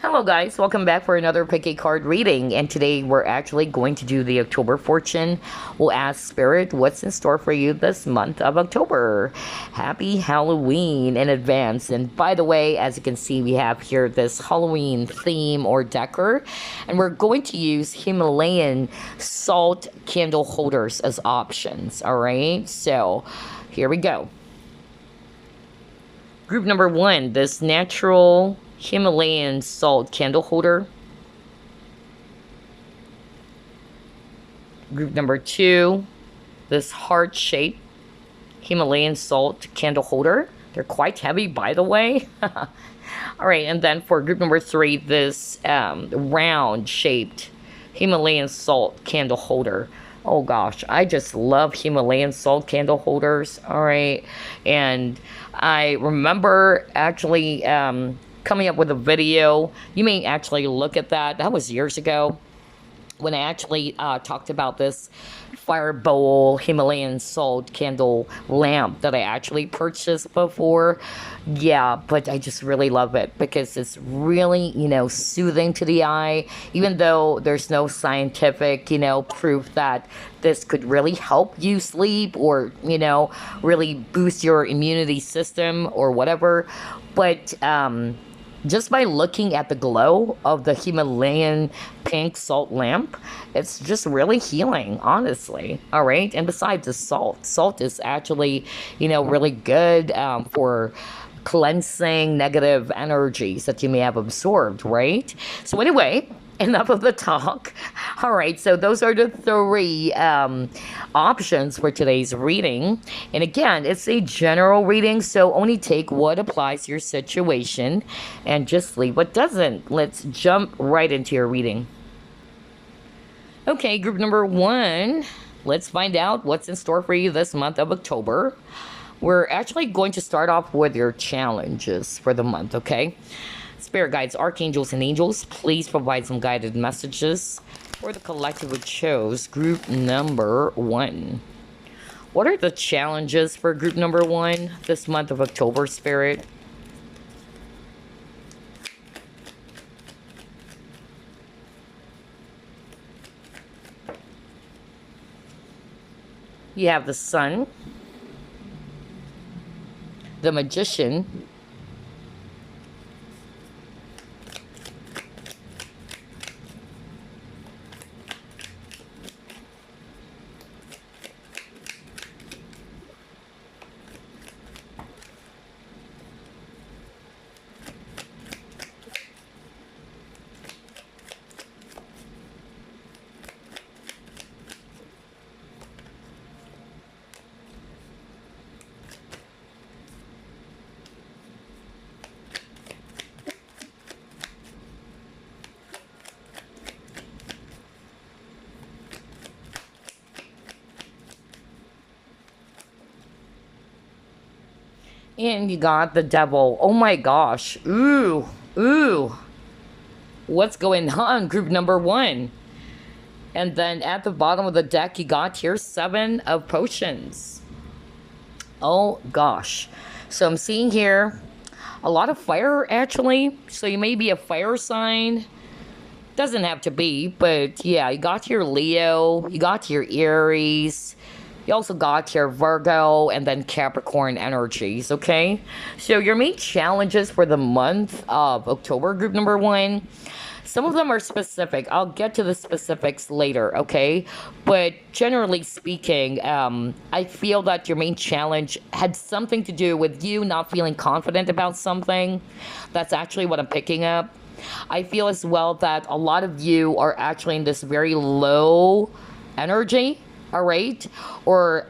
Hello guys, welcome back for another pick a card reading, and today we're actually going to do the October fortune. We'll ask Spirit what's in store for you this month of October. Happy Halloween in advance. And by the way, as you can see, we have here this Halloween theme or decor, and we're going to use Himalayan salt candle holders as options. Alright, so here we go. Group number 1, this natural Himalayan salt candle holder. Group number 2, this heart-shaped Himalayan salt candle holder. They're quite heavy, by the way. All right, and then for group number 3, this round-shaped Himalayan salt candle holder. Oh gosh, I just love Himalayan salt candle holders. All right, and I remember actually coming up with a video. You may actually look at that. That was years ago when I actually talked about this fire bowl Himalayan salt candle lamp that I actually purchased before. Yeah, but I just really love it because it's really, soothing to the eye, even though there's no scientific, proof that this could really help you sleep or, really boost your immunity system or whatever. But just by looking at the glow of the Himalayan pink salt lamp, it's just really healing, honestly. All right. And besides the salt is actually, really good for cleansing negative energies that you may have absorbed, right? So anyway, enough of the talk. All right, so those are the 3 options for today's reading. And again, it's a general reading, so only take what applies to your situation and just leave what doesn't. Let's jump right into your reading. Okay, group number 1, let's find out what's in store for you this month of October. We're actually going to start off with your challenges for the month, okay? Spirit guides, archangels, and angels, please provide some guided messages for the collective who chose group number 1. What are the challenges for group number 1 this month of October, Spirit? You have the Sun, the Magician, and you got the Devil. Oh my gosh. Ooh. What's going on, group number 1? And then at the bottom of the deck, you got here 7 of Potions. Oh gosh. So I'm seeing here a lot of fire, actually. So you may be a fire sign. Doesn't have to be, but yeah, you got your Leo, you got your Aries, you also got your Virgo, and then Capricorn energies, okay? So your main challenges for the month of October, group number 1, some of them are specific. I'll get to the specifics later, okay? But generally speaking, I feel that your main challenge had something to do with you not feeling confident about something. That's actually what I'm picking up. I feel as well that a lot of you are actually in this very low energy, all right? Or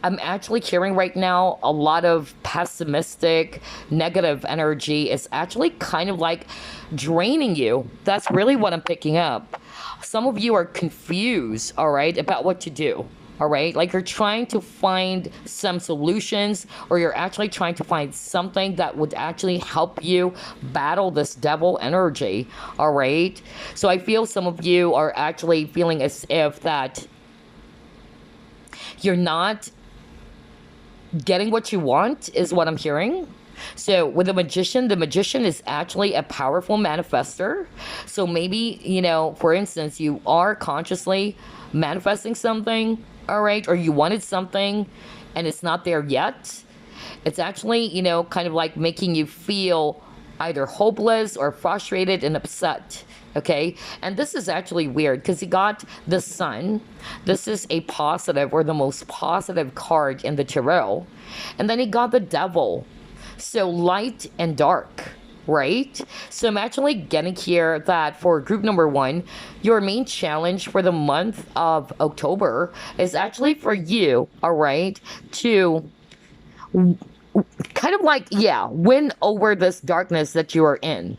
I'm actually hearing right now a lot of pessimistic, negative energy is actually kind of like draining you. That's really what I'm picking up. Some of you are confused, all right, about what to do. All right, like you're trying to find some solutions, or you're actually trying to find something that would actually help you battle this devil energy. All right, so I feel some of you are actually feeling as if that you're not getting what you want, is what I'm hearing. So with the magician is actually a powerful manifester. So maybe, for instance, you are consciously manifesting something, all right, or you wanted something and it's not there yet. It's actually, kind of like making you feel either hopeless or frustrated and upset. Okay, and this is actually weird because he got the sun. This is a positive, or the most positive card in the tarot. And then he got the devil. So light and dark, right? So I'm actually getting here that for group number 1, your main challenge for the month of October is actually for you, all right, to kind of like, win over this darkness that you are in.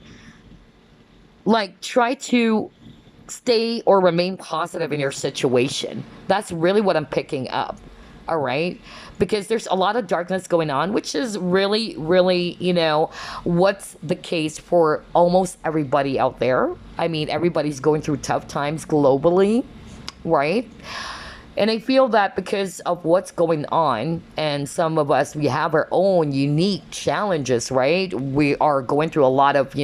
Like, try to stay or remain positive in your situation. That's really what I'm picking up. All right. Because there's a lot of darkness going on, which is really, really, what's the case for almost everybody out there. I mean, everybody's going through tough times globally, right? And I feel that because of what's going on, and some of us, we have our own unique challenges, right? We are going through a lot of,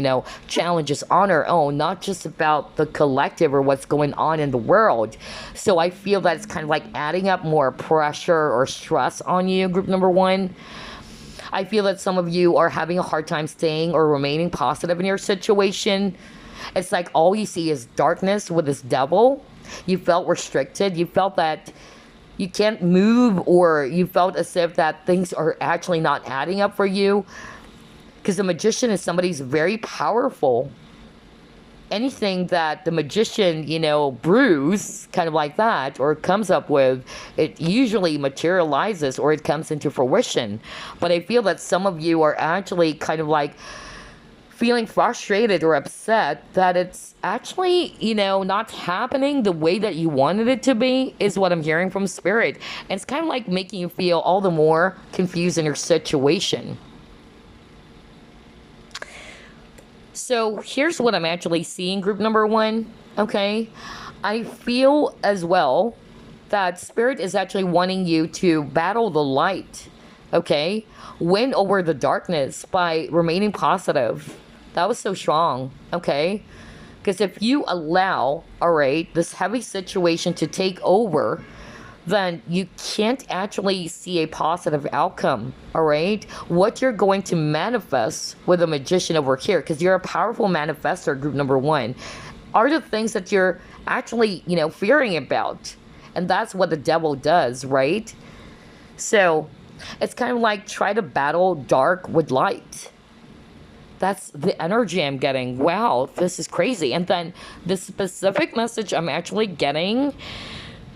challenges on our own, not just about the collective or what's going on in the world. So I feel that it's kind of like adding up more pressure or stress on you, group number 1. I feel that some of you are having a hard time staying or remaining positive in your situation. It's like all you see is darkness with this devil. You felt restricted. You felt that you can't move, or you felt as if that things are actually not adding up for you. Because the magician is somebody who's very powerful. Anything that the magician, brews, kind of like that, or comes up with, it usually materializes or it comes into fruition. But I feel that some of you are actually kind of like feeling frustrated or upset that it's actually, not happening the way that you wanted it to be, is what I'm hearing from Spirit. And it's kind of like making you feel all the more confused in your situation. So here's what I'm actually seeing, group number 1, okay? I feel as well that Spirit is actually wanting you to battle the light, okay? Win over the darkness by remaining positive. That was so strong, okay? Because if you allow, all right, this heavy situation to take over, then you can't actually see a positive outcome, all right? What you're going to manifest with a magician over here, because you're a powerful manifestor, group number 1, are the things that you're actually, fearing about. And that's what the devil does, right? So it's kind of like try to battle dark with light. That's the energy I'm getting. Wow, this is crazy. And then the specific message I'm actually getting,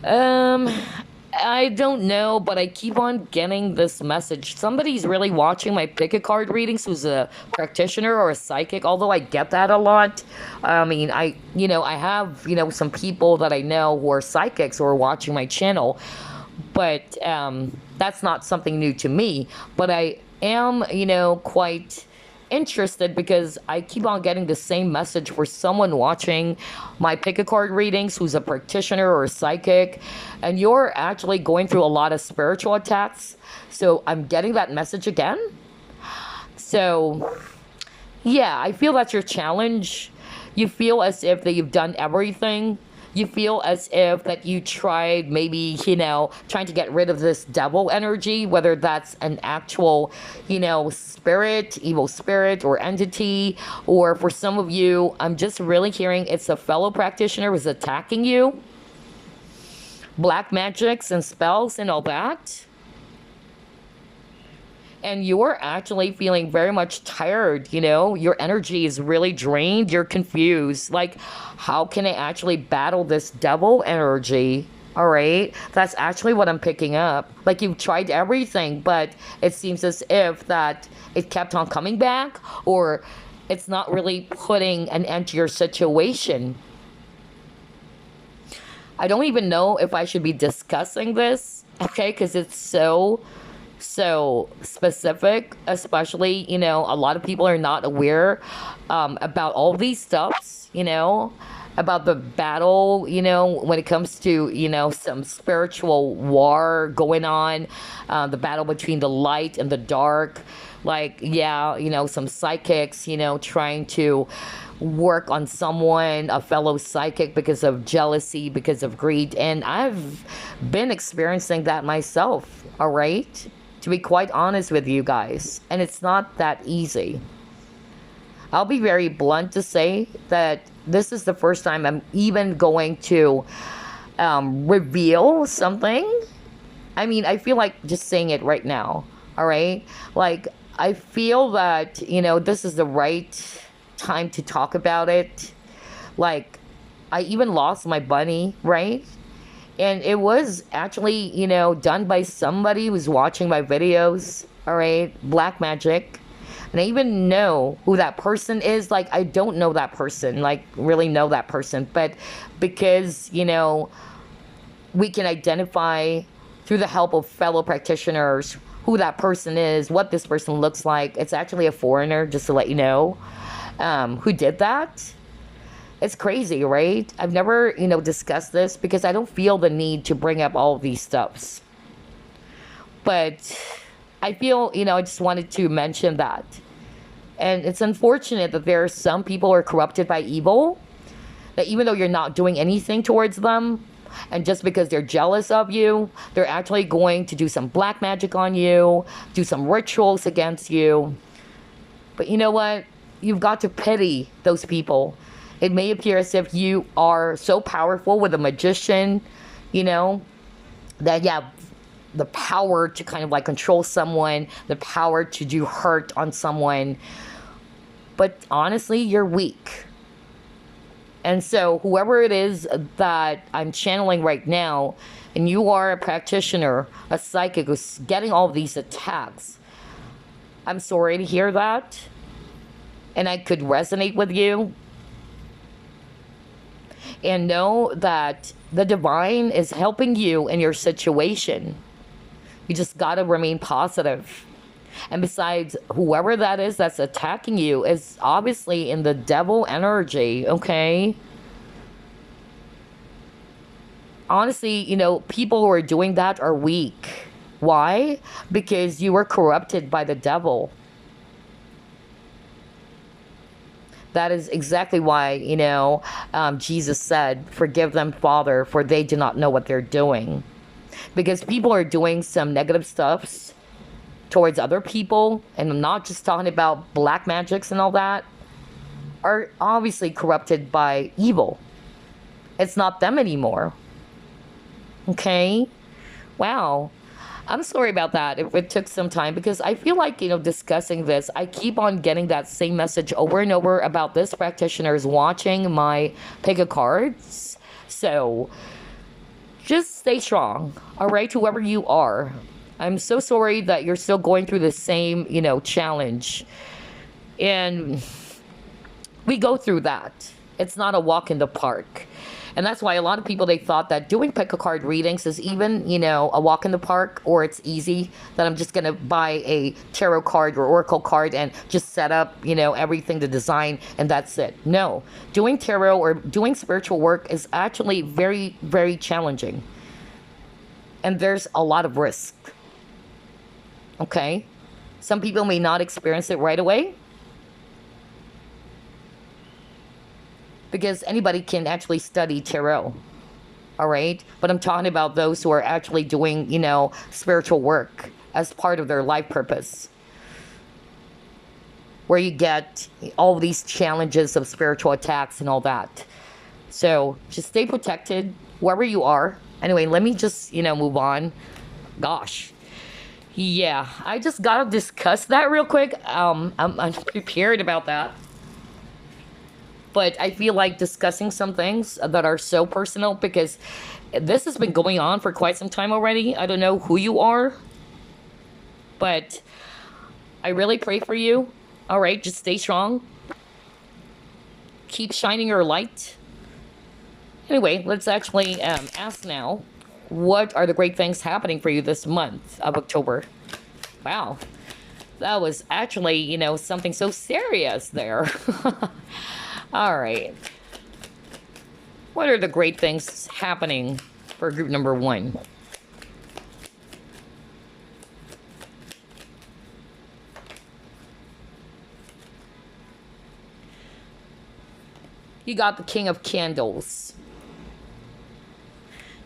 I don't know, but I keep on getting this message. Somebody's really watching my pick a card readings who's a practitioner or a psychic, although I get that a lot. I mean, I have, some people that I know who are psychics who are watching my channel, but that's not something new to me. But I am, quite interested because I keep on getting the same message for someone watching my pick a card readings who's a practitioner or a psychic, and you're actually going through a lot of spiritual attacks. So I'm getting that message again. So yeah, I feel that's your challenge. You feel as if that you've done everything. You feel as if that you tried maybe, trying to get rid of this devil energy, whether that's an actual, spirit, evil spirit or entity, or for some of you, I'm just really hearing it's a fellow practitioner who's attacking you. Black magics and spells and all that. And you're actually feeling very much tired, your energy is really drained, you're confused, like, how can I actually battle this devil energy? All right, that's actually what I'm picking up. Like, you've tried everything, but it seems as if that it kept on coming back, or it's not really putting an end to your situation. I don't even know if I should be discussing this, okay, because it's so specific, especially, a lot of people are not aware about all these stuffs, about the battle, when it comes to, some spiritual war going on, the battle between the light and the dark, Like, yeah, some psychics, trying to work on someone, a fellow psychic, because of jealousy, because of greed. And I've been experiencing that myself, all right? To be quite honest with you guys. And it's not that easy. I'll be very blunt to say that this is the first time I'm even going to reveal something. I mean, I feel like just saying it right now, all right? Like, I feel that, this is the right time to talk about it. Like, I even lost my bunny, right? And it was actually, done by somebody who's watching my videos, all right? Black magic. And I even know who that person is. Like, I don't know that person, like, really know that person. But because, we can identify through the help of fellow practitioners who that person is, what this person looks like. It's actually a foreigner, just to let you know, who did that. It's crazy, right? I've never, discussed this because I don't feel the need to bring up all of these stuffs. But I feel, I just wanted to mention that. And it's unfortunate that there are some people who are corrupted by evil, that even though you're not doing anything towards them, and just because they're jealous of you, they're actually going to do some black magic on you, do some rituals against you. But you know what? You've got to pity those people. It may appear as if you are so powerful with a magician, that you have the power to kind of like control someone, the power to do hurt on someone. But honestly, you're weak. And so whoever it is that I'm channeling right now, and you are a practitioner, a psychic who's getting all of these attacks, I'm sorry to hear that. And I could resonate with you. And know that the divine is helping you in your situation. You just gotta remain positive. And besides, whoever that is that's attacking you is obviously in the devil energy, okay? Honestly, people who are doing that are weak. Why? Because you were corrupted by the devil. That is exactly why, Jesus said, "Forgive them, Father, for they do not know what they're doing." Because people are doing some negative stuffs towards other people, and I'm not just talking about black magics and all that, are obviously corrupted by evil. It's not them anymore. Okay? Wow. I'm sorry about that if it took some time, because I feel like, discussing this, I keep on getting that same message over and over about this practitioners watching my pick of cards. So just stay strong, all right, whoever you are. I'm so sorry that you're still going through the same, challenge. And we go through that. It's not a walk in the park. And that's why a lot of people, they thought that doing pick a card readings is even, a walk in the park, or it's easy, that I'm just going to buy a tarot card or oracle card and just set up, everything, the design, and that's it. No, doing tarot or doing spiritual work is actually very, very challenging. And there's a lot of risk. Okay? Some people may not experience it right away, because anybody can actually study tarot, all right? But I'm talking about those who are actually doing, spiritual work as part of their life purpose, where you get all of these challenges of spiritual attacks and all that. So just stay protected wherever you are. Anyway, let me just, move on. Gosh. Yeah, I just gotta discuss that real quick. I'm unprepared about that. But I feel like discussing some things that are so personal, because this has been going on for quite some time already. I don't know who you are, but I really pray for you. All right, just stay strong. Keep shining your light. Anyway, let's actually ask now, what are the great things happening for you this month of October? Wow, that was actually, something so serious there. All right. What are the great things happening for group number 1? You got the King of Candles.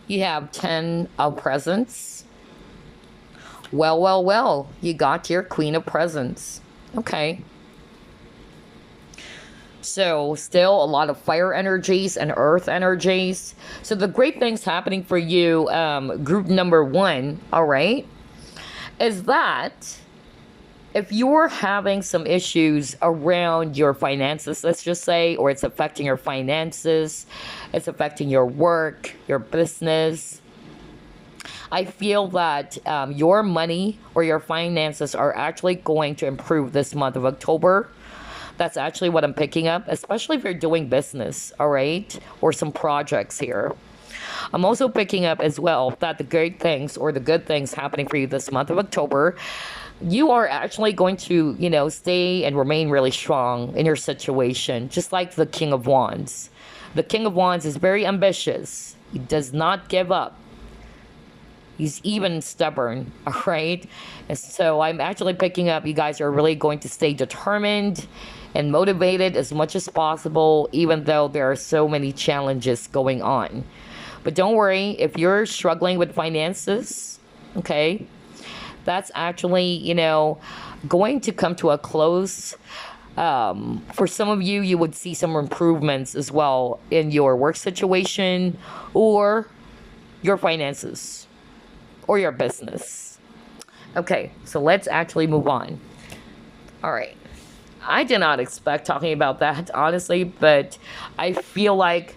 You have 10 of Presents. Well, well, well. You got your Queen of Presents. Okay. So still a lot of fire energies and earth energies. So the great things happening for you, group number 1, all right, is that if you're having some issues around your finances, let's just say, or it's affecting your finances, it's affecting your work, your business, I feel that your money or your finances are actually going to improve this month of October. That's actually what I'm picking up, especially if you're doing business, all right, or some projects here. I'm also picking up as well that the great things or the good things happening for you this month of October, you are actually going to, stay and remain really strong in your situation, just like the King of Wands. The King of Wands is very ambitious. He does not give up. He's even stubborn, all right? And so I'm actually picking up you guys are really going to stay determined and motivated as much as possible, even though there are so many challenges going on. But don't worry, if you're struggling with finances, okay, that's actually, going to come to a close. For some of you, you would see some improvements as well in your work situation or your finances or your business. Okay, so let's actually move on. All right. I did not expect talking about that, honestly, but I feel like,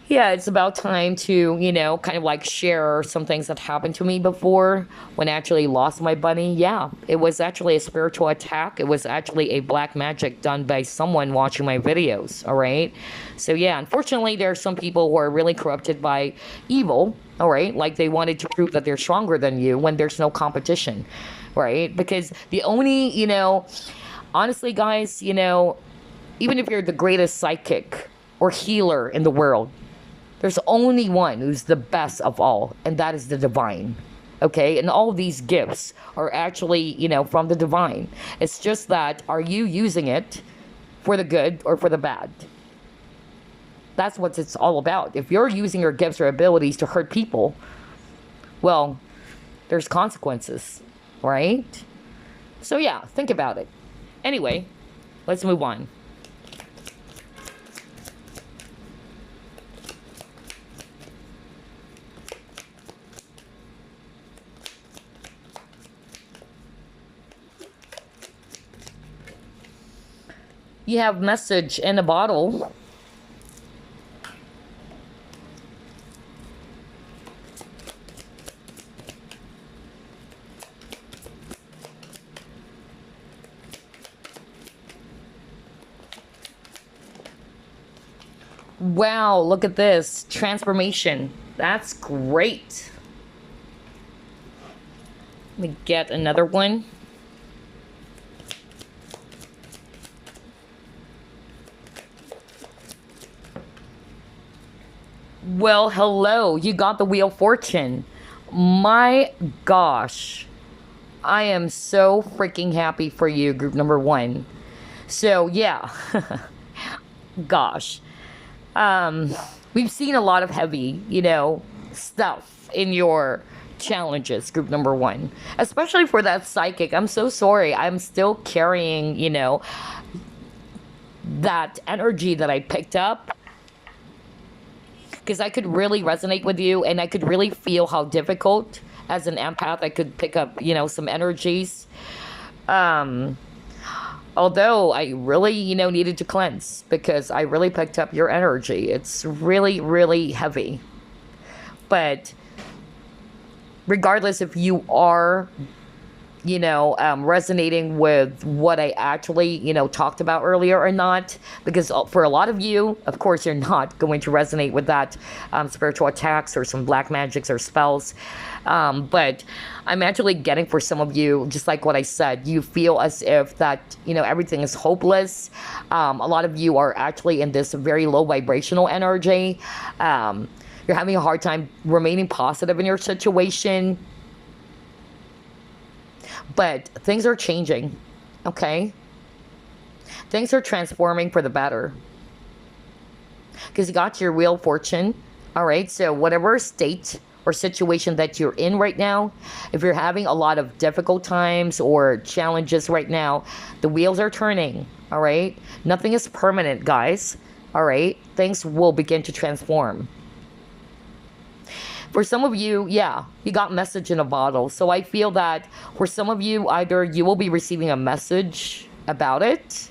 yeah, it's about time to, kind of like share some things that happened to me before when I actually lost my bunny. Yeah, it was actually a spiritual attack. It was actually a black magic done by someone watching my videos, all right? So, yeah, unfortunately, there are some people who are really corrupted by evil, all right? Like they wanted to prove that they're stronger than you when there's no competition, right? Because the only, honestly, guys, even if you're the greatest psychic or healer in the world, there's only one who's the best of all, and that is the divine. Okay? And all these gifts are actually, from the divine. It's just that, are you using it for the good or for the bad? That's what it's all about. If you're using your gifts or abilities to hurt people, well, there's consequences, right? So yeah, think about it. Anyway, let's move on. You have message in a bottle. Wow, look at this. Transformation. That's great. Let me get another one. Well, hello. You got the Wheel of Fortune. My gosh. I am so freaking happy for you, group number 1. So, yeah. Gosh. We've seen a lot of heavy, stuff in your challenges, group number 1. Especially for that psychic. I'm so sorry. I'm still carrying, that energy that I picked up. Because I could really resonate with you, and I could really feel how difficult, as an empath, I could pick up, some energies. Although I really, needed to cleanse, because I really picked up your energy. It's really, really heavy. But regardless if you are, resonating with what I actually, talked about earlier or not, because for a lot of you, of course, you're not going to resonate with that spiritual attacks or some black magics or spells. But I'm actually getting for some of you, just like what I said, you feel as if that, everything is hopeless. A lot of you are actually in this very low vibrational energy. You're having a hard time remaining positive in your situation. But things are changing, okay? Things are transforming for the better. because you got your Wheel of Fortune. All right, so whatever state or situation that you're in right now, if you're having a lot of difficult times or challenges right now, the wheels are turning. All right, nothing is permanent, guys. All right, things will begin to transform. For some of you, yeah, you got message in a bottle. So I feel that for some of you, either you will be receiving a message about it.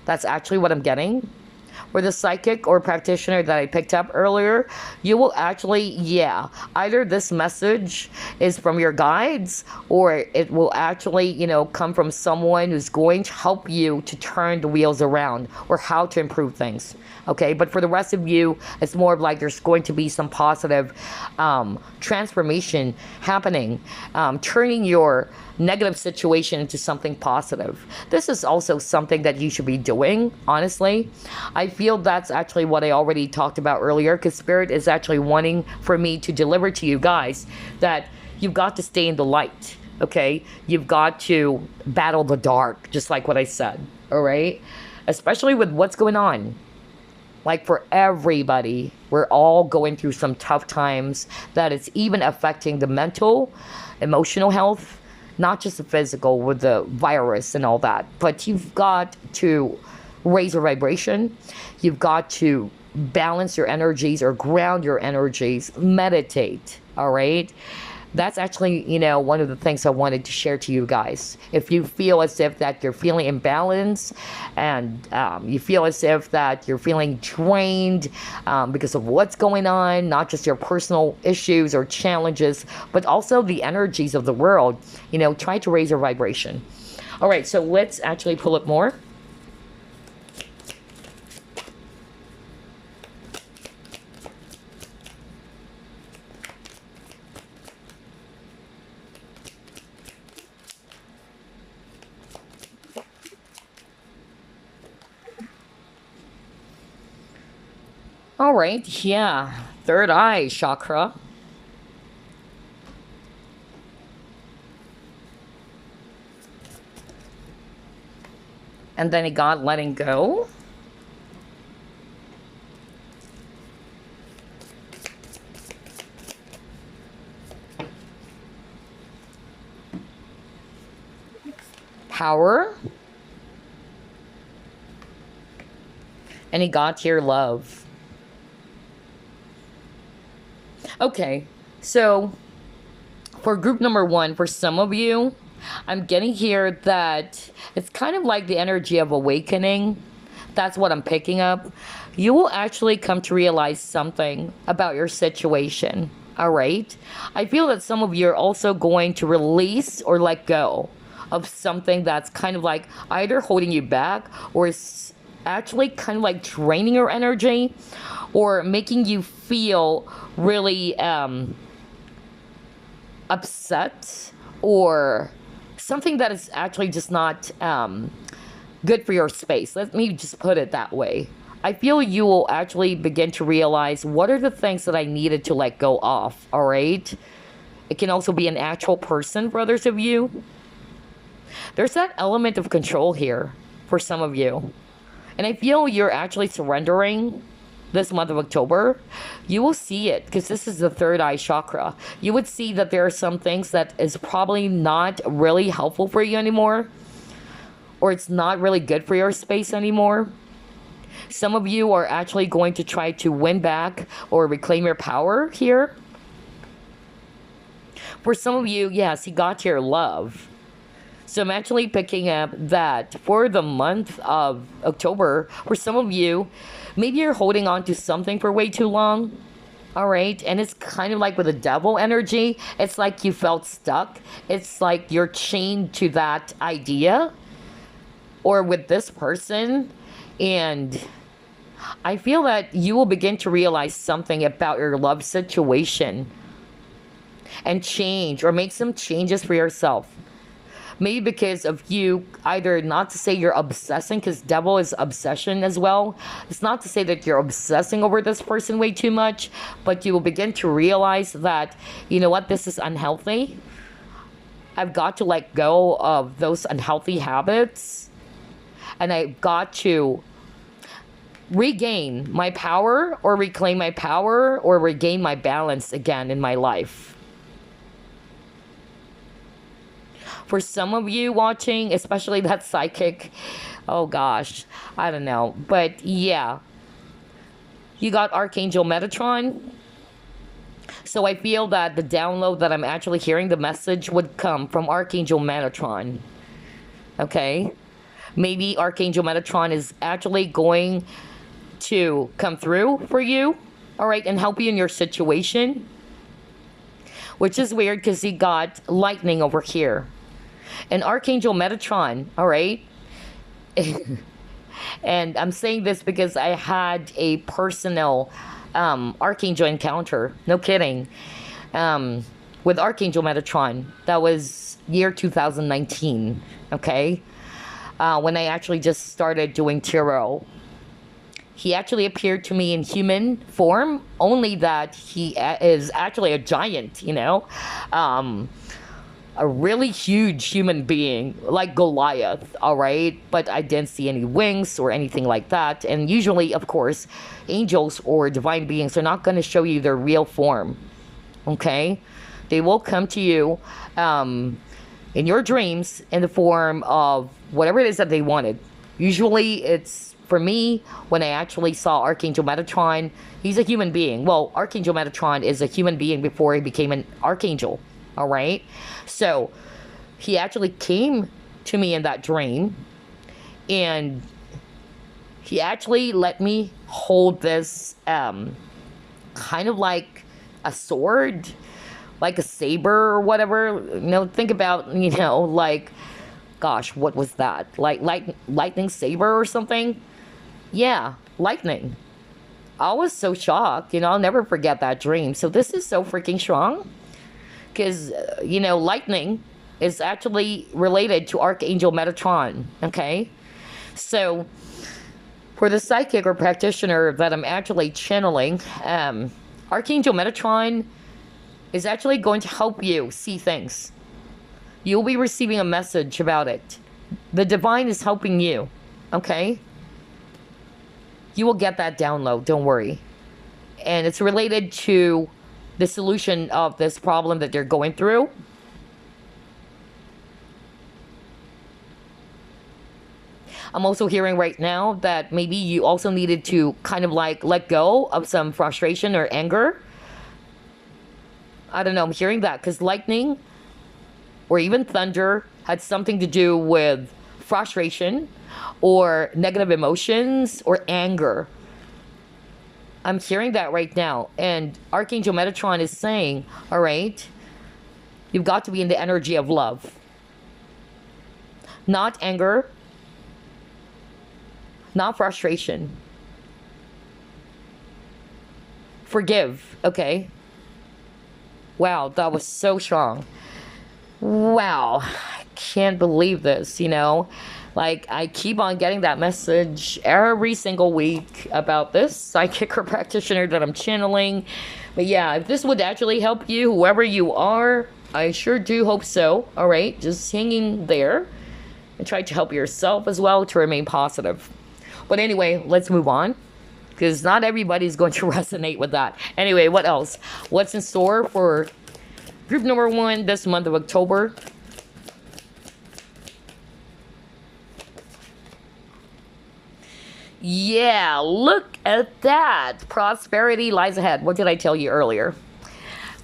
That's actually what I'm getting. For the psychic or practitioner that I picked up earlier, you will actually, yeah, either this message is from your guides, or it will actually, come from someone who's going to help you to turn the wheels around or how to improve things. Okay, but for the rest of you, it's more of like there's going to be some positive transformation happening, turning your negative situation into something positive. This is also something that you should be doing, honestly. I feel that's actually what I already talked about earlier, because Spirit is actually wanting for me to deliver to you guys that you've got to stay in the light, okay? You've got to battle the dark, just like what I said, all right? Especially with what's going on. Like for everybody, we're all going through some tough times that it's even affecting the mental, emotional health, not just the physical with the virus and all that. But you've got to raise your vibration. You've got to balance your energies or ground your energies, meditate, all right? That's actually, one of the things I wanted to share to you guys. If you feel as if that you're feeling imbalanced and you feel as if that you're feeling drained because of what's going on, not just your personal issues or challenges, but also the energies of the world, try to raise your vibration. All right, so let's actually pull up more. All right, yeah, third eye chakra. And then it got letting go. Power. And he got here love. Okay, so for group number one, for some of you, I'm getting here that it's kind of like the energy of awakening. That's what I'm picking up. You will actually come to realize something about your situation, all right? I feel that some of you are also going to release or let go of something that's kind of like either holding you back or is actually kind of like draining your energy or making you feel really upset or something that is actually just not good for your space. Let me just put it that way. I feel you will actually begin to realize what are the things that I needed to let go of, all right? It can also be an actual person for others of you. There's that element of control here for some of you. And I feel you're actually surrendering this month of October. You will see it because this is the third eye chakra. You would see that there are some things that is probably not really helpful for you anymore, or it's not really good for your space anymore. Some of you are actually going to try to win back or reclaim your power here. For some of you, yes, you got your love. So I'm actually picking up that for the month of October, for some of you, maybe you're holding on to something for way too long. All right. And it's kind of like with the devil energy. It's like you felt stuck. It's like you're chained to that idea or with this person. And I feel that you will begin to realize something about your love situation and change or make some changes for yourself. Maybe because of you, either not to say you're obsessing, because devil is obsession as well. It's not to say that you're obsessing over this person way too much, but you will begin to realize that, you know what, this is unhealthy. I've got to let go of those unhealthy habits. And I've got to regain my power, or reclaim my power, or regain my balance again in my life. For some of you watching, especially that psychic, oh gosh, I don't know. But yeah, you got Archangel Metatron. So I feel that the download that I'm actually hearing, the message would come from Archangel Metatron. Okay? Maybe Archangel Metatron is actually going to come through for you, all right, and help you in your situation. Which is weird because he got lightning over here. And Archangel Metatron, all right? And I'm saying this because I had a personal Archangel encounter. No kidding. With Archangel Metatron. That was year 2019, okay? When I actually just started doing tarot. He actually appeared to me in human form, only that he is actually a giant, you know? A really huge human being, like Goliath, all right? But I didn't see any wings or anything like that. And usually, of course, angels or divine beings are not going to show you their real form, okay? They will come to you in your dreams in the form of whatever it is that they wanted. Usually, it's, for me, when I actually saw Archangel Metatron, he's a human being. Well, Archangel Metatron is a human being before he became an archangel. All right. So he actually came to me in that dream, and he actually let me hold this kind of like a sword, like a saber or whatever. You know, think about, you know, like, gosh, what was that? Like lightning saber or something? Yeah, lightning. I was so shocked. You know, I'll never forget that dream. So this is so freaking strong. Because, you know, lightning is actually related to Archangel Metatron, okay? So, for the psychic or practitioner that I'm actually channeling, Archangel Metatron is actually going to help you see things. You'll be receiving a message about it. The divine is helping you, okay? You will get that download, don't worry. And it's related to the solution of this problem that they're going through. I'm also hearing right now that maybe you also needed to kind of like let go of some frustration or anger. I don't know, I'm hearing that because lightning or even thunder had something to do with frustration or negative emotions or anger. I'm hearing that right now. And Archangel Metatron is saying, all right, you've got to be in the energy of love. Not anger. Not frustration. Forgive, okay? Wow, that was so strong. Wow, I can't believe this, you know? Like, I keep on getting that message every single week about this psychic or practitioner that I'm channeling. But yeah, if this would actually help you, whoever you are, I sure do hope so. All right, just hanging there and try to help yourself as well to remain positive. But anyway, let's move on, because not everybody's going to resonate with that. Anyway, what else? What's in store for group number 1 this month of October? Yeah, look at that. Prosperity lies ahead. What did I tell you earlier?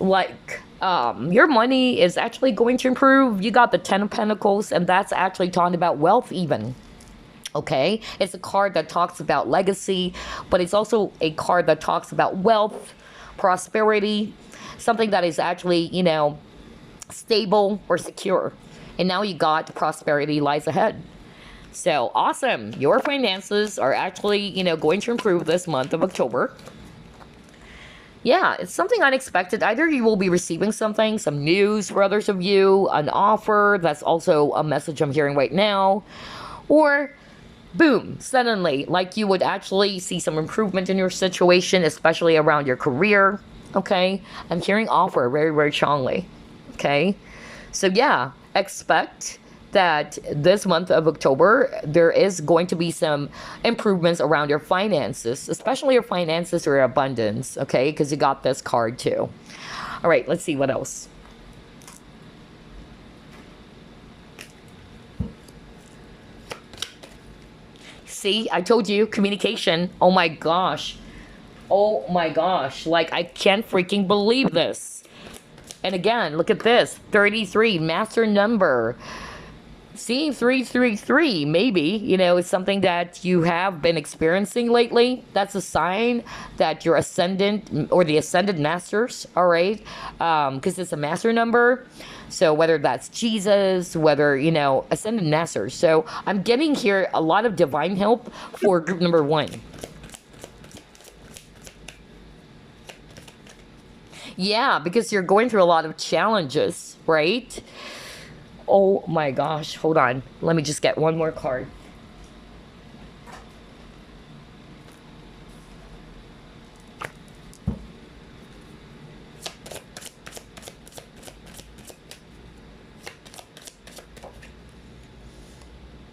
Like, your money is actually going to improve. You got the 10 of Pentacles, and that's actually talking about wealth even. Okay? It's a card that talks about legacy, but it's also a card that talks about wealth, prosperity, something that is actually, you know, stable or secure. And now you got prosperity lies ahead. So, awesome. Your finances are actually, you know, going to improve this month of October. Yeah, it's something unexpected. Either you will be receiving something, some news for others of you, an offer. That's also a message I'm hearing right now. Or, boom, suddenly, like you would actually see some improvement in your situation, especially around your career. Okay? I'm hearing offer very, very strongly. Okay? So, yeah, expect that this month of October, there is going to be some improvements around your finances, especially your finances or your abundance, okay? Because you got this card too. All right, let's see what else. See, I told you, communication. Oh my gosh. Oh my gosh. Like, I can't freaking believe this. And again, look at this. 33, master number. See, 333, maybe, you know, it's something that you have been experiencing lately. That's a sign that you're ascendant or the ascended masters, all right? Because it's a master number. So whether that's Jesus, whether, you know, ascended masters. So I'm getting here a lot of divine help for group number 1. Yeah, because you're going through a lot of challenges, right? Oh my gosh, hold on. Let me just get one more card.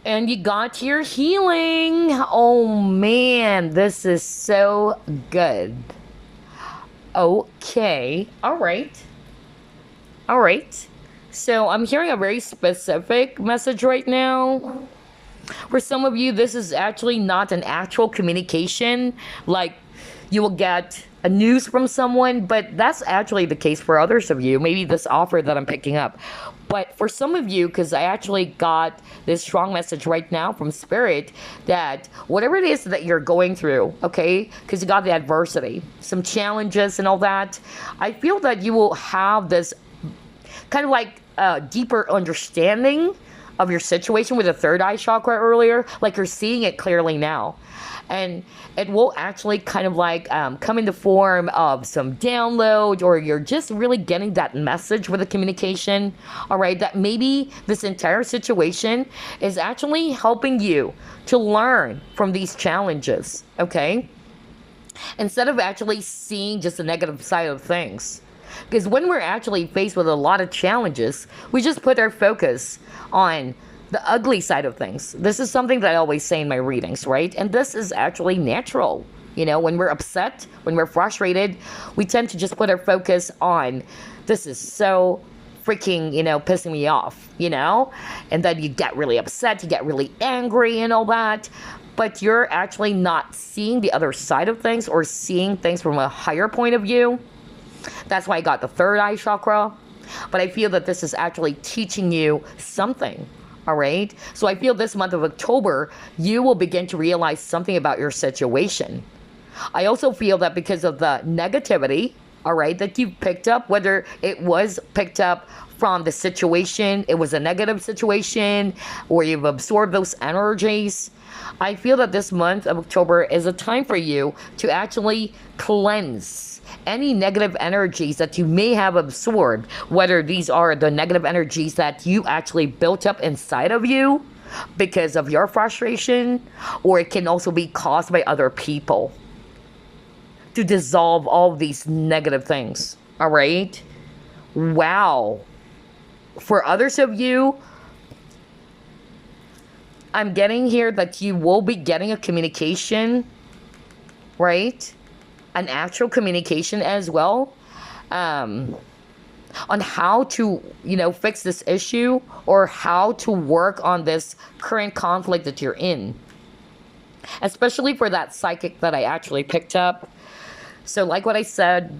And you got your healing. Oh man, this is so good. Okay, all right. All right. So I'm hearing a very specific message right now. For some of you, this is actually not an actual communication. Like, you will get a news from someone, but that's actually the case for others of you. Maybe this offer that I'm picking up. But for some of you, because I actually got this strong message right now from Spirit, that whatever it is that you're going through, okay, because you got the adversity, some challenges and all that, I feel that you will have this kind of like deeper understanding of your situation with the third eye chakra earlier, like you're seeing it clearly now. And it will actually kind of like come in the form of some download, or you're just really getting that message with the communication, all right, that maybe this entire situation is actually helping you to learn from these challenges, okay? Instead of actually seeing just the negative side of things. Because when we're actually faced with a lot of challenges, we just put our focus on the ugly side of things. This is something that I always say in my readings, right? And this is actually natural. You know, when we're upset, when we're frustrated, we tend to just put our focus on, this is so freaking, you know, pissing me off, you know? And then you get really upset, you get really angry and all that. But you're actually not seeing the other side of things or seeing things from a higher point of view. That's why I got the third eye chakra. But I feel that this is actually teaching you something, all right? So I feel this month of October, you will begin to realize something about your situation. I also feel that because of the negativity, all right, that you've picked up, whether it was picked up from the situation, it was a negative situation, or you've absorbed those energies, I feel that this month of October is a time for you to actually cleanse any negative energies that you may have absorbed, whether these are the negative energies that you actually built up inside of you because of your frustration, or it can also be caused by other people, to dissolve all of these negative things, all right? Wow. For others of you, I'm getting here that you will be getting a communication, right? An actual communication as well, on how to, you know, fix this issue, or how to work on this current conflict that you're in. Especially for that psychic that I actually picked up. So like what I said,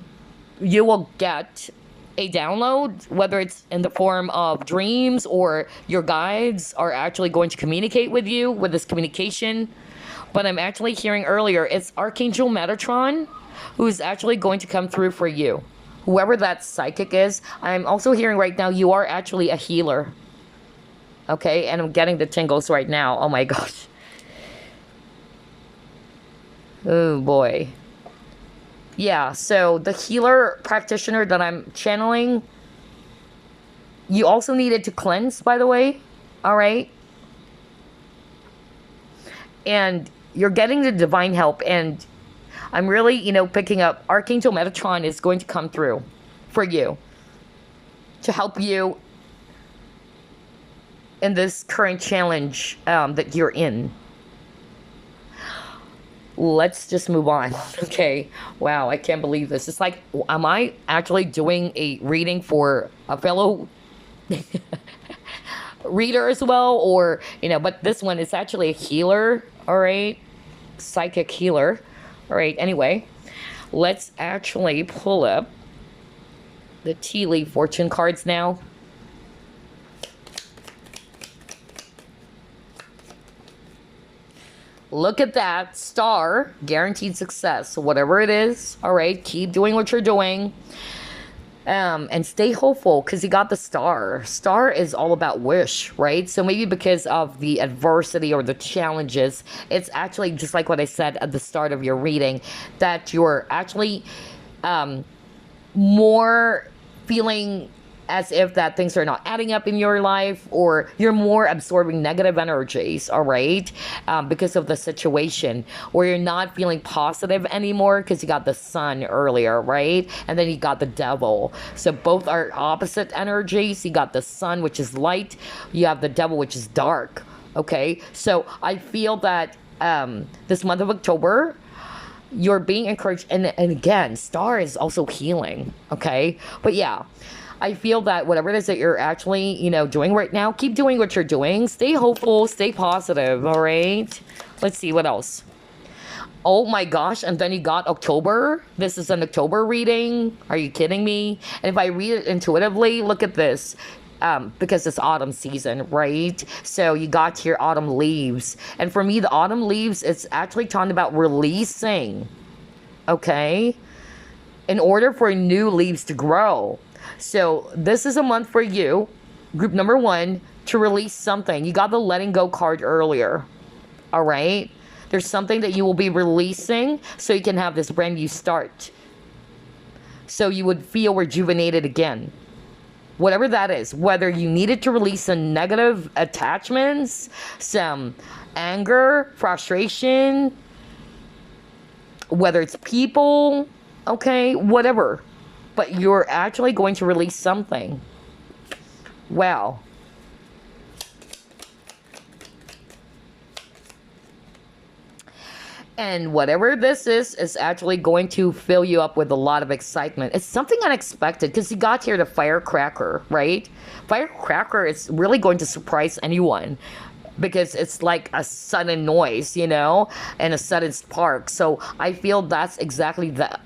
you will get a download, whether it's in the form of dreams or your guides are actually going to communicate with you with this communication. But I'm actually hearing earlier, it's Archangel Metatron who's actually going to come through for you. Whoever that psychic is, I'm also hearing right now you are actually a healer. Okay, and I'm getting the tingles right now. Oh my gosh. Oh boy. Yeah, so the healer practitioner that I'm channeling, you also needed to cleanse, by the way. All right. And you're getting the divine help, and I'm really, you know, picking up Archangel Metatron is going to come through for you to help you in this current challenge that you're in. Let's just move on. Okay. Wow, I can't believe this. It's like, am I actually doing a reading for a fellow reader as well? Or, but this one is actually a healer, all right? Psychic healer. All right, anyway, let's actually pull up the tea leaf fortune cards now. Look at that star, guaranteed success. So whatever it is, all right, keep doing what you're doing. And stay hopeful, because you got the star. Star is all about wish, right? So maybe because of the adversity or the challenges, it's actually just like what I said at the start of your reading, that you're actually more feeling as if that things are not adding up in your life, or you're more absorbing negative energies, all right, because of the situation, or you're not feeling positive anymore because you got the sun earlier, right? And then you got the devil. So both are opposite energies. You got the sun, which is light. You have the devil, which is dark, okay? So I feel that this month of October, you're being encouraged. And again, star is also healing, okay? But yeah, I feel that whatever it is that you're actually, doing right now, keep doing what you're doing. Stay hopeful, stay positive, all right? Let's see, what else? Oh my gosh, and then you got October. This is an October reading. Are you kidding me? And if I read it intuitively, look at this. Because it's autumn season, right? So you got here autumn leaves. And for me, the autumn leaves, it's actually talking about releasing, okay? In order for new leaves to grow. So this is a month for you, group number 1, to release something. You got the letting go card earlier, all right? There's something that you will be releasing so you can have this brand new start. So you would feel rejuvenated again. Whatever that is, whether you needed to release some negative attachments, some anger, frustration, whether it's people, okay, whatever. But you're actually going to release something. Wow. And whatever this is actually going to fill you up with a lot of excitement. It's something unexpected, because you got here the firecracker, right? Firecracker is really going to surprise anyone, because it's like a sudden noise, and a sudden spark. So I feel that's exactly the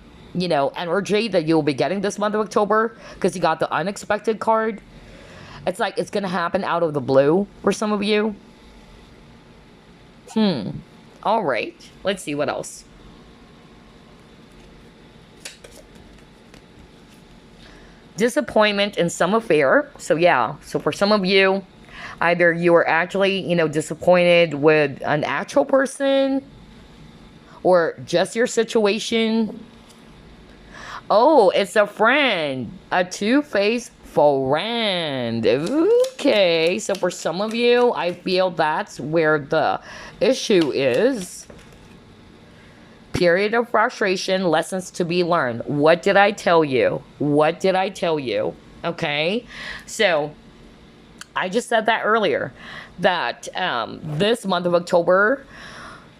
energy that you'll be getting this month of October, because you got the unexpected card. It's like it's going to happen out of the blue for some of you. All right. Let's see what else. Disappointment in some affair. So yeah. So for some of you, either you are actually, disappointed with an actual person, or just your situation. Oh, it's a friend. A two-faced friend. Okay. So for some of you, I feel that's where the issue is. Period of frustration, lessons to be learned. What did I tell you? What did I tell you? Okay. So I just said that earlier, that this month of October,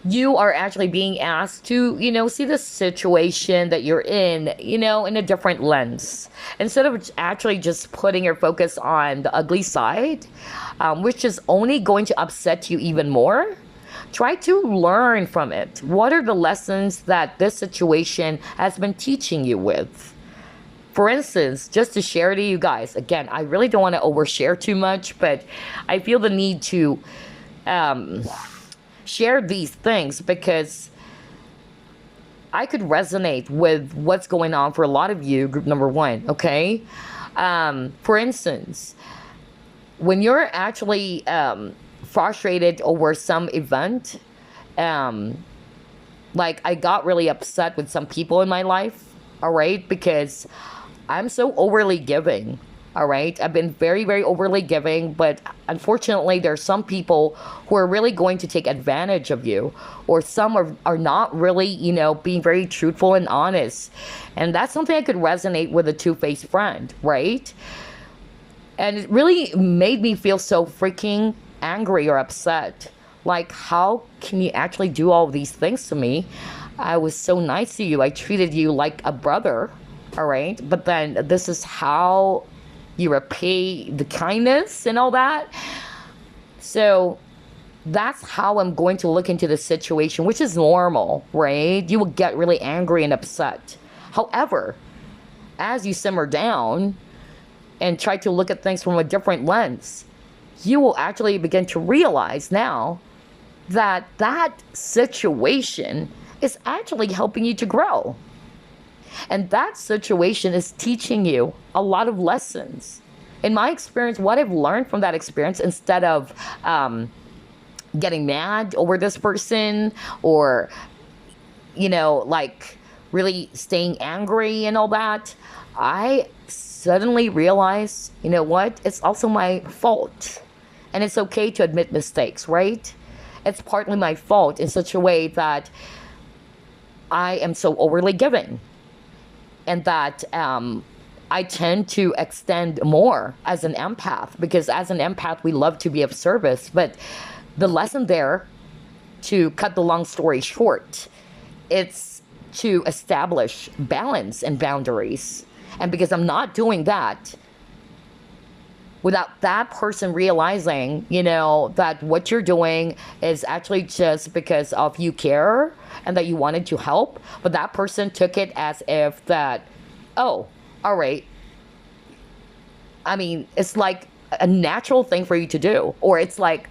you are actually being asked to, see the situation that you're in, in a different lens. Instead of actually just putting your focus on the ugly side, which is only going to upset you even more, try to learn from it. What are the lessons that this situation has been teaching you with? For instance, just to share to you guys, again, I really don't want to overshare too much, but I feel the need to share these things, because I could resonate with what's going on for a lot of you, group number 1, okay? For instance, when you're actually frustrated over some event, like I got really upset with some people in my life, all right? Because I'm so overly giving. All right. I've been very, very overly giving, but unfortunately, there are some people who are really going to take advantage of you, or some are not really, being very truthful and honest. And that's something I could resonate with a two-faced friend, right? And it really made me feel so freaking angry or upset. Like, how can you actually do all these things to me? I was so nice to you. I treated you like a brother, all right? But then this is how you repay the kindness and all that. So that's how I'm going to look into the situation, which is normal, right? You will get really angry and upset. However, as you simmer down and try to look at things from a different lens, you will actually begin to realize now that that situation is actually helping you to grow. And that situation is teaching you a lot of lessons. In my experience, what I've learned from that experience, instead of getting mad over this person or, like really staying angry and all that, I suddenly realized, you know what? It's also my fault. And it's okay to admit mistakes, right? It's partly my fault in such a way that I am so overly giving. And that I tend to extend more as an empath, because as an empath, we love to be of service. But the lesson there, to cut the long story short, it's to establish balance and boundaries. And because I'm not doing that, without that person realizing, that what you're doing is actually just because of you care and that you wanted to help, but that person took it as if that, oh, all right. I mean, it's like a natural thing for you to do, or it's like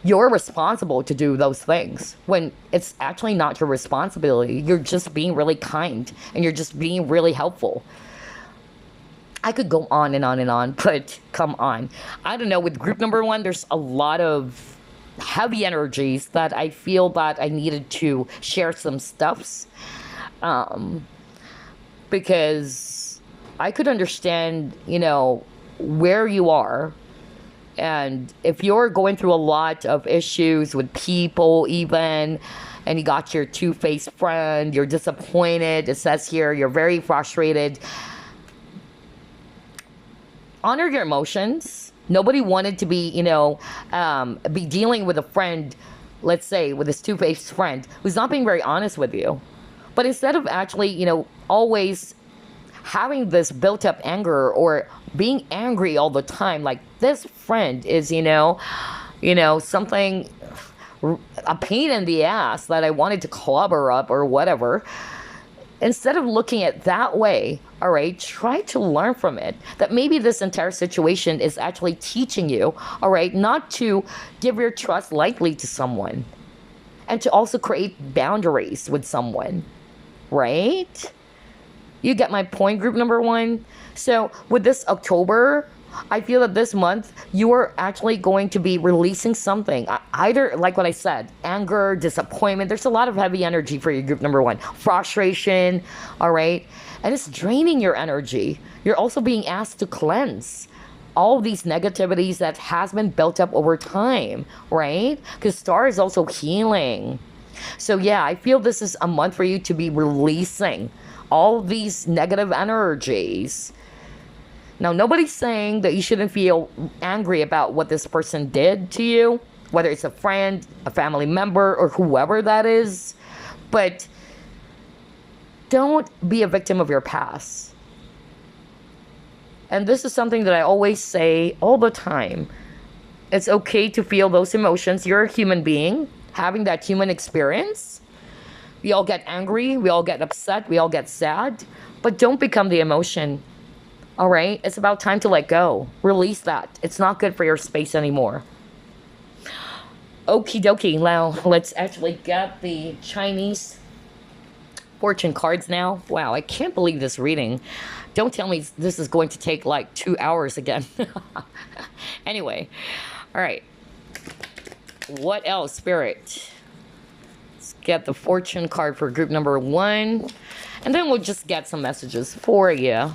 you're responsible to do those things, when it's actually not your responsibility. You're just being really kind and you're just being really helpful. I could go on and on and on, but come on. I don't know, with group number 1, there's a lot of heavy energies that I feel that I needed to share some stuffs. Because I could understand, where you are. And if you're going through a lot of issues with people even, and you got your two-faced friend, you're disappointed, it says here, you're very frustrated, honor your emotions. Nobody wanted to be, be dealing with a friend, let's say, with this two-faced friend who's not being very honest with you. But instead of actually, always having this built-up anger or being angry all the time, like this friend is, something, a pain in the ass that I wanted to club her up or whatever. Instead of looking at it that way, all right, try to learn from it. That maybe this entire situation is actually teaching you, all right, not to give your trust lightly to someone. And to also create boundaries with someone, right? You get my point, group number 1? So with this October, I feel that this month you are actually going to be releasing something. Either, like what I said, anger, disappointment. There's a lot of heavy energy for you, group number 1. Frustration, all right? And it's draining your energy. You're also being asked to cleanse all these negativities that has been built up over time, right? Because Star is also healing. So yeah, I feel this is a month for you to be releasing all these negative energies. Now, nobody's saying that you shouldn't feel angry about what this person did to you, whether it's a friend, a family member, or whoever that is. But don't be a victim of your past. And this is something that I always say all the time. It's okay to feel those emotions. You're a human being having that human experience. We all get angry, we all get upset, we all get sad, but don't become the emotion. All right? It's about time to let go. Release that. It's not good for your space anymore. Okie dokie. Now, let's actually get the Chinese fortune cards now. Wow, I can't believe this reading. Don't tell me this is going to take like 2 hours again. Anyway, all right. What else, Spirit? Let's get the fortune card for group number 1. And then we'll just get some messages for you.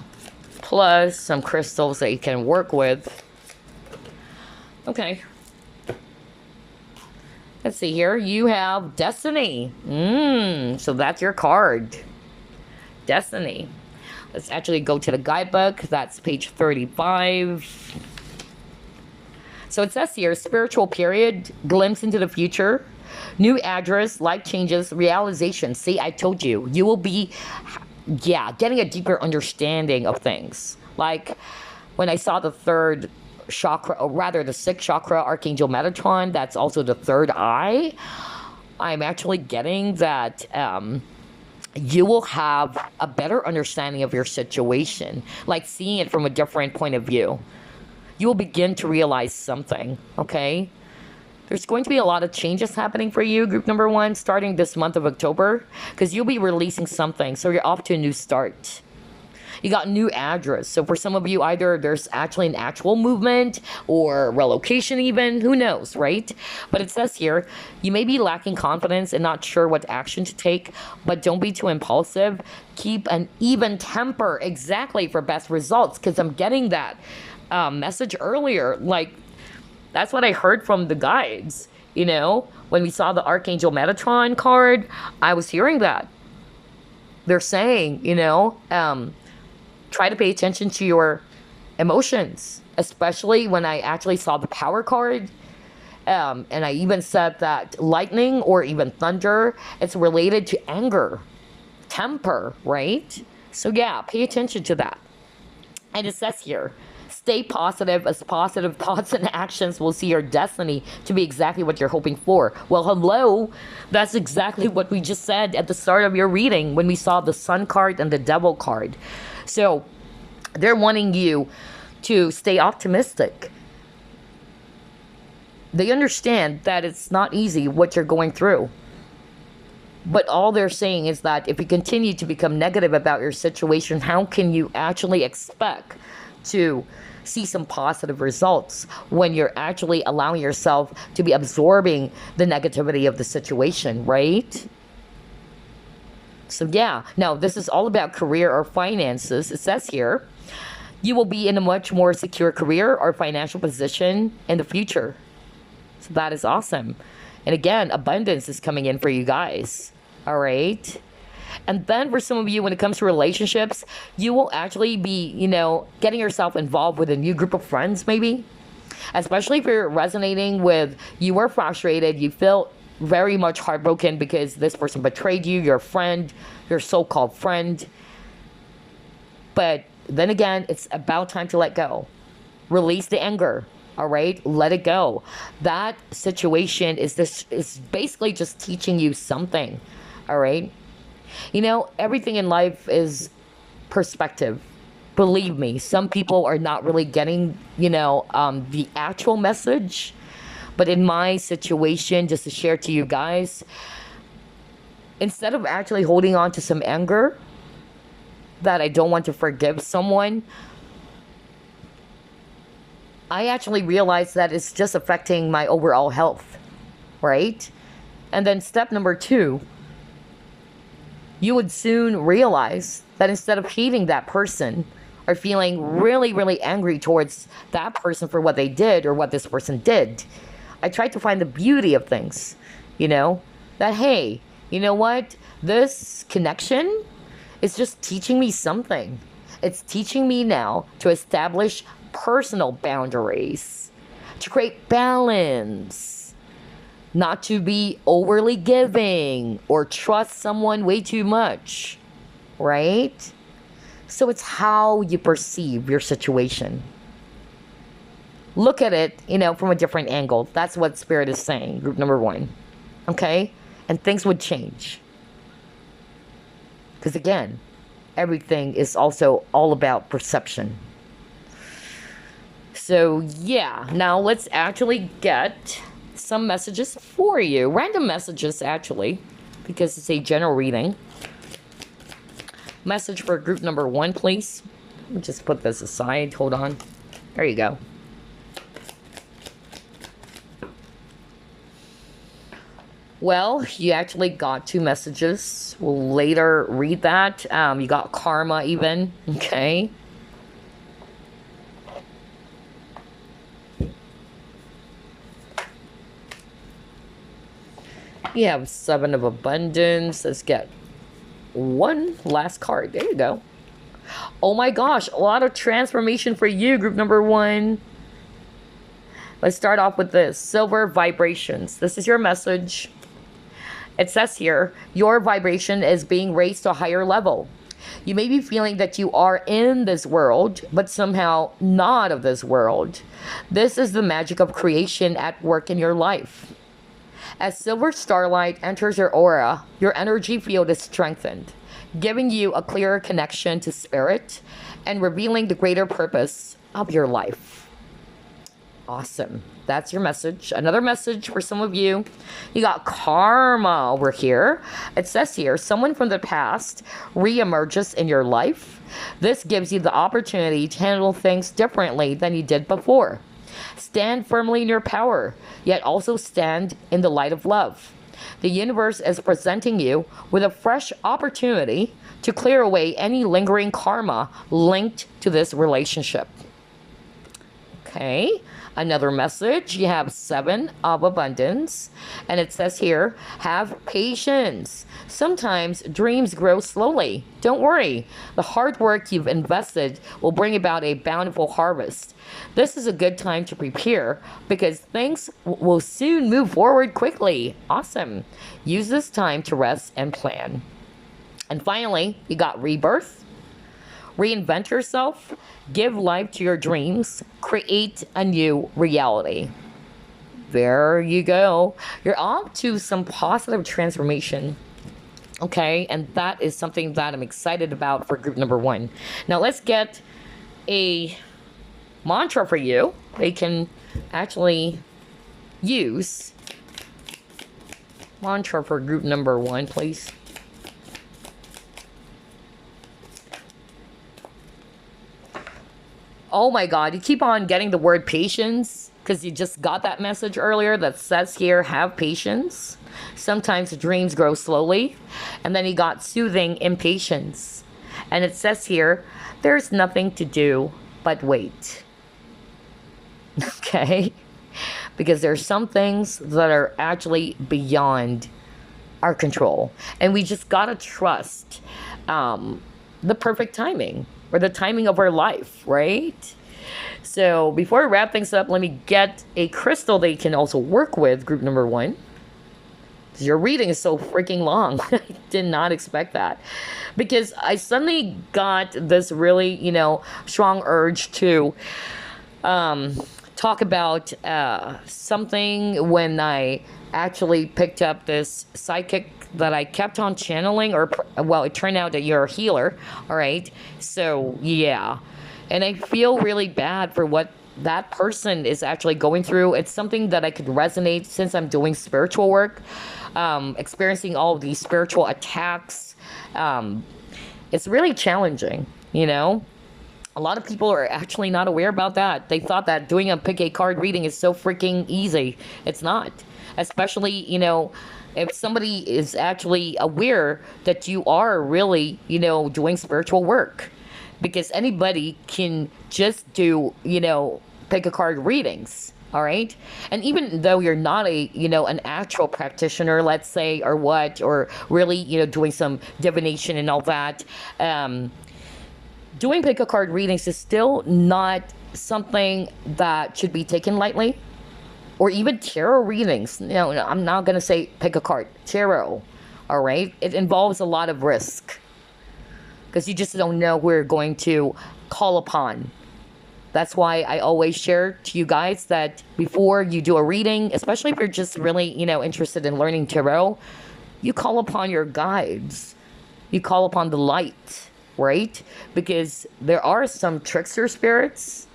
Plus some crystals that you can work with. Okay. Let's see here. You have Destiny. So that's your card. Destiny. Let's actually go to the guidebook. That's page 35. So it says here, spiritual period, glimpse into the future, new address, life changes, realization. See, I told you, you will be, yeah, getting a deeper understanding of things. Like when I saw the third chakra, or rather the sixth chakra, Archangel Metatron, that's also the third eye. I'm actually getting that you will have a better understanding of your situation, like seeing it from a different point of view. You will begin to realize something, okay? There's going to be a lot of changes happening for you, group number 1, starting this month of October, because you'll be releasing something, so you're off to a new start. You got new address. So for some of you, either there's actually an actual movement or relocation even, who knows, right? But it says here, you may be lacking confidence and not sure what action to take, but don't be too impulsive. Keep an even temper, exactly, for best results, because I'm getting that message earlier. Like, that's what I heard from the guides, you know? When we saw the Archangel Metatron card, I was hearing that. They're saying, you know, try to pay attention to your emotions, especially when I actually saw the power card. And I even said that lightning or even thunder, it's related to anger, temper, right? So yeah, pay attention to that. And it says here, stay positive, as positive thoughts and actions will see your destiny to be exactly what you're hoping for. Well, hello. That's exactly what we just said at the start of your reading when we saw the Sun card and the Devil card. So they're wanting you to stay optimistic. They understand that it's not easy what you're going through. But all they're saying is that if you continue to become negative about your situation, how can you actually expect to see some positive results when you're actually allowing yourself to be absorbing the negativity of the situation, right? So yeah, now this is all about career or finances. It says here, you will be in a much more secure career or financial position in the future. So that is awesome. And again, abundance is coming in for you guys. All right. And then for some of you, when it comes to relationships, you will actually be, you know, getting yourself involved with a new group of friends, maybe. Especially if you're resonating with, you were frustrated, you feel very much heartbroken because this person betrayed you, your friend, your so-called friend. But then again, it's about time to let go. Release the anger. All right, let it go. That situation is basically just teaching you something. All right. You know, everything in life is perspective. Believe me, some people are not really getting, you know, the actual message. But in my situation, just to share to you guys, instead of actually holding on to some anger that I don't want to forgive someone, I actually realized that it's just affecting my overall health, right? And then step number 2, you would soon realize that instead of hating that person or feeling really, really angry towards that person for what they did or what this person did, I tried to find the beauty of things, you know, that, hey, you know what? This connection is just teaching me something. It's teaching me now to establish personal boundaries, to create balance, not to be overly giving or trust someone way too much, right? So it's how you perceive your situation. Look at it, you know, from a different angle. That's what Spirit is saying, group number 1. Okay? And things would change. Because again, everything is also all about perception. So yeah, now let's actually get some messages for you. Random messages, actually, because it's a general reading. Message for group number 1, please. Let me just put this aside. Hold on. There you go. Well, you actually got 2 messages. We'll later read that. You got karma even. Okay. You have 7 of abundance. Let's get one last card. There you go. Oh my gosh, a lot of transformation for you, group number 1. Let's start off with this. Silver vibrations. This is your message. It says here, your vibration is being raised to a higher level. You may be feeling that you are in this world, but somehow not of this world. This is the magic of creation at work in your life. As silver starlight enters your aura, your energy field is strengthened, giving you a clearer connection to spirit and revealing the greater purpose of your life. Awesome. That's your message. Another message for some of you. You got karma over here. It says here, someone from the past reemerges in your life. This gives you the opportunity to handle things differently than you did before. Stand firmly in your power, yet also stand in the light of love. The universe is presenting you with a fresh opportunity to clear away any lingering karma linked to this relationship. Okay, another message. You have 7 of abundance, and it says here, have patience. Sometimes dreams grow slowly. Don't worry. The hard work you've invested will bring about a bountiful harvest. This is a good time to prepare because things will soon move forward quickly. Awesome. Use this time to rest and plan. And finally, you got rebirth. Reinvent yourself. Give life to your dreams. Create a new reality. There you go. You're off to some positive transformation. Okay, and that is something that I'm excited about for group number 1. Now let's get a mantra for you. They can actually use mantra for group number 1, please. Oh my God, you keep on getting the word patience because you just got that message earlier that says here, have patience. Sometimes dreams grow slowly. And then you got soothing impatience. And it says here, there's nothing to do but wait. Okay? Because there's some things that are actually beyond our control. And we just gotta trust the perfect timing. Or the timing of our life, right? So before I wrap things up, let me get a crystal that you can also work with, group number 1. Your reading is so freaking long. I did not expect that. Because I suddenly got this really, strong urge to talk about something when I actually picked up this psychic that I kept on channeling, it turned out that you're a healer, all right? So, yeah. And I feel really bad for what that person is actually going through. It's something that I could resonate since I'm doing spiritual work, experiencing all of these spiritual attacks. It's really challenging, A lot of people are actually not aware about that. They thought that doing a pick a card reading is so freaking easy. It's not. Especially, if somebody is actually aware that you are really, doing spiritual work. Because anybody can just do, pick a card readings. All right. And even though you're not an actual practitioner, let's say, or really, doing some divination and all that, doing pick a card readings is still not something that should be taken lightly. Or even tarot readings. I'm not going to say pick a card. Tarot. All right? It involves a lot of risk. Because you just don't know who you're going to call upon. That's why I always share to you guys that before you do a reading, especially if you're just really, interested in learning tarot, you call upon your guides. You call upon the light, right? Because there are some trickster spirits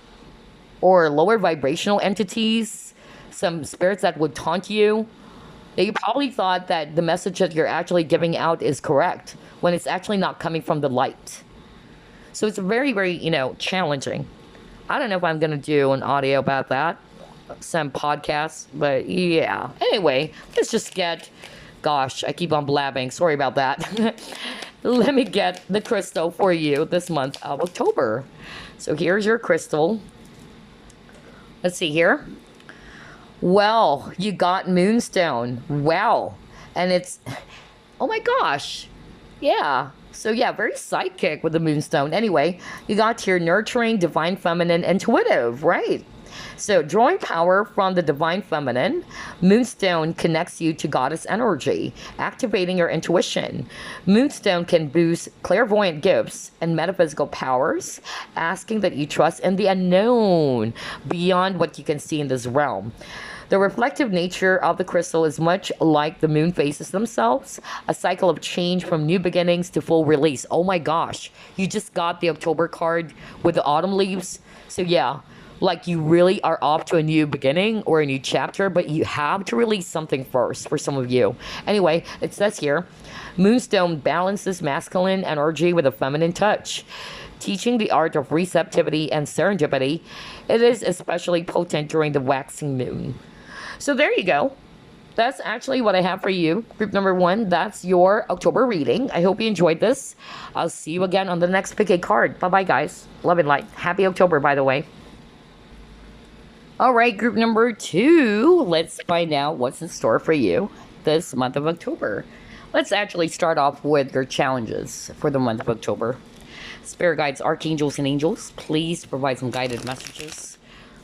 or lower vibrational entities, some spirits that would taunt you, that you probably thought that the message that you're actually giving out is correct when it's actually not coming from the light. So it's very, very, challenging. I don't know if I'm going to do an audio about that, some podcasts, but yeah. Anyway, let's just get, gosh, I keep on blabbing. Sorry about that. Let me get the crystal for you this month of October. So here's your crystal. Let's see here. Well, you got Moonstone. Wow. And it's, oh my gosh. Yeah. So yeah, very psychic with the Moonstone. Anyway, you got your nurturing, divine feminine, intuitive, right? So, drawing power from the divine feminine, Moonstone connects you to goddess energy, activating your intuition. Moonstone can boost clairvoyant gifts and metaphysical powers, asking that you trust in the unknown beyond what you can see in this realm. The reflective nature of the crystal is much like the moon phases themselves, a cycle of change from new beginnings to full release. Oh my gosh, you just got the October card with the autumn leaves. So yeah, like you really are off to a new beginning or a new chapter, but you have to release something first for some of you. Anyway, it says here, Moonstone balances masculine energy with a feminine touch. Teaching the art of receptivity and serendipity, it is especially potent during the waxing moon. So there you go. That's actually what I have for you. Group number 1, that's your October reading. I hope you enjoyed this. I'll see you again on the next pick a card. Bye-bye, guys. Love and light. Happy October, by the way. All right, group number 2. Let's find out what's in store for you this month of October. Let's actually start off with your challenges for the month of October. Spirit guides, archangels, and angels, please provide some guided messages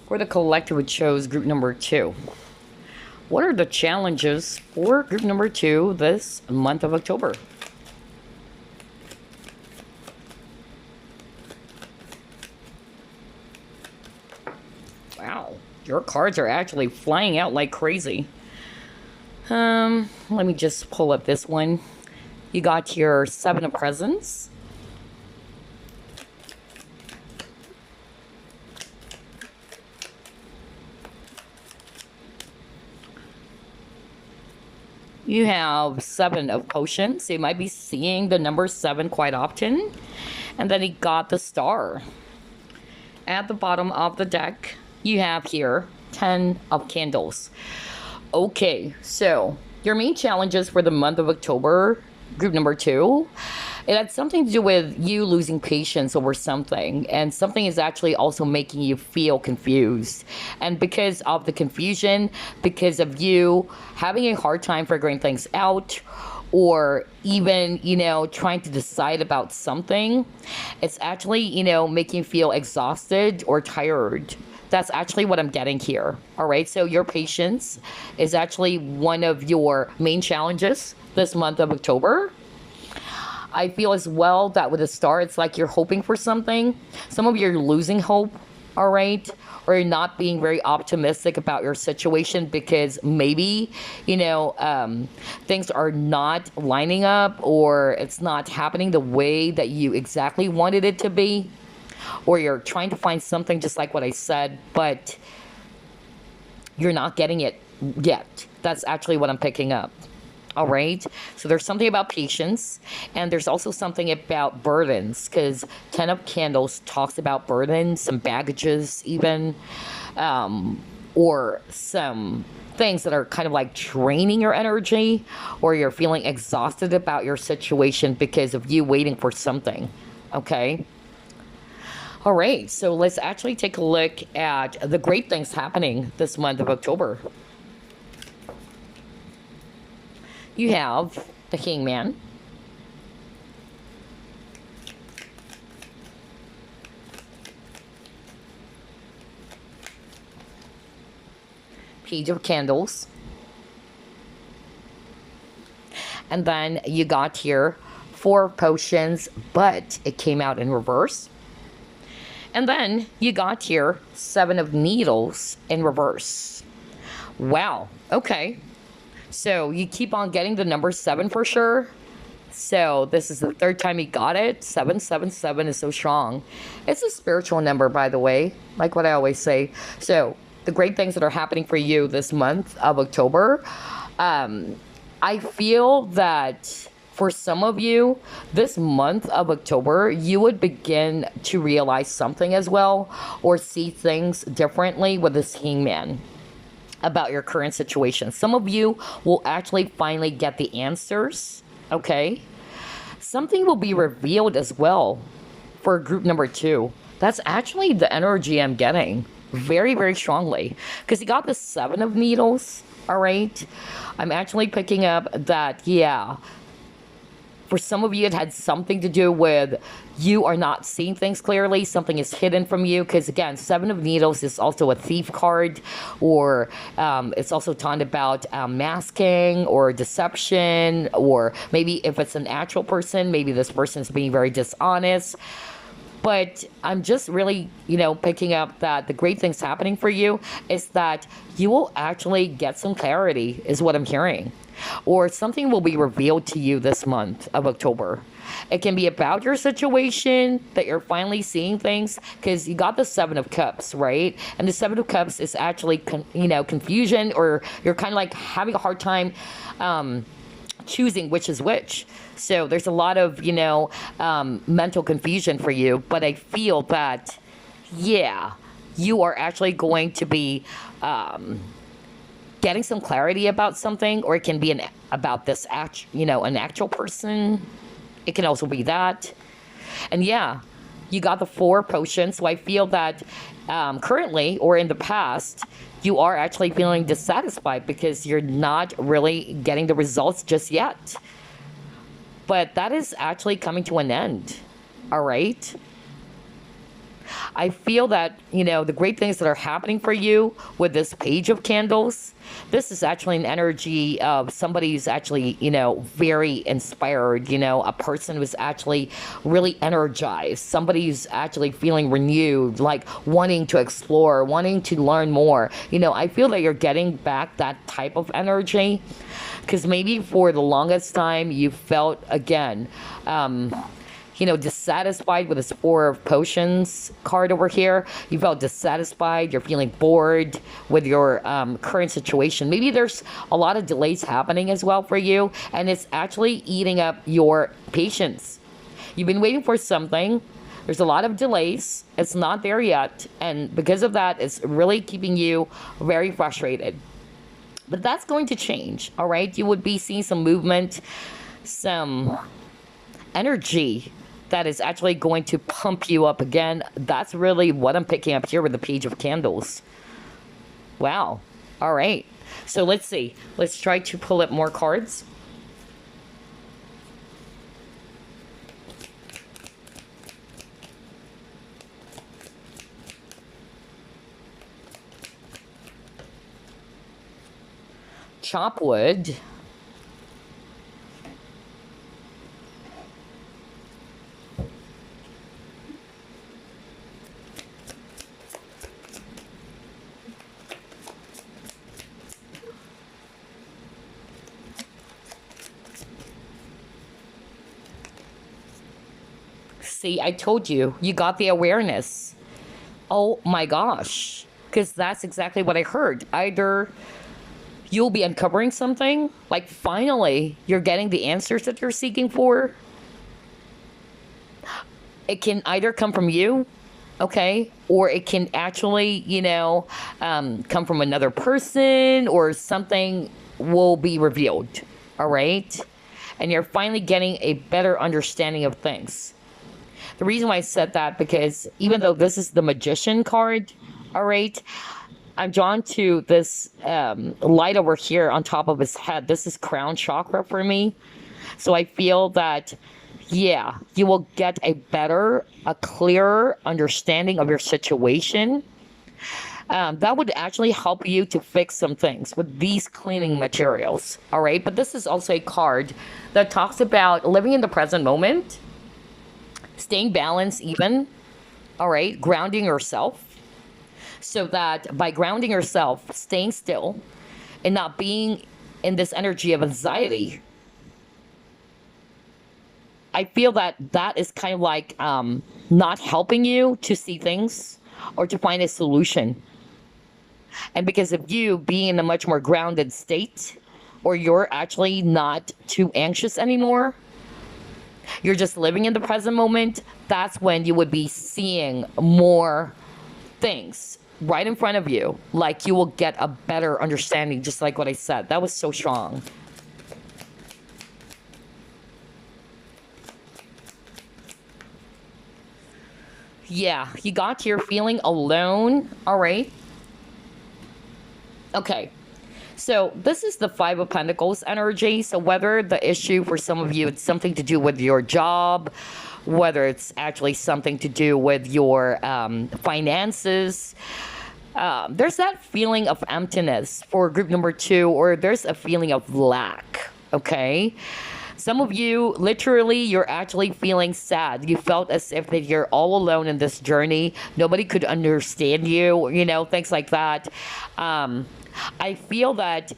for the collective who chose group number 2. What are the challenges for group number 2 this month of October? Wow, your cards are actually flying out like crazy. Let me just pull up this one. You got your 7 of Presents. You have 7 of Potions. So you might be seeing the number 7 quite often. And then you got the Star. At the bottom of the deck, you have here 10 of Candles. Okay, so your main challenges for the month of October, group number 2, it had something to do with you losing patience over something, and something is actually also making you feel confused. And because of the confusion, because of you having a hard time figuring things out, or even, trying to decide about something, it's actually, making you feel exhausted or tired. That's actually what I'm getting here. All right, so your patience is actually one of your main challenges this month of October. I feel as well that with the Star, it's like you're hoping for something. Some of you are losing hope, all right? Or you're not being very optimistic about your situation because maybe, things are not lining up, or it's not happening the way that you exactly wanted it to be. Or you're trying to find something just like what I said, but you're not getting it yet. That's actually what I'm picking up. All right, so there's something about patience, and there's also something about burdens, because 10 of Candles talks about burdens, some baggages even, or some things that are kind of like draining your energy, or you're feeling exhausted about your situation because of you waiting for something, okay? All right, so let's actually take a look at the great things happening this month of October. You have the Hangman. Page of Candles. And then you got here 4 Potions, but it came out in reverse. And then you got here 7 of Needles in reverse. Wow, okay. So you keep on getting the number 7 for sure. So this is the 3rd time you got it. 777 is so strong. It's a spiritual number, by the way, like what I always say. So the great things that are happening for you this month of October, I feel that for some of you, this month of October, you would begin to realize something as well, or see things differently with this Hangman about your current situation. Some of you will actually finally get the answers, okay? Something will be revealed as well for group number 2. That's actually the energy I'm getting very, very strongly, because you got the 7 of Needles, all right? I'm actually picking up that, yeah, For some of you, it had something to do with you are not seeing things clearly. Something is hidden from you. Because again, Seven of Needles is also a thief card, or it's also talking about masking or deception, or maybe if it's an actual person, maybe this person is being very dishonest. But I'm just really, picking up that the great things happening for you is that you will actually get some clarity, is what I'm hearing. Or something will be revealed to you this month of October. It can be about your situation that you're finally seeing things, because you got the Seven of Cups, right? And the Seven of Cups is actually, confusion, or you're kind of like having a hard time choosing which is which. So there's a lot of, mental confusion for you. But I feel that, yeah, you are actually going to be getting some clarity about something, or it can be about this, an actual person. It can also be that. And yeah, you got the Four Potions. So I feel that currently, or in the past, you are actually feeling dissatisfied because you're not really getting the results just yet. But that is actually coming to an end. All right? I feel that, the great things that are happening for you with this Page of Candles, this is actually an energy of somebody who's actually, very inspired, a person who's actually really energized, somebody who's actually feeling renewed, like wanting to explore, wanting to learn more. I feel that you're getting back that type of energy, because maybe for the longest time you felt, again, dissatisfied with this Four of Potions card over here. You felt dissatisfied. You're feeling bored with your current situation. Maybe there's a lot of delays happening as well for you, and it's actually eating up your patience. You've been waiting for something. There's a lot of delays. It's not there yet, and because of that, it's really keeping you very frustrated. But that's going to change, all right? You would be seeing some movement, some energy that is actually going to pump you up again. That's really what I'm picking up here with the Page of Candles. Wow. All right. So let's see. Let's try to pull up more cards. Chop wood. See, I told you, you got the awareness. Oh my gosh. Because that's exactly what I heard. Either you'll be uncovering something, like finally you're getting the answers that you're seeking for. It can either come from you, okay, or it can actually, come from another person, or something will be revealed, all right? And you're finally getting a better understanding of things. The reason why I said that, because even though this is the Magician card, all right, I'm drawn to this light over here on top of his head. This is crown chakra for me. So I feel that, yeah, you will get a clearer understanding of your situation. That would actually help you to fix some things with these cleaning materials, all right? But this is also a card that talks about living in the present moment, staying balanced even, all right, grounding yourself, so that by grounding yourself, staying still, and not being in this energy of anxiety, I feel that that is kind of like not helping you to see things or to find a solution. And because of you being in a much more grounded state, or you're actually not too anxious anymore, you're just living in the present moment, that's when you would be seeing more things right in front of you. Like you will get a better understanding, just like what I said. That was so strong. Yeah, you got here feeling alone, all right? Okay. So this is the Five of Pentacles energy. So whether the issue for some of you, it's something to do with your job, whether it's actually something to do with your finances, there's that feeling of emptiness for group number 2, or there's a feeling of lack, okay? Some of you, literally, you're actually feeling sad. You felt as if that you're all alone in this journey. Nobody could understand you, things like that. I feel that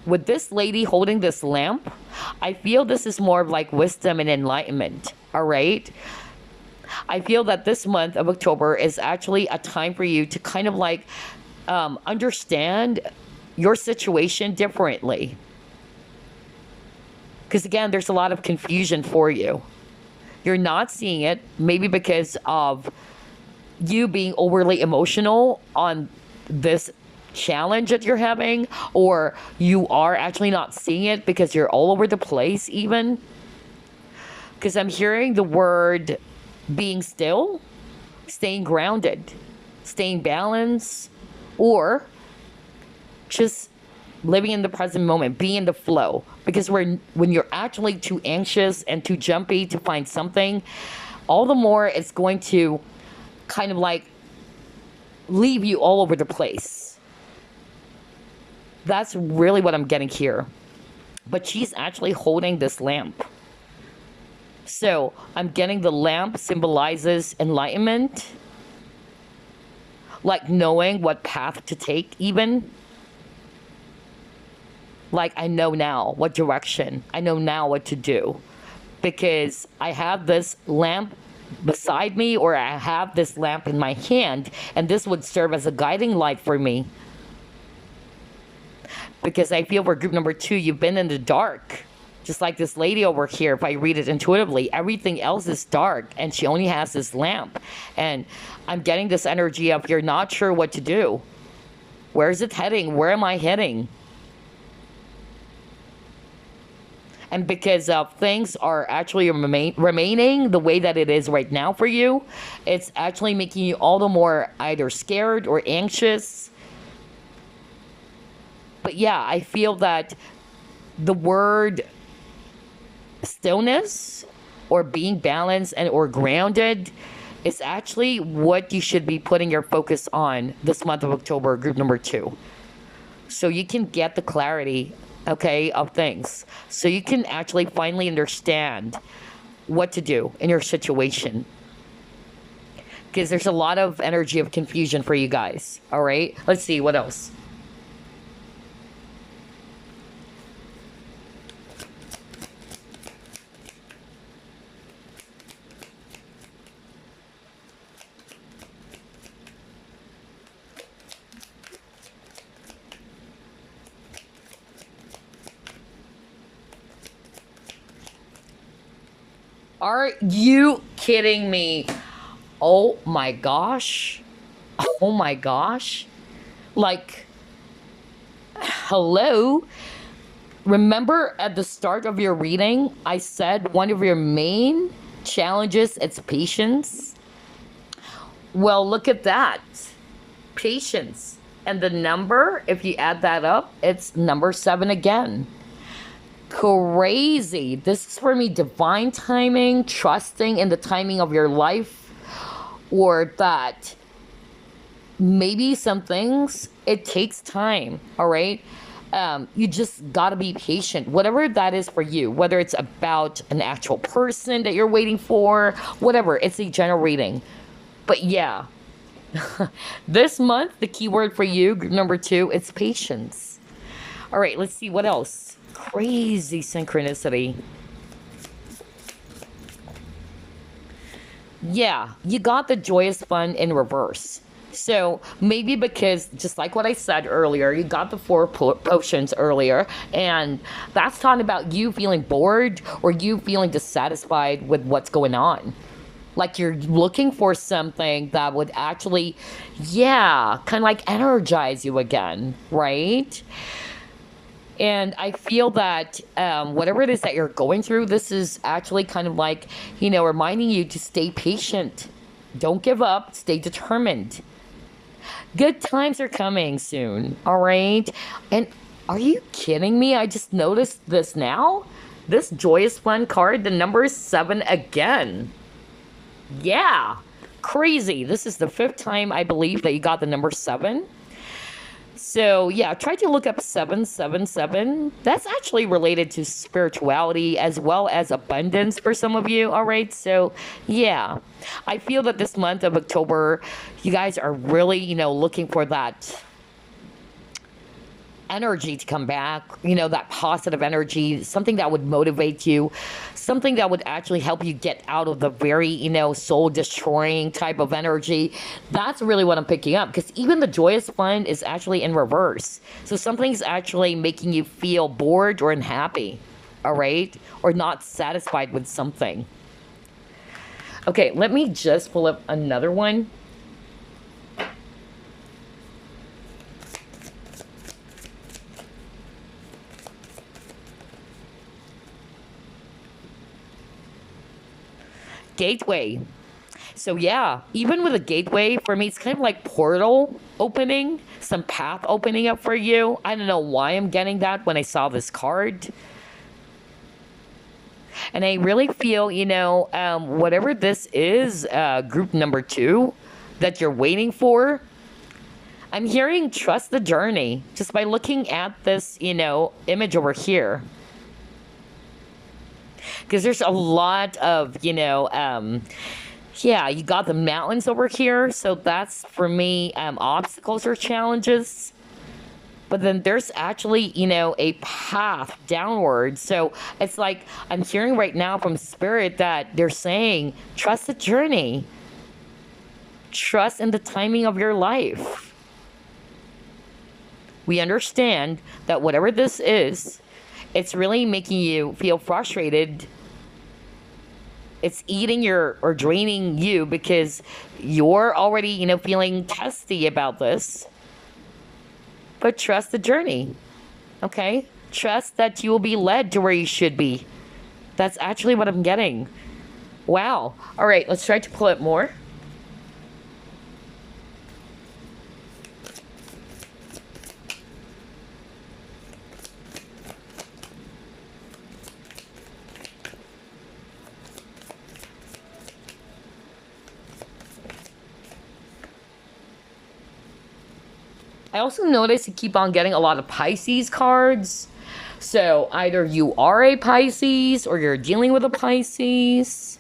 with this lady holding this lamp, I feel this is more of like wisdom and enlightenment, all right? I feel that this month of October is actually a time for you to kind of like understand your situation differently. Because again, there's a lot of confusion for you. You're not seeing it, maybe because of you being overly emotional on this challenge that you're having, or you are actually not seeing it because you're all over the place even. Because I'm hearing the word being still, staying grounded, staying balanced, or just living in the present moment, being in the flow. Because when you're actually too anxious and too jumpy to find something, all the more it's going to kind of like leave you all over the place. That's really what I'm getting here. But she's actually holding this lamp. So I'm getting the lamp symbolizes enlightenment, like knowing what path to take even. Like, I know now what direction. I know now what to do. Because I have this lamp beside me, or I have this lamp in my hand, and this would serve as a guiding light for me. Because I feel for group number 2, you've been in the dark. Just like this lady over here, if I read it intuitively, everything else is dark, and she only has this lamp. And I'm getting this energy of you're not sure what to do. Where is it heading? Where am I heading? And because things are actually remaining the way that it is right now for you, it's actually making you all the more either scared or anxious. But yeah, I feel that the word stillness or being balanced and or grounded is actually what you should be putting your focus on this month of October, group number 2. So you can get the clarity, okay, of things. So you can actually finally understand what to do in your situation. Because there's a lot of energy of confusion for you guys. All right, let's see what else. Are you kidding me? Oh my gosh. Oh my gosh. Like, hello? Remember at the start of your reading, I said one of your main challenges is patience? Well, look at that. Patience. And the number, if you add that up, it's number 7 again. Crazy. This is for me divine timing, trusting in the timing of your life, or that maybe some things, it takes time, all right? You just gotta be patient, whatever that is for you, whether it's about an actual person that you're waiting for, whatever, it's a general reading. But yeah, this month, the keyword for you, group number 2, it's patience. All right, let's see what else. Crazy synchronicity. Yeah, you got the joyous fun in reverse. So maybe because, just like what I said earlier, you got the 4 potions earlier, and that's talking about you feeling bored or you feeling dissatisfied with what's going on. Like you're looking for something that would actually, yeah, kind of like energize you again, right? And I feel that whatever it is that you're going through, this is actually kind of like, reminding you to stay patient. Don't give up. Stay determined. Good times are coming soon, all right? And Are you kidding me? I just noticed this now. This joyous fun card, the number is 7 again. Yeah, crazy. This is the 5th time I believe that you got the number 7. So yeah, try to look up 777. That's actually related to spirituality as well as abundance for some of you. All right. So yeah, I feel that this month of October, you guys are really, looking for that energy to come back, that positive energy, something that would motivate you, something that would actually help you get out of the very, soul destroying type of energy. That's really what I'm picking up, because even the joyous fun is actually in reverse. So something's actually making you feel bored or unhappy, all right? Or not satisfied with something. Okay, let me just pull up another one. Gateway. So yeah, even with a gateway, for me, it's kind of like portal opening, some path opening up for you. I don't know why I'm getting that when I saw this card. And I really feel, whatever this is, group number 2 that you're waiting for, I'm hearing trust the journey just by looking at this, image over here. Because there's a lot of, yeah, you got the mountains over here. So that's, for me, obstacles or challenges. But then there's actually, a path downward. So it's like I'm hearing right now from Spirit that they're saying, trust the journey. Trust in the timing of your life. We understand that whatever this is, it's really making you feel frustrated. It's eating or draining you because you're already, feeling testy about this. But trust the journey, okay? Trust that you will be led to where you should be. That's actually what I'm getting. Wow. All right, let's try to pull it more. I also notice you keep on getting a lot of Pisces cards. So either you are a Pisces or you're dealing with a Pisces.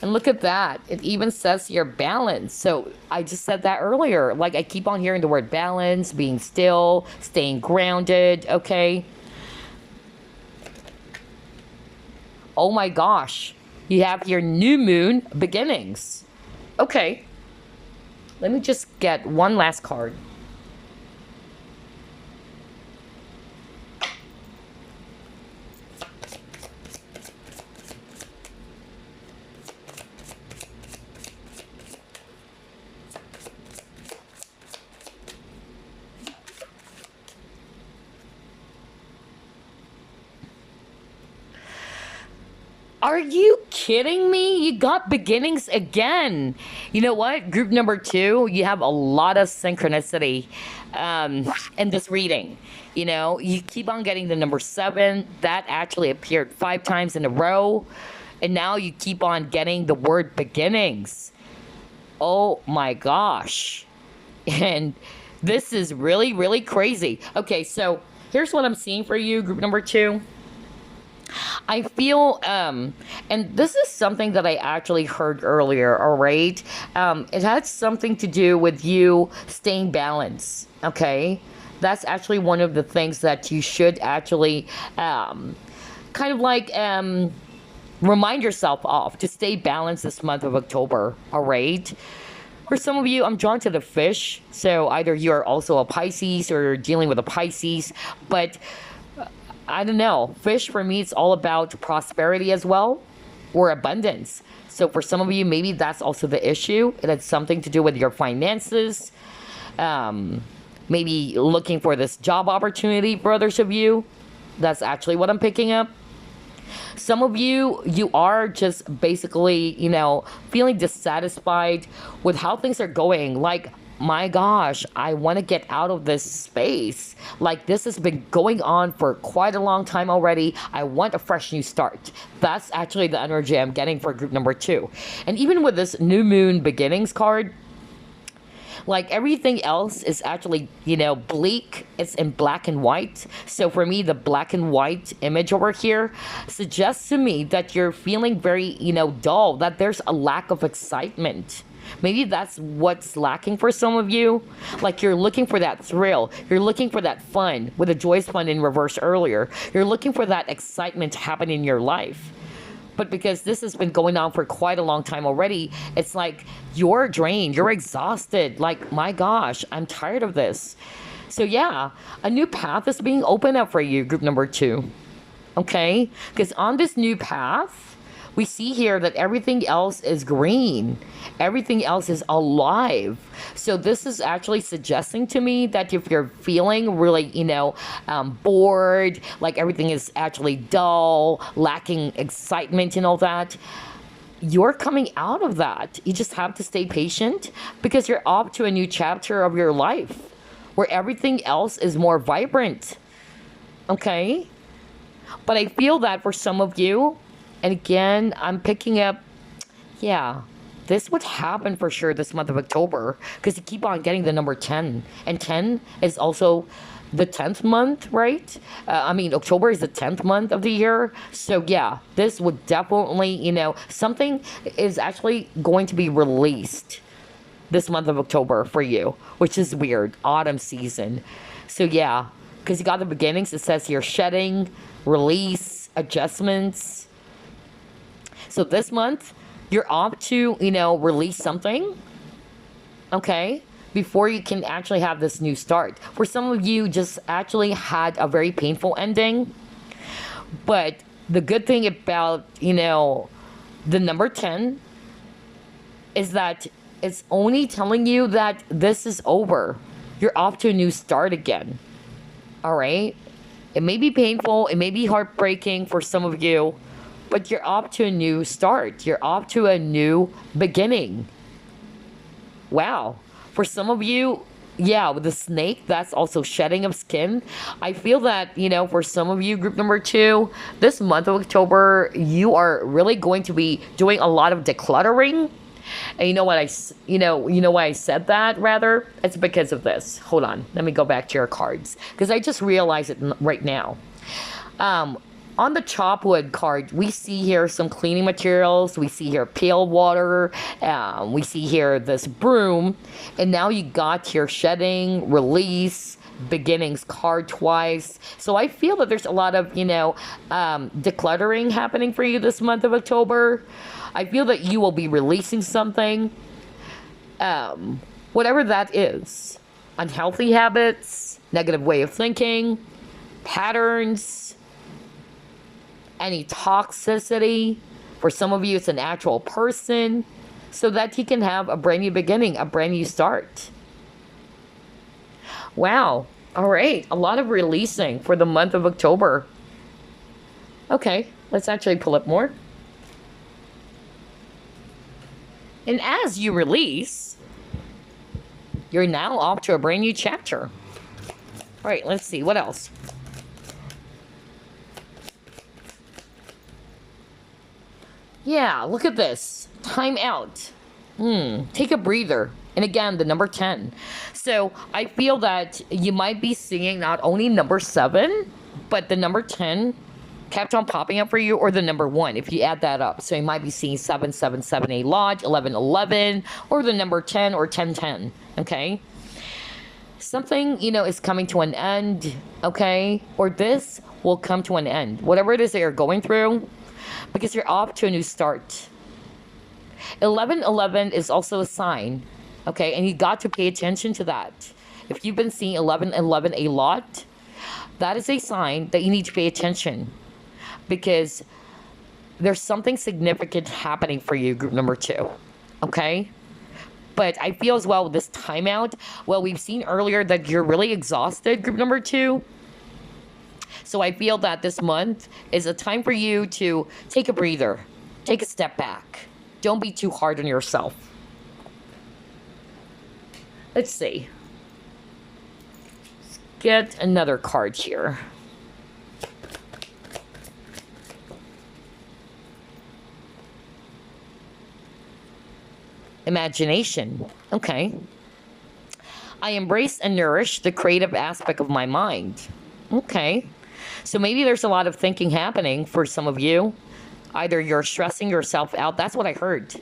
And look at that. It even says here balance. So I just said that earlier. Like, I keep on hearing the word balance, being still, staying grounded, okay? Oh my gosh. You have your new moon beginnings. Okay. Let me just get one last card. Are you kidding me? You got beginnings again. You know what? Group number 2, you have a lot of synchronicity in this reading. You keep on getting the number 7. That actually appeared 5 times in a row. And now you keep on getting the word beginnings. Oh my gosh. And this is really, really crazy. Okay, so here's what I'm seeing for you, group number 2. I feel, and this is something that I actually heard earlier, all right? It had something to do with you staying balanced, okay? That's actually one of the things that you should actually kind of like remind yourself of, to stay balanced this month of October, all right? For some of you, I'm drawn to the fish. So either you're also a Pisces or you're dealing with a Pisces, but I don't know. Fish, for me, it's all about prosperity as well, or abundance. So for some of you, maybe that's also the issue. It had something to do with your finances. Maybe looking for this job opportunity for others of you. That's actually what I'm picking up. Some of you, you are just basically, feeling dissatisfied with how things are going. Like, my gosh, I want to get out of this space. Like, this has been going on for quite a long time already. I want a fresh new start. That's actually the energy I'm getting for group number 2. And even with this new moon beginnings card, like, everything else is actually, bleak. It's in black and white. So for me, the black and white image over here suggests to me that you're feeling very, dull, that there's a lack of excitement. Maybe that's what's lacking for some of you. Like, you're looking for that thrill. You're looking for that fun, with the joyous fun in reverse earlier. You're looking for that excitement to happen in your life. But because this has been going on for quite a long time already, it's like you're drained, you're exhausted. Like, my gosh, I'm tired of this. So yeah, a new path is being opened up for you, group number 2. Okay? Because on this new path, we see here that everything else is green. Everything else is alive. So this is actually suggesting to me that if you're feeling really, bored, like everything is actually dull, lacking excitement and all that, you're coming out of that. You just have to stay patient, because you're off to a new chapter of your life where everything else is more vibrant. Okay? But I feel that for some of you, and again, I'm picking up, this would happen for sure this month of October, because you keep on getting the number 10. And 10 is also the 10th month, right? October is the 10th month of the year. So yeah, this would definitely, something is actually going to be released this month of October for you, which is weird. Autumn season. So yeah, because you got the beginnings. It says here shedding, release, adjustments. So this month, you're off to, release something, okay, before you can actually have this new start. For some of you, just actually had a very painful ending. But the good thing about, the number 10 is that it's only telling you that this is over. You're off to a new start again, all right? It may be painful. It may be heartbreaking for some of you. But you're off to a new start. You're off to a new beginning. Wow. For some of you, with the snake, that's also shedding of skin. I feel that, for some of you, group number 2, this month of October, you are really going to be doing a lot of decluttering. And you know why I said that, rather? It's because of this. Hold on. Let me go back to your cards, because I just realized it right now. On the chopwood card, we see here some cleaning materials. We see here pail water. We see here this broom. And now you got here shedding, release, beginnings card twice. So I feel that there's a lot of, decluttering happening for you this month of October. I feel that you will be releasing something. Whatever that is. Unhealthy habits, negative way of thinking, patterns, any toxicity. For some of you, it's an actual person, so that you can have a brand new beginning, a brand new start. Wow. All right. A lot of releasing for the month of October. Okay. Let's actually pull up more. And as you release, you're now off to a brand new chapter. All right. Let's see. What else? Yeah, look at this. Time out. Take a breather. And again, the number 10. So I feel that you might be seeing not only number 7, but the number 10 kept on popping up for you, or the number 1, if you add that up. So you might be seeing 777 a lot, 1111, or the number 10 or 1010. Okay? Something, is coming to an end. Okay? Or this will come to an end. Whatever it is that you're going through, because you're off to a new start. 1111 is also a sign, okay? And you got to pay attention to that. If you've been seeing 1111 a lot, that is a sign that you need to pay attention, because there's something significant happening for you, group number 2, okay? But I feel as well with this timeout, we've seen earlier that you're really exhausted, group number 2. So I feel that this month is a time for you to take a breather, take a step back. Don't be too hard on yourself. Let's see. Let's get another card here. Imagination. Okay. I embrace and nourish the creative aspect of my mind. Okay. So maybe there's a lot of thinking happening for some of you. Either you're stressing yourself out. That's what I heard.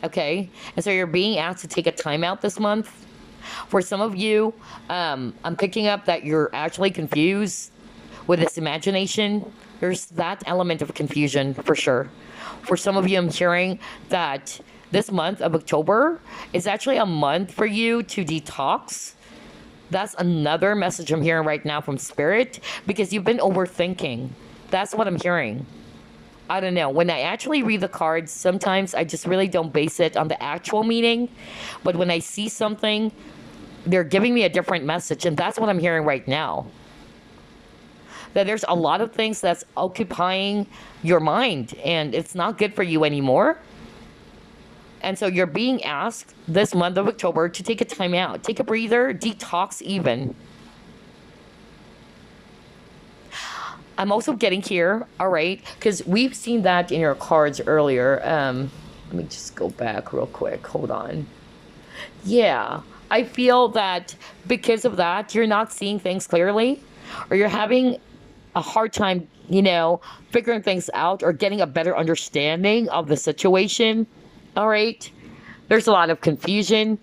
Okay. And so you're being asked to take a time out this month. For some of you, I'm picking up that you're actually confused with this imagination. There's that element of confusion for sure. For some of you, I'm hearing that this month of October is actually a month for you to detox. That's another message I'm hearing right now from Spirit, because you've been overthinking. That's what I'm hearing. I don't know. When I actually read the cards, sometimes I just really don't base it on the actual meaning. But when I see something, they're giving me a different message. And that's what I'm hearing right now. That there's a lot of things that's occupying your mind, and it's not good for you anymore. And so you're being asked this month of October to take a time out, take a breather, detox even. I'm also getting here, all right, because we've seen that in your cards earlier. Let me just go back real quick. Hold on. Yeah, I feel that because of that, you're not seeing things clearly, or you're having a hard time, figuring things out or getting a better understanding of the situation. All right, there's a lot of confusion,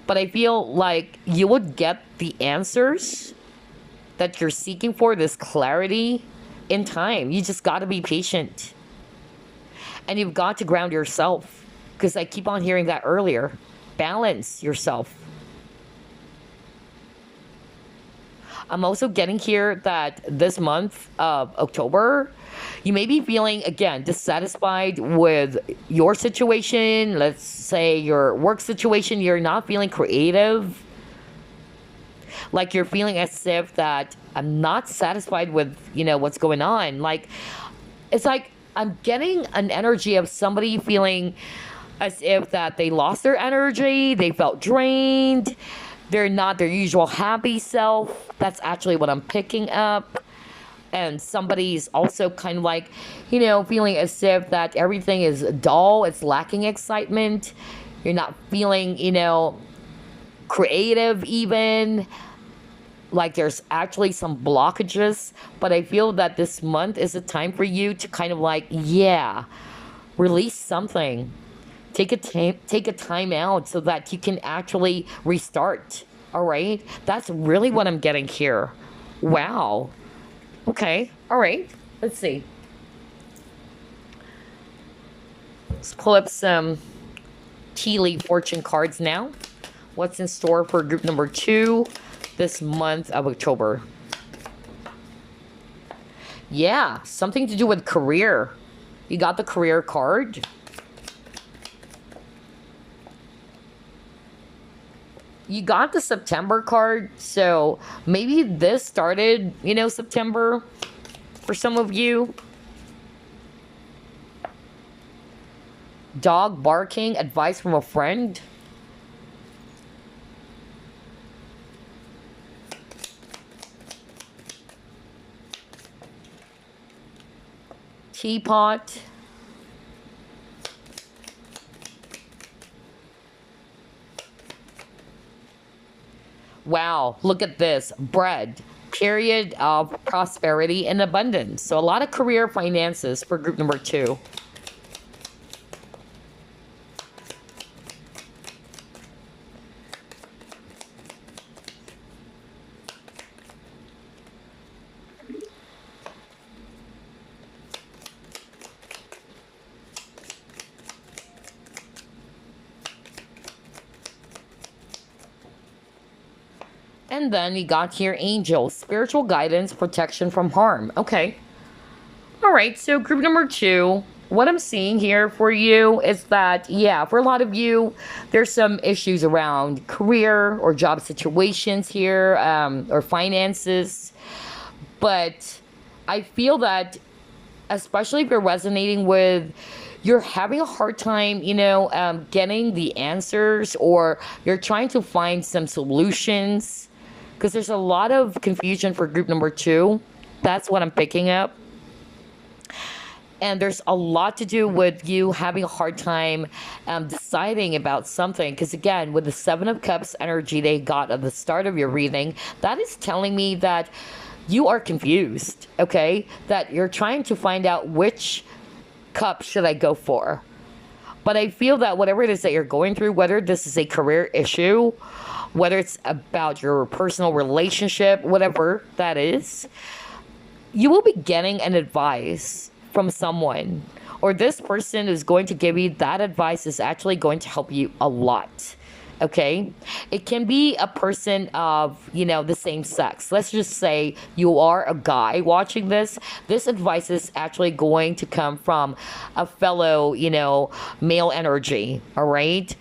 but I feel like you would get the answers that you're seeking for, this clarity, in time. You just got to be patient, and you've got to ground yourself, because I keep on hearing that earlier. Balance yourself. I'm also getting here that this month of October, you may be feeling, again, dissatisfied with your situation. Let's say your work situation. You're not feeling creative. Like you're feeling as if that I'm not satisfied with, what's going on. Like, it's like I'm getting an energy of somebody feeling as if that they lost their energy. They felt drained. They're not their usual happy self. That's actually what I'm picking up. And somebody's also kind of like, feeling as if that everything is dull. It's lacking excitement. You're not feeling, creative even. Like there's actually some blockages. But I feel that this month is a time for you to kind of like, release something. Take a time out so that you can actually restart. All right? That's really what I'm getting here. Wow. Okay. All right. Let's see. Let's pull up some tea leaf fortune cards now. What's in store for group number 2 this month of October? Yeah, something to do with career. You got the career card. You got the September card, so maybe this started, September for some of you. Dog barking, advice from a friend. Teapot. Wow, look at this. Bread. Period of prosperity and abundance. So a lot of career finances for group number 2. And then we got here angels, spiritual guidance, protection from harm. Okay. All right. So group number 2, what I'm seeing here for you is that, for a lot of you, there's some issues around career or job situations here, or finances. But I feel that, especially if you're resonating with, you're having a hard time, getting the answers, or you're trying to find some solutions, because there's a lot of confusion for group number 2. That's what I'm picking up. And there's a lot to do with you having a hard time deciding about something. Because again, with the 7 of Cups energy they got at the start of your reading, that is telling me that you are confused, okay? That you're trying to find out which cup should I go for. But I feel that whatever it is that you're going through, whether this is a career issue, whether it's about your personal relationship, whatever that is, you will be getting an advice from someone, or this person is going to give you that advice is actually going to help you a lot. Okay, it can be a person of the same sex. Let's just say you are a guy watching this. This advice is actually going to come from a fellow male energy. All right.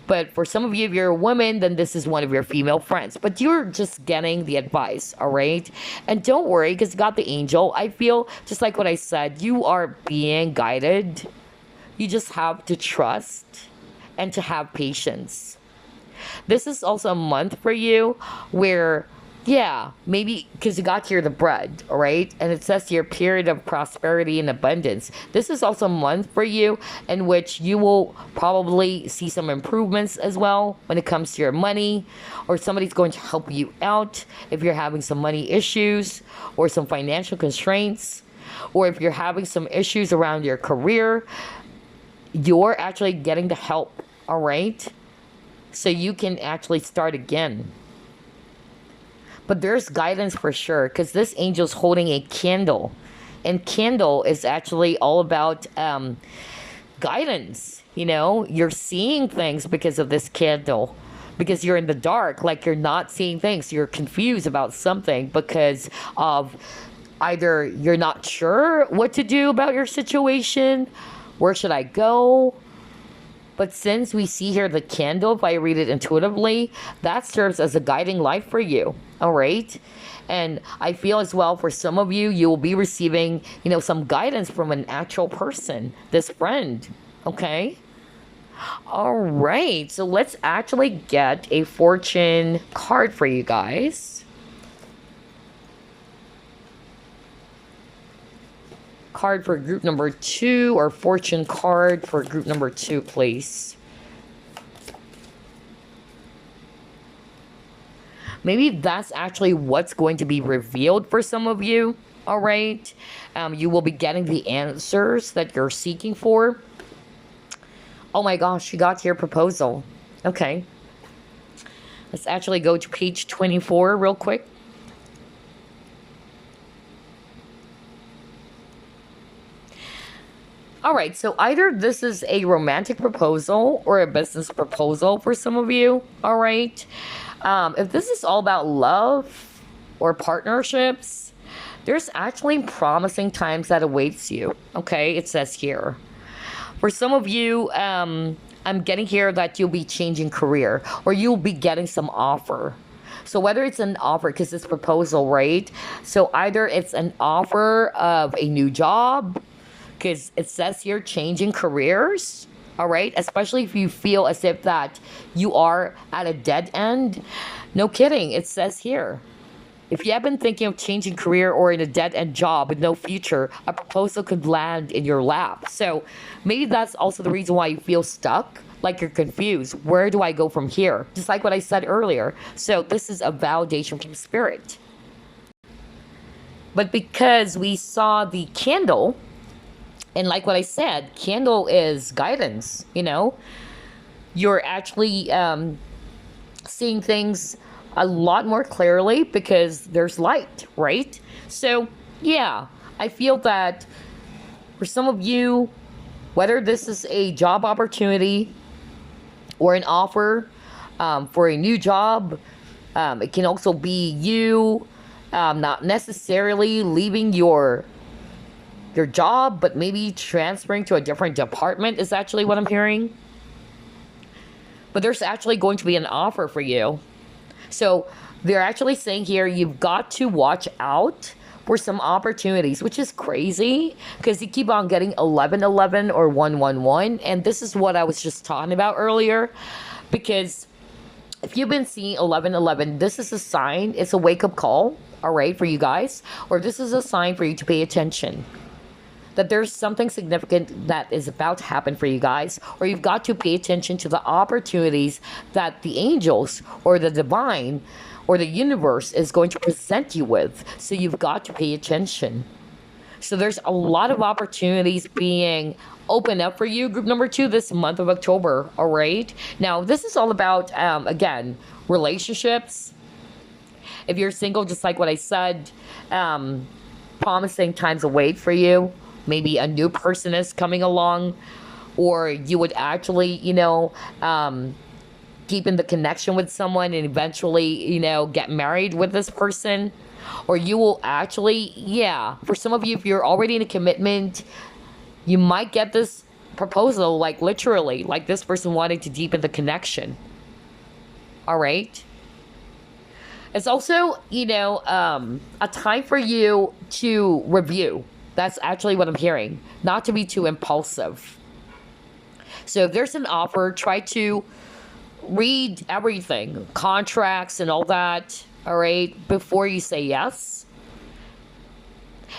But for some of you, if you're a woman, then this is one of your female friends. But you're just getting the advice, all right? And don't worry, because you got the angel. I feel, just like what I said, you are being guided. You just have to trust and to have patience. This is also a month for you where, maybe because you got here the bread, all right? And it says your period of prosperity and abundance. This is also a month for you in which you will probably see some improvements as well when it comes to your money, or somebody's going to help you out if you're having some money issues or some financial constraints, or if you're having some issues around your career, you're actually getting the help, all right? So you can actually start again. But there's guidance for sure, because this angel's holding a candle. And candle is actually all about guidance. You're seeing things because of this candle. Because you're in the dark, like you're not seeing things. You're confused about something because of either you're not sure what to do about your situation. Where should I go? But since we see here the candle, if I read it intuitively, that serves as a guiding light for you. All right. And I feel as well for some of you, you will be receiving, some guidance from an actual person, this friend. Okay. All right. So let's actually get a fortune card for you guys. Card for group number 2, or fortune card for group number 2, please. Maybe that's actually what's going to be revealed for some of you. All right. You will be getting the answers that you're seeking for. Oh my gosh, you got your proposal. Okay. Let's actually go to page 24 real quick. All right, so either this is a romantic proposal or a business proposal for some of you, all right? If this is all about love or partnerships, there's actually promising times that awaits you, okay? It says here. For some of you, I'm getting here that you'll be changing career, or you'll be getting some offer. So whether it's an offer, because it's proposal, right? So either it's an offer of a new job, because it says here changing careers, all right? Especially if you feel as if that you are at a dead end. No kidding, it says here. If you have been thinking of changing career or in a dead-end job with no future, a proposal could land in your lap. So maybe that's also the reason why you feel stuck, like you're confused. Where do I go from here? Just like what I said earlier. So this is a validation from spirit. But because we saw the candle, and like what I said, candle is guidance, You're actually seeing things a lot more clearly because there's light, right? So, yeah, I feel that for some of you, whether this is a job opportunity or an offer for a new job, it can also be you not necessarily leaving your job, but maybe transferring to a different department is actually what I'm hearing. But there's actually going to be an offer for you. So they're actually saying here, you've got to watch out for some opportunities, which is crazy because you keep on getting 1111 or 111. And this is what I was just talking about earlier, because if you've been seeing 1111, this is a sign, it's a wake-up call, all right, for you guys, or this is a sign for you to pay attention, that there's something significant that is about to happen for you guys, or you've got to pay attention to the opportunities that the angels or the divine or the universe is going to present you with. So you've got to pay attention. So there's a lot of opportunities being opened up for you, group number 2, this month of October, all right? Now, this is all about, again, relationships. If you're single, just like what I said, promising times of wait for you. Maybe a new person is coming along, or you would actually, keep in the connection with someone and eventually, get married with this person. Or you will actually, for some of you, if you're already in a commitment, you might get this proposal, like literally, like this person wanting to deepen the connection. All right? It's also, a time for you to review. That's actually what I'm hearing. Not to be too impulsive. So if there's an offer, try to read everything, contracts and all that, all right, before you say yes.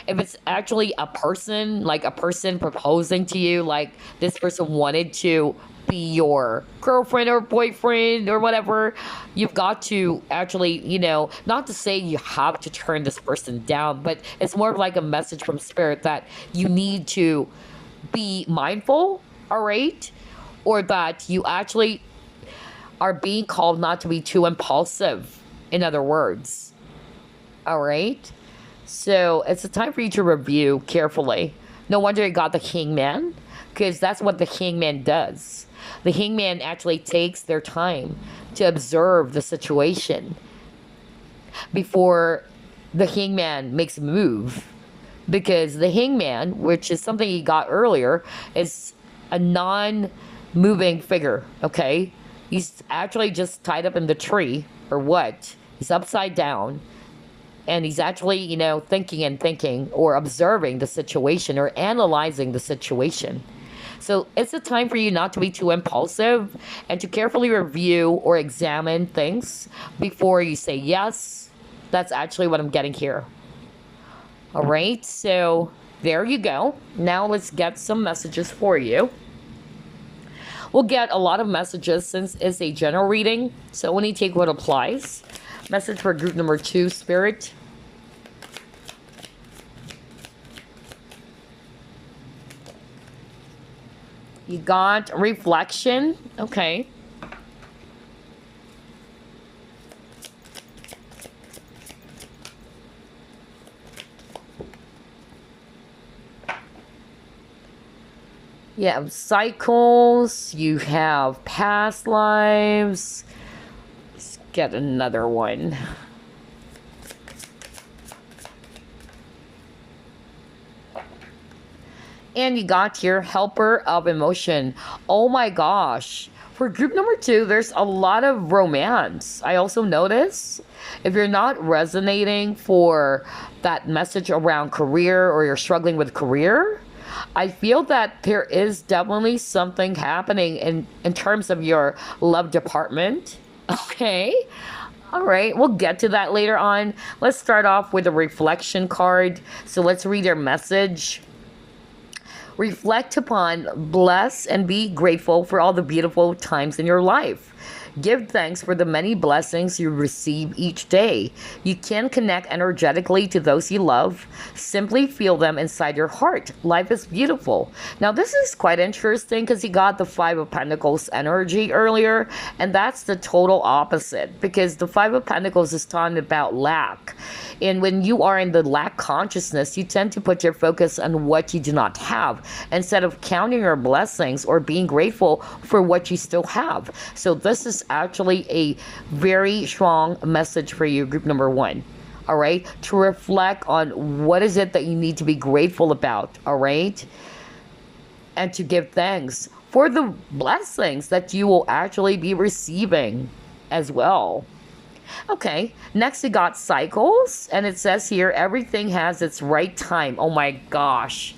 If it's actually a person, like a person proposing to you, like this person wanted to be your girlfriend or boyfriend or whatever, you've got to actually, not to say you have to turn this person down, but it's more of like a message from spirit that you need to be mindful, all right? Or that you actually are being called not to be too impulsive, in other words. All right? So it's a time for you to review carefully. No wonder you got the hangman, because that's what the hangman does. The hangman actually takes their time to observe the situation before the hangman makes a move. Because the hangman, which is something he got earlier, is a non-moving figure, okay? He's actually just tied up in the tree, or what? He's upside down, and he's actually, thinking or observing the situation or analyzing the situation. So it's a time for you not to be too impulsive and to carefully review or examine things before you say yes. That's actually what I'm getting here. All right, so there you go. Now let's get some messages for you. We'll get a lot of messages since it's a general reading, so only take what applies. Message for group number 2, Spirit. You got reflection. Okay. You have cycles. You have past lives. Let's get another one. And you got your helper of emotion. Oh my gosh. For group number 2, there's a lot of romance. I also notice if you're not resonating for that message around career, or you're struggling with career, I feel that there is definitely something happening in terms of your love department. Okay. All right. We'll get to that later on. Let's start off with a reflection card. So let's read your message. Reflect upon, bless, and be grateful for all the beautiful times in your life. Give thanks for the many blessings you receive each day. You can connect energetically to those you love. Simply feel them inside your heart. Life is beautiful. Now, this is quite interesting because you got the 5 of Pentacles energy earlier, and that's the total opposite, because the 5 of Pentacles is talking about lack. And when you are in the lack consciousness, you tend to put your focus on what you do not have instead of counting your blessings or being grateful for what you still have. So this is actually a very strong message for you, group number 1. All right, to reflect on what is it that you need to be grateful about. All right, and to give thanks for the blessings that you will actually be receiving as well. Okay, next we got cycles, and it says here everything has its right time. Oh my gosh.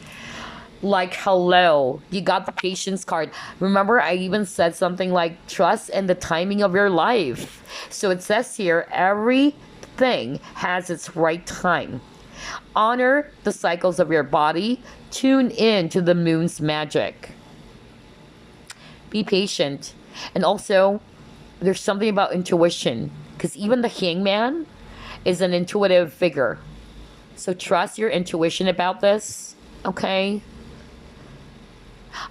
Like, hello, you got the patience card. Remember, I even said something like trust in the timing of your life. So it says here everything has its right time. Honor the cycles of your body. Tune in to the moon's magic. Be patient. And also, there's something about intuition, because even the hangman is an intuitive figure. So trust your intuition about this, okay?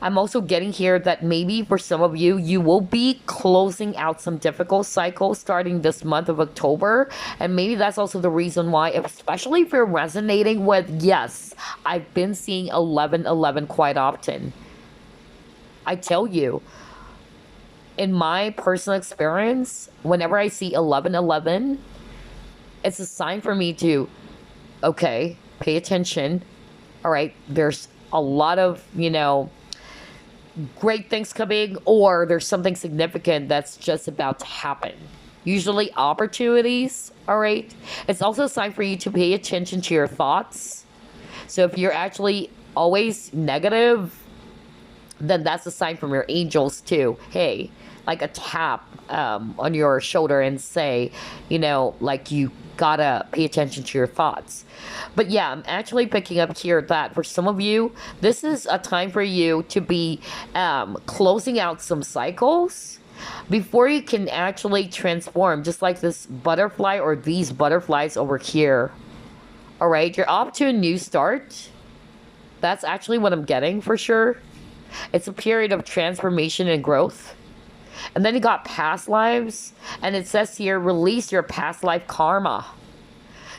I'm also getting here that maybe for some of you, you will be closing out some difficult cycles starting this month of October. And maybe that's also the reason why, especially if you're resonating with, yes, I've been seeing 1111 quite often. I tell you, in my personal experience, whenever I see 1111, it's a sign for me to, okay, pay attention. All right, there's a lot of, great things coming, or there's something significant that's just about to happen. Usually opportunities, all right? It's also a sign for you to pay attention to your thoughts. So if you're actually always negative, then that's a sign from your angels too. Hey, like a tap on your shoulder and say, like you gotta pay attention to your thoughts. But yeah, I'm actually picking up here that for some of you, this is a time for you to be closing out some cycles before you can actually transform, just like this butterfly or these butterflies over here. All right, you're off to a new start. That's actually what I'm getting for sure. It's a period of transformation and growth. And then you got past lives, and it says here, release your past life karma.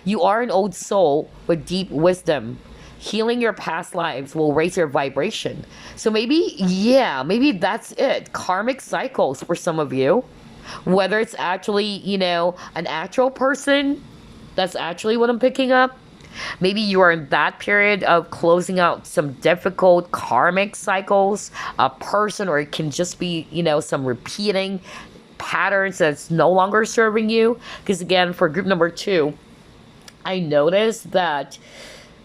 You are an old soul with deep wisdom. Healing your past lives will raise your vibration. So maybe that's it. Karmic cycles for some of you. Whether it's actually, an actual person, that's actually what I'm picking up. Maybe you are in that period of closing out some difficult karmic cycles, a person, or it can just be, some repeating patterns that's no longer serving you. Because again, for group number 2, I noticed that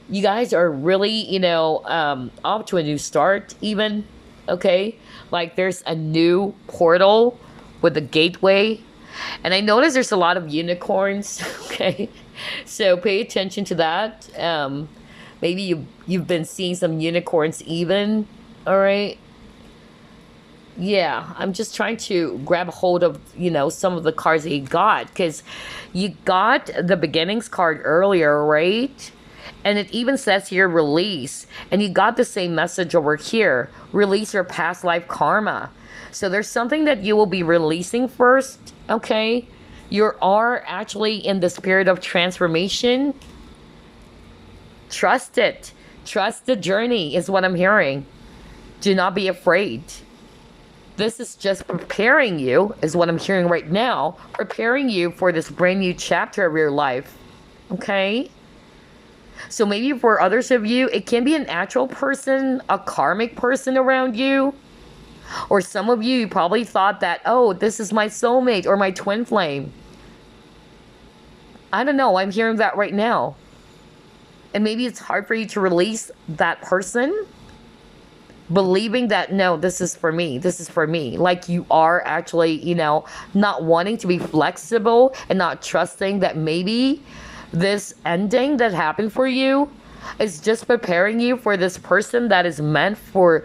you guys are really, off to a new start even, okay? Like there's a new portal with a gateway. And I noticed there's a lot of unicorns, okay? So pay attention to that. Maybe you've been seeing some unicorns even, all right? Yeah, I'm just trying to grab a hold of, some of the cards that you got, because you got the beginnings card earlier, right? And it even says here, release. And you got the same message over here, release your past life karma. So there's something that you will be releasing first, okay? You are actually in this period of transformation. Trust it. Trust the journey is what I'm hearing. Do not be afraid. This is just preparing you, is what I'm hearing right now. Preparing you for this brand new chapter of your life. Okay? So maybe for others of you, it can be an actual person, a karmic person around you. Or some of you probably thought that, oh, this is my soulmate or my twin flame. I don't know. I'm hearing that right now. And maybe it's hard for you to release that person. Believing that, no, this is for me. This is for me. Like you are actually, not wanting to be flexible and not trusting that maybe this ending that happened for you is just preparing you for this person that is meant for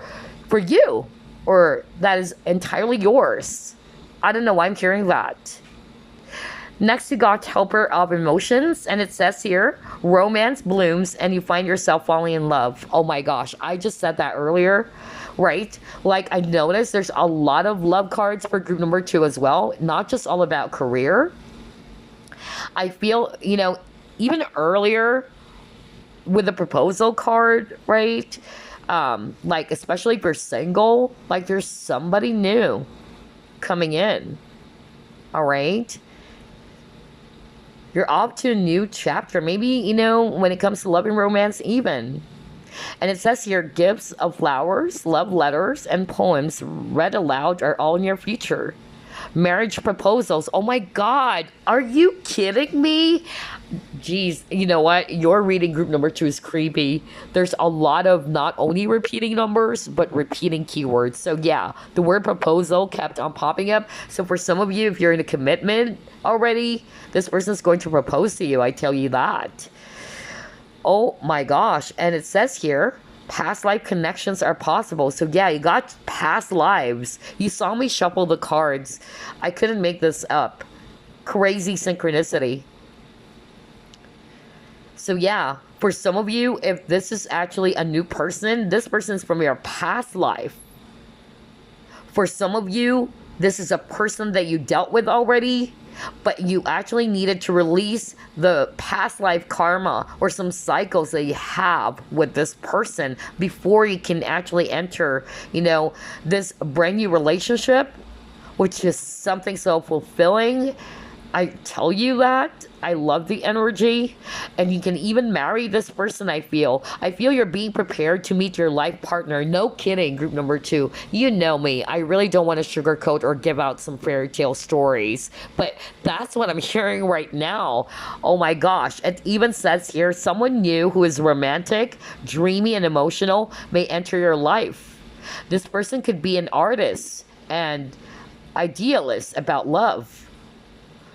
you. Or that is entirely yours. I don't know why I'm hearing that. Next, you got helper of emotions. And it says here, romance blooms and you find yourself falling in love. Oh my gosh, I just said that earlier, right? Like I noticed there's a lot of love cards for group number 2 as well. Not just all about career. I feel, even earlier with the proposal card, right? Like especially if you're single, like there's somebody new coming in. All right. You're off to a new chapter. Maybe, when it comes to love and romance even. And it says here, gifts of flowers, love letters, and poems read aloud are all in your future. marriage proposals. Oh my God, are you kidding me? Geez, you know what? Your reading group number 2 is creepy. There's a lot of not only repeating numbers, but repeating keywords. So yeah, the word proposal kept on popping up. So for some of you, if you're in a commitment already, this person is going to propose to you. I tell you that. Oh my gosh. And it says here, past life connections are possible. So yeah, you got past lives. You saw me shuffle the cards. I couldn't make this up. Crazy synchronicity. So yeah, for some of you, if this is actually a new person, this person is from your past life. For some of you, this is a person that you dealt with already, but you actually needed to release the past life karma or some cycles that you have with this person before you can actually enter, this brand new relationship, which is something so fulfilling. I tell you that. I love the energy. And you can even marry this person, I feel. I feel you're being prepared to meet your life partner. No kidding, group number 2. You know me. I really don't want to sugarcoat or give out some fairy tale stories. But that's what I'm hearing right now. Oh my gosh. It even says here, someone new who is romantic, dreamy, and emotional may enter your life. This person could be an artist and idealist about love.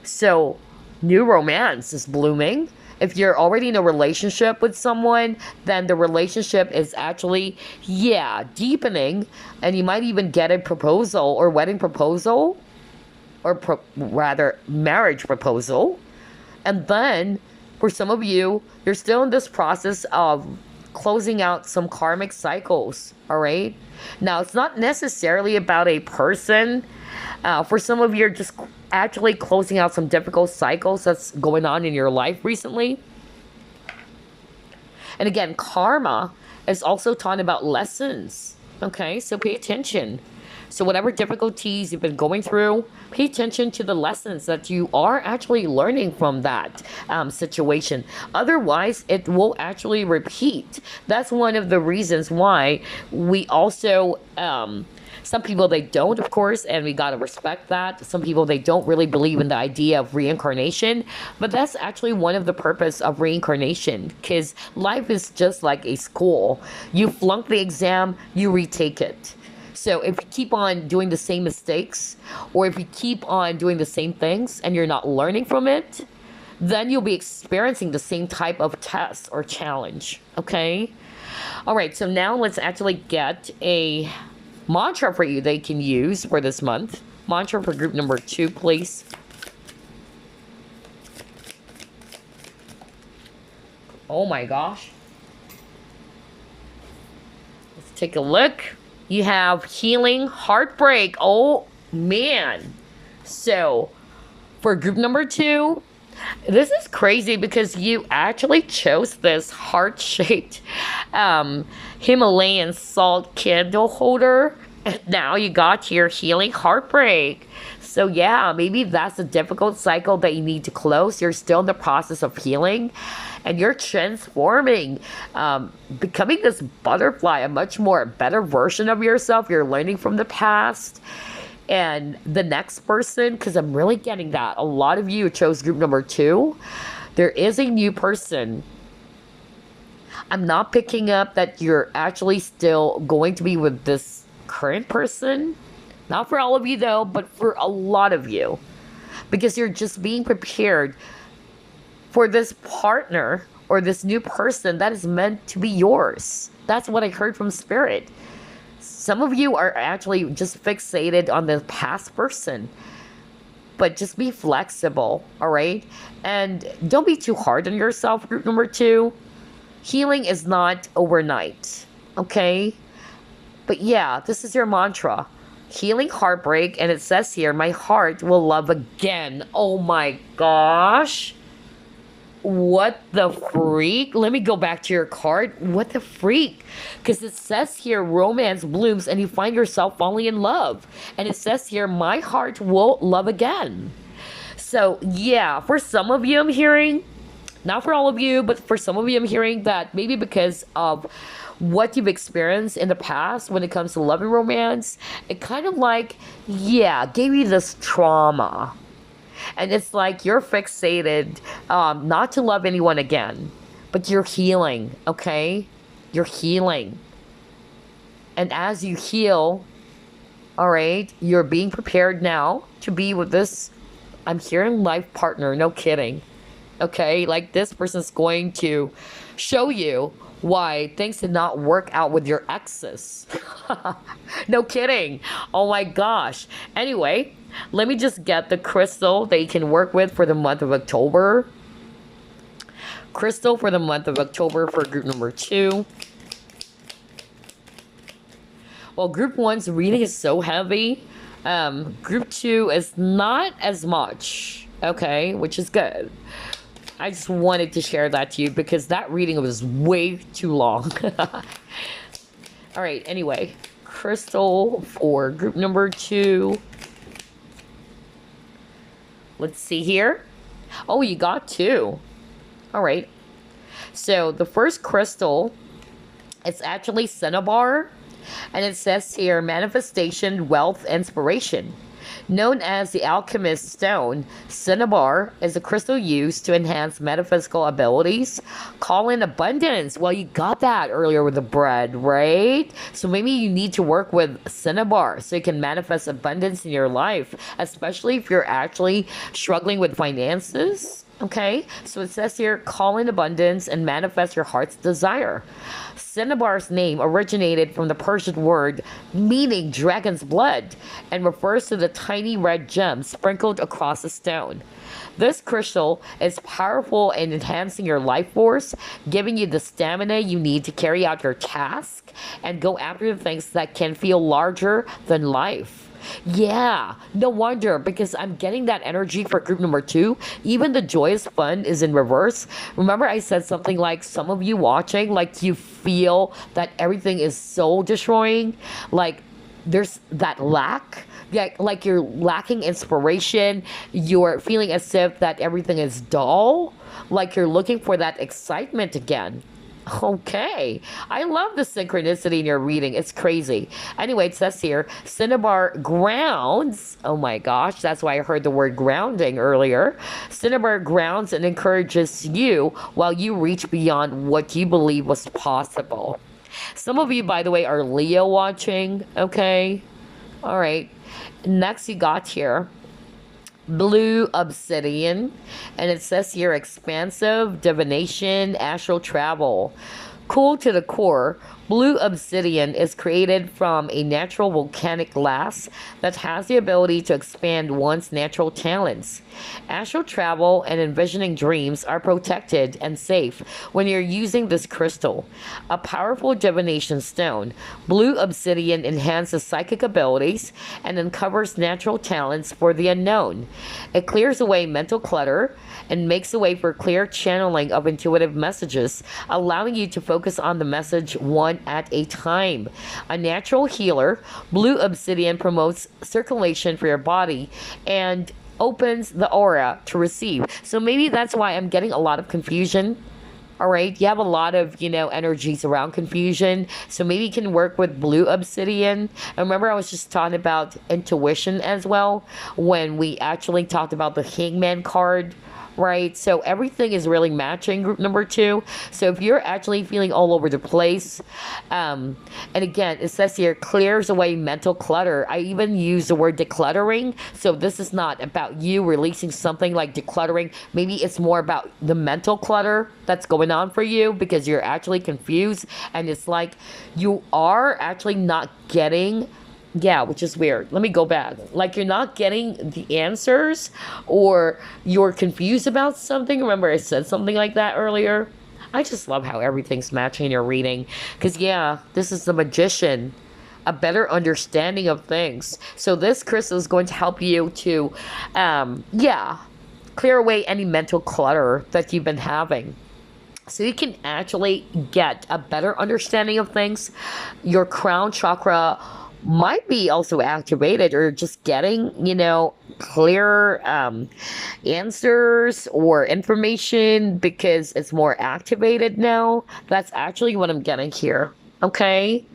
So, new romance is blooming. If you're already in a relationship with someone, then the relationship is actually, deepening. And you might even get a proposal or wedding proposal, or rather, marriage proposal. And then, for some of you, you're still in this process of closing out some karmic cycles, all right? Now, it's not necessarily about a person. For some of you, you're just actually closing out some difficult cycles that's going on in your life recently. And again, karma is also talking about lessons. Okay, so pay attention. So whatever difficulties you've been going through, pay attention to the lessons that you are actually learning from that situation. Otherwise, it will actually repeat. That's one of the reasons why we also... some people, they don't, of course, and we got to respect that. Some people, they don't really believe in the idea of reincarnation, but that's actually one of the purpose of reincarnation, because life is just like a school. You flunk the exam, you retake it. So if you keep on doing the same mistakes, or if you keep on doing the same things and you're not learning from it, then you'll be experiencing the same type of test or challenge, okay? All right, so now let's actually get a mantra for you they can use for this month. Mantra for group number 2, please. Oh my gosh. Let's take a look. You have healing, heartbreak. Oh man. So for group number 2, this is crazy because you actually chose this heart-shaped Himalayan salt candle holder. And now you got your healing heartbreak. So yeah, maybe that's a difficult cycle that you need to close. You're still in the process of healing. And you're transforming, becoming this butterfly, a much more better version of yourself. You're learning from the past. And the next person, because I'm really getting that, a lot of you chose group number 2. There is a new person. I'm not picking up that you're actually still going to be with this current person. Not for all of you though, but for a lot of you. Because you're just being prepared for this partner or this new person that is meant to be yours. That's what I heard from Spirit. Some of you are actually just fixated on the past person. But just be flexible, all right? And don't be too hard on yourself, group number 2. Healing is not overnight, okay? But yeah, this is your mantra. Healing heartbreak, and it says here, my heart will love again. Oh my gosh. What the freak? Let me go back to your card. What the freak? Because it says here, romance blooms and you find yourself falling in love. And it says here, my heart will love again. So yeah, for some of you I'm hearing, not for all of you, but for some of you I'm hearing that maybe because of what you've experienced in the past when it comes to love and romance. It kind of like, yeah, gave you this trauma. And it's like you're fixated not to love anyone again, but you're healing, okay? You're healing. And as you heal, all right, you're being prepared now to be with this, I'm hearing, life partner, no kidding. Okay, like this person's going to show you why things did not work out with your exes. No kidding. Oh my gosh. Anyway, let me just get the crystal that you can work with for the month of October. Crystal for the month of October for group number 2. Well, group 1's reading is so heavy. Group 2 is not as much, okay, which is good. I just wanted to share that to you because that reading was way too long. All right, anyway, crystal for group number 2. Let's see here. Oh, you got 2. All right. So the first crystal, it's actually cinnabar. And it says here, manifestation, wealth, inspiration. Known as the alchemist stone, cinnabar is a crystal used to enhance metaphysical abilities, call in abundance. Well, you got that earlier with the bread, right? So maybe you need to work with cinnabar so you can manifest abundance in your life, especially if you're actually struggling with finances. Okay, so it says here, call in abundance and manifest your heart's desire. Cinnabar's name originated from the Persian word meaning dragon's blood and refers to the tiny red gem sprinkled across the stone. This crystal is powerful in enhancing your life force, giving you the stamina you need to carry out your task and go after the things that can feel larger than life. Yeah, no wonder, because I'm getting that energy for group number 2. Even the joyous fun is in reverse. Remember I said something like, some of you watching, like you feel that everything is soul destroying, like there's that lack. Yeah, like you're lacking inspiration. You're feeling as if that everything is dull, like you're looking for that excitement again. Okay, I love the synchronicity in your reading. It's crazy. Anyway, it says here, cinnabar grounds. Oh my gosh, that's why I heard the word grounding earlier. Cinnabar grounds and encourages you while you reach beyond what you believe was possible. Some of you, by the way, are Leo watching. Okay, all right. Next, you got here blue obsidian, and it says here expansive divination, astral travel. Cool to the core, blue obsidian is created from a natural volcanic glass that has the ability to expand one's natural talents. Astral travel and envisioning dreams are protected and safe when you're using this crystal. A powerful divination stone, blue obsidian enhances psychic abilities and uncovers natural talents for the unknown. It clears away mental clutter and makes a way for clear channeling of intuitive messages, allowing you to focus on the message one at a time. A natural healer, blue obsidian promotes circulation for your body and opens the aura to receive. So maybe that's why I'm getting a lot of confusion. All right, you have a lot of, energies around confusion. So maybe you can work with blue obsidian. And remember, I was just talking about intuition as well when we actually talked about the Hangman card. Right, so everything is really matching group number 2. So if you're actually feeling all over the place, and again, it says here clears away mental clutter. I even use the word decluttering. So this is not about you releasing something like decluttering. Maybe it's more about the mental clutter that's going on for you because you're actually confused, and it's like you are actually not getting. Yeah, which is weird. Let me go back. Like you're not getting the answers or you're confused about something. Remember I said something like that earlier? I just love how everything's matching your reading. Because yeah, this is the magician. A better understanding of things. So this crystal is going to help you to, clear away any mental clutter that you've been having. So you can actually get a better understanding of things. Your crown chakra might be also activated or just getting, clear answers or information because it's more activated now. That's actually what I'm getting here. Okay.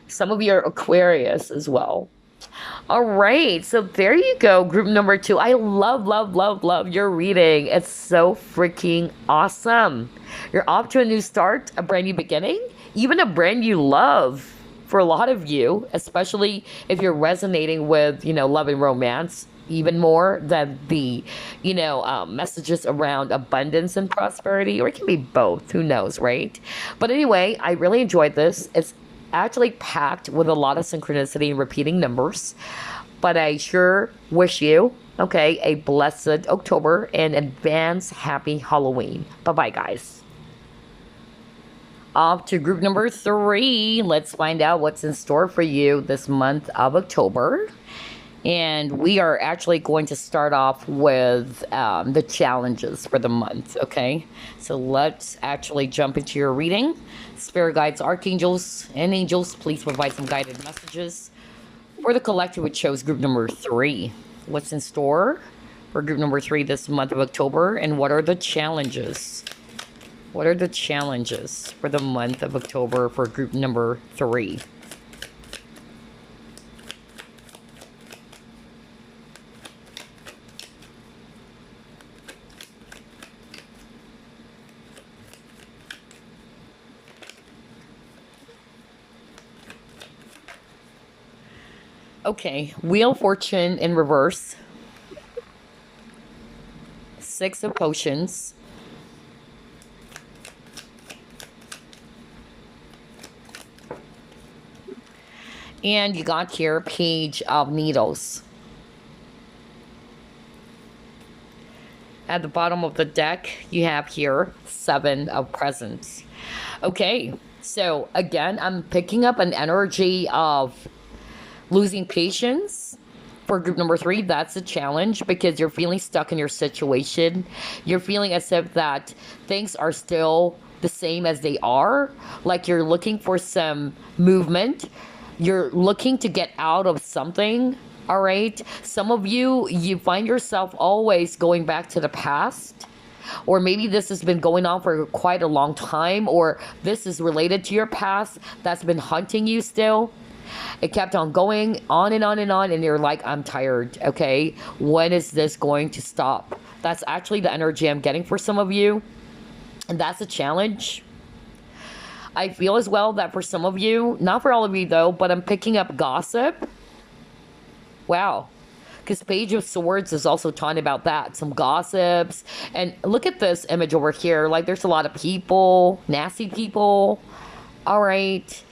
Some of you are Aquarius as well. All right, so there you go, group number 2. I love, love, love, love your reading. It's so freaking awesome. You're off to a new start, a brand new beginning, even a brand new love for a lot of you, especially if you're resonating with, love and romance even more than the, messages around abundance and prosperity, or it can be both. Who knows, right? But anyway, I really enjoyed this. It's actually packed with a lot of synchronicity and repeating numbers. But I sure wish you, okay, a blessed October and advance happy Halloween. Bye bye, guys. Off to group number 3. Let's find out what's in store for you this month of October. And we are actually going to start off with the challenges for the month, okay? So let's actually jump into your reading. Spirit guides, archangels, and angels, please provide some guided messages for the collective, which shows group number 3. What's in store for group number 3 this month of October, and what are the challenges? What are the challenges for the month of October for group number 3? Okay, Wheel of Fortune in reverse. 6 of Potions. And you got here Page of Needles. At the bottom of the deck, you have here 7 of Presents. Okay, so again, I'm picking up an energy of losing patience for group number 3. That's a challenge because you're feeling stuck in your situation. You're feeling as if that things are still the same as they are. Like you're looking for some movement. You're looking to get out of something. All right. Some of you find yourself always going back to the past. Or maybe this has been going on for quite a long time. Or this is related to your past that's been hunting you still. It kept on going on and on and on, and you're like, I'm tired, okay? When is this going to stop? That's actually the energy I'm getting for some of you, and that's a challenge. I feel as well that for some of you, not for all of you though, but I'm picking up gossip. Wow. Because Page of Swords is also talking about that. Some gossips. And look at this image over here. Like, there's a lot of people, nasty people. All right.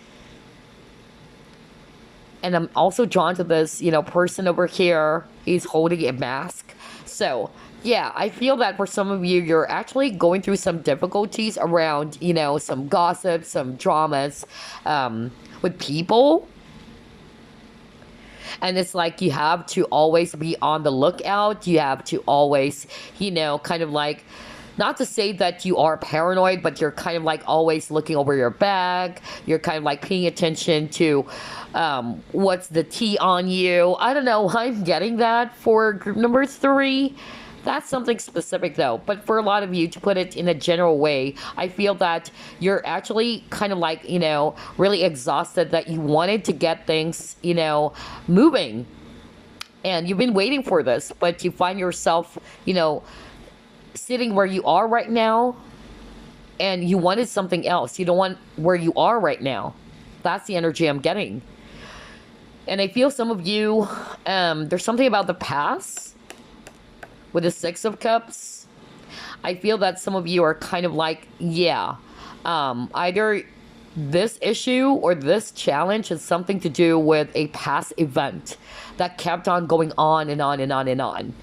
And I'm also drawn to this, person over here. He's holding a mask. So, yeah, I feel that for some of you, you're actually going through some difficulties around, some gossip, some dramas with people. And it's like you have to always be on the lookout. You have to always, kind of like, not to say that you are paranoid, but you're kind of like always looking over your back. You're kind of like paying attention to what's the tea on you. I don't know. I'm getting that for group number 3. That's something specific though. But for a lot of you, to put it in a general way, I feel that you're actually kind of like, really exhausted, that you wanted to get things, moving. And you've been waiting for this, but you find yourself, sitting where you are right now, and you wanted something else. You don't want where you are right now. That's the energy I'm getting. And I feel some of you, there's something about the past with the 6 of Cups. I feel that some of you are kind of like, either this issue or this challenge has something to do with a past event that kept on going on and on and on and on.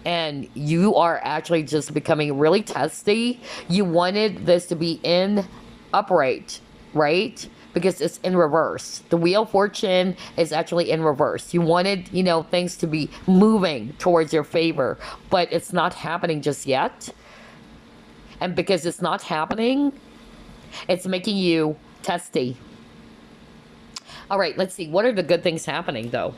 And you are actually just becoming really testy. You wanted this to be in upright, right? Because it's in reverse. The Wheel of Fortune is actually in reverse. You wanted, things to be moving towards your favor, but it's not happening just yet. And because it's not happening, it's making you testy. All right, let's see. What are the good things happening, though?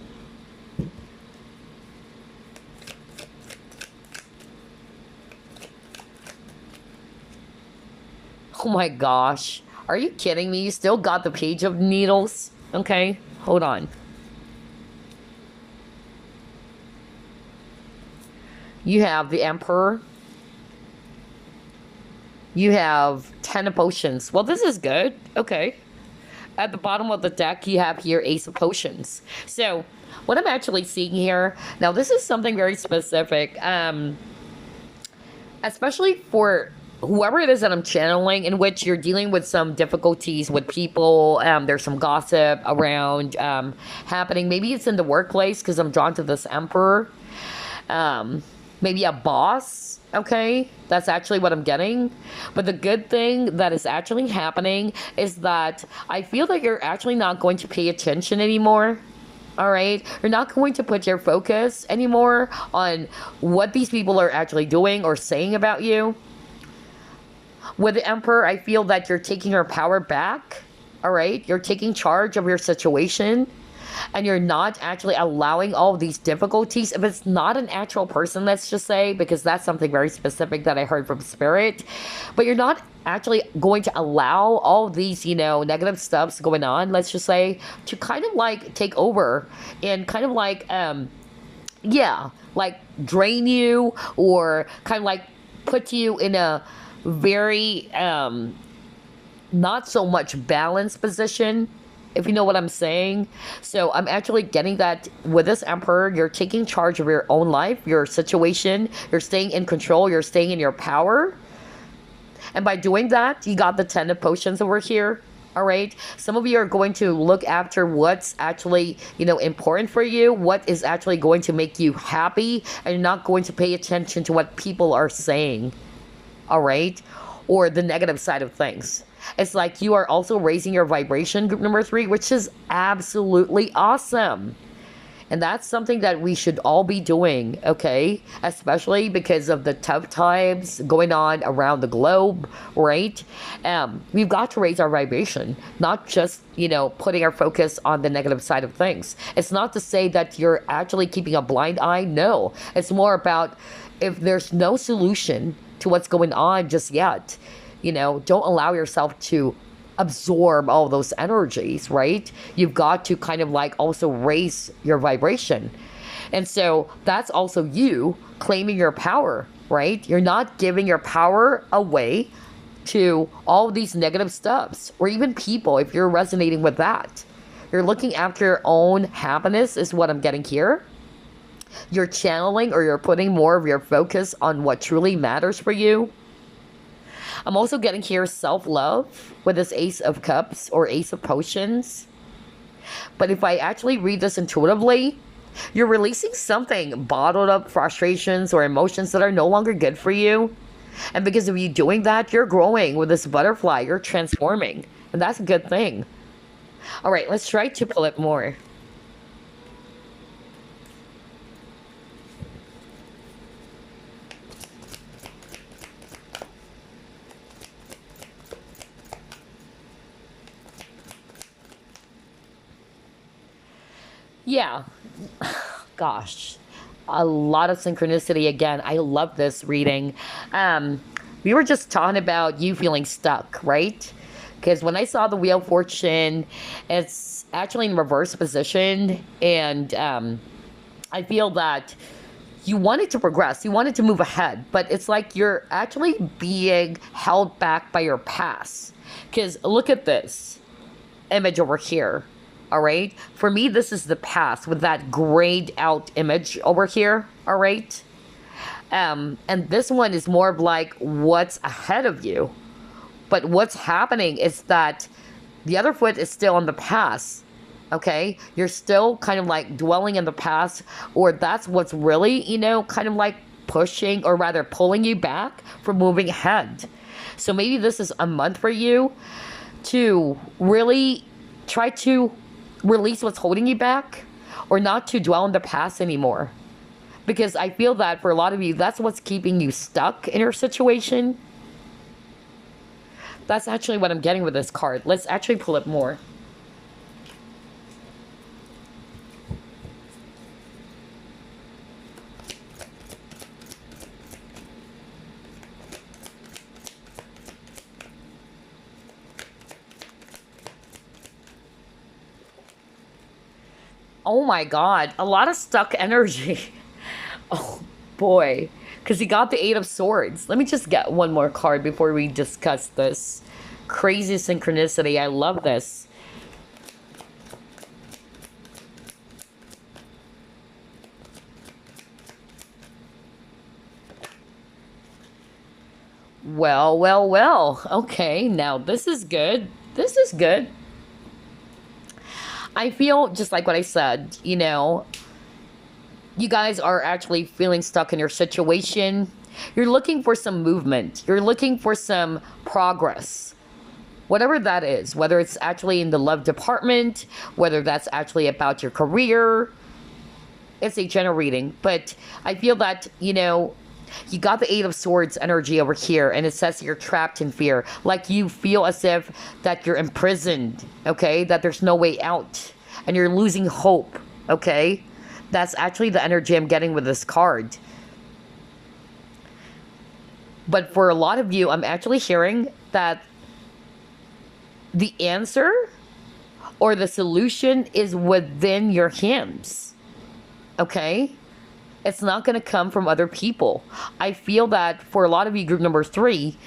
Oh my gosh. Are you kidding me? You still got the Page of Needles? Okay, hold on. You have the Emperor. You have 10 of Potions. Well, this is good. Okay. At the bottom of the deck, you have here Ace of Potions. So, what I'm actually seeing here, now this is something very specific, especially for whoever it is that I'm channeling, in which you're dealing with some difficulties with people. There's some gossip around happening. Maybe it's in the workplace because I'm drawn to this Emperor. Maybe a boss. Okay, that's actually what I'm getting. But the good thing that is actually happening is that I feel that you're actually not going to pay attention anymore. All right, you're not going to put your focus anymore on what these people are actually doing or saying about you. With the Emperor, I feel that you're taking your power back. All right, you're taking charge of your situation. And you're not actually allowing all of these difficulties. If it's not an actual person, let's just say, because that's something very specific that I heard from Spirit, but you're not actually going to allow all of these, negative stuffs going on, let's just say, to kind of like take over and kind of like, like drain you or kind of like put you in a very, not so much balanced position, if you know what I'm saying. So I'm actually getting that with this Emperor, you're taking charge of your own life, your situation, you're staying in control, you're staying in your power. And by doing that, you got the 10 of Potions over here. All right. Some of you are going to look after what's actually, important for you, what is actually going to make you happy, and you're not going to pay attention to what people are saying. All right. Or the negative side of things. It's like you are also raising your vibration, group number 3, which is absolutely awesome. And that's something that we should all be doing, okay? Especially because of the tough times going on around the globe, right? We've got to raise our vibration, not just, putting our focus on the negative side of things. It's not to say that you're actually keeping a blind eye. No, it's more about if there's no solution to what's going on just yet, don't allow yourself to absorb all those energies, right? You've got to kind of like also raise your vibration. And so that's also you claiming your power, right? You're not giving your power away to all of these negative stuffs or even people if you're resonating with that. You're looking after your own happiness is what I'm getting here. You're channeling or you're putting more of your focus on what truly matters for you. I'm also getting here self-love with this Ace of Cups or Ace of Potions. But if I actually read this intuitively, you're releasing something, bottled up frustrations or emotions that are no longer good for you. And because of you doing that, you're growing with this butterfly. You're transforming. And that's a good thing. All right, let's try to pull it more. Yeah, gosh, a lot of synchronicity again. I love this reading. We were just talking about you feeling stuck, right? Because when I saw the Wheel of Fortune, it's actually in reverse position, and I feel that you wanted to progress, you wanted to move ahead, but it's like you're actually being held back by your past. Because look at this image over here. All right. For me, this is the past with that grayed out image over here. All right. And this one is more of like what's ahead of you. But what's happening is that the other foot is still in the past. Okay. You're still kind of like dwelling in the past, or that's what's really, kind of like pushing or rather pulling you back from moving ahead. So maybe this is a month for you to really try to release what's holding you back, or not to dwell in the past anymore. Because I feel that for a lot of you, that's what's keeping you stuck in your situation. That's actually what I'm getting with this card. Let's actually pull it more. Oh my God, a lot of stuck energy. Oh boy, because he got the Eight of Swords. Let me just get one more card before we discuss this. Crazy synchronicity. I love this. Well, well, well. Okay, now this is good. This is good. I feel just like what I said, you know, you guys are actually feeling stuck in your situation. You're looking for some movement. You're looking for some progress. Whatever that is, whether it's actually in the love department, whether that's actually about your career, it's a general reading. But I feel that, you know, you got the Eight of Swords energy over here, and it says you're trapped in fear. Like you feel as if that you're imprisoned, okay? That there's no way out, and you're losing hope, okay? That's actually the energy I'm getting with this card. But for a lot of you, I'm actually hearing that the answer or the solution is within your hands, okay? It's not going to come from other people. I feel that for a lot of you, group number 3,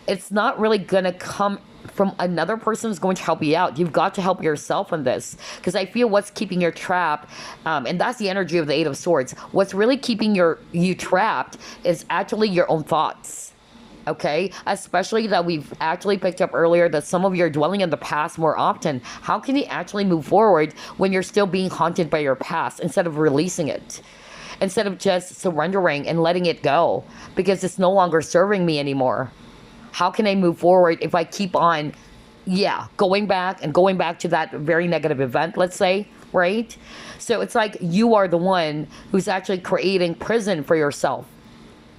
it's not really going to come from another person who's going to help you out. You've got to help yourself in this. Because I feel what's keeping you trapped, and that's the energy of the Eight of Swords. What's really keeping you trapped is actually your own thoughts. Okay? Especially that we've actually picked up earlier that some of you are dwelling in the past more often. How can you actually move forward when you're still being haunted by your past instead of releasing it? Instead of just surrendering and letting it go because it's no longer serving me anymore. How can I move forward if I keep on, going back to that very negative event, let's say, right? So it's like you are the one who's actually creating prison for yourself,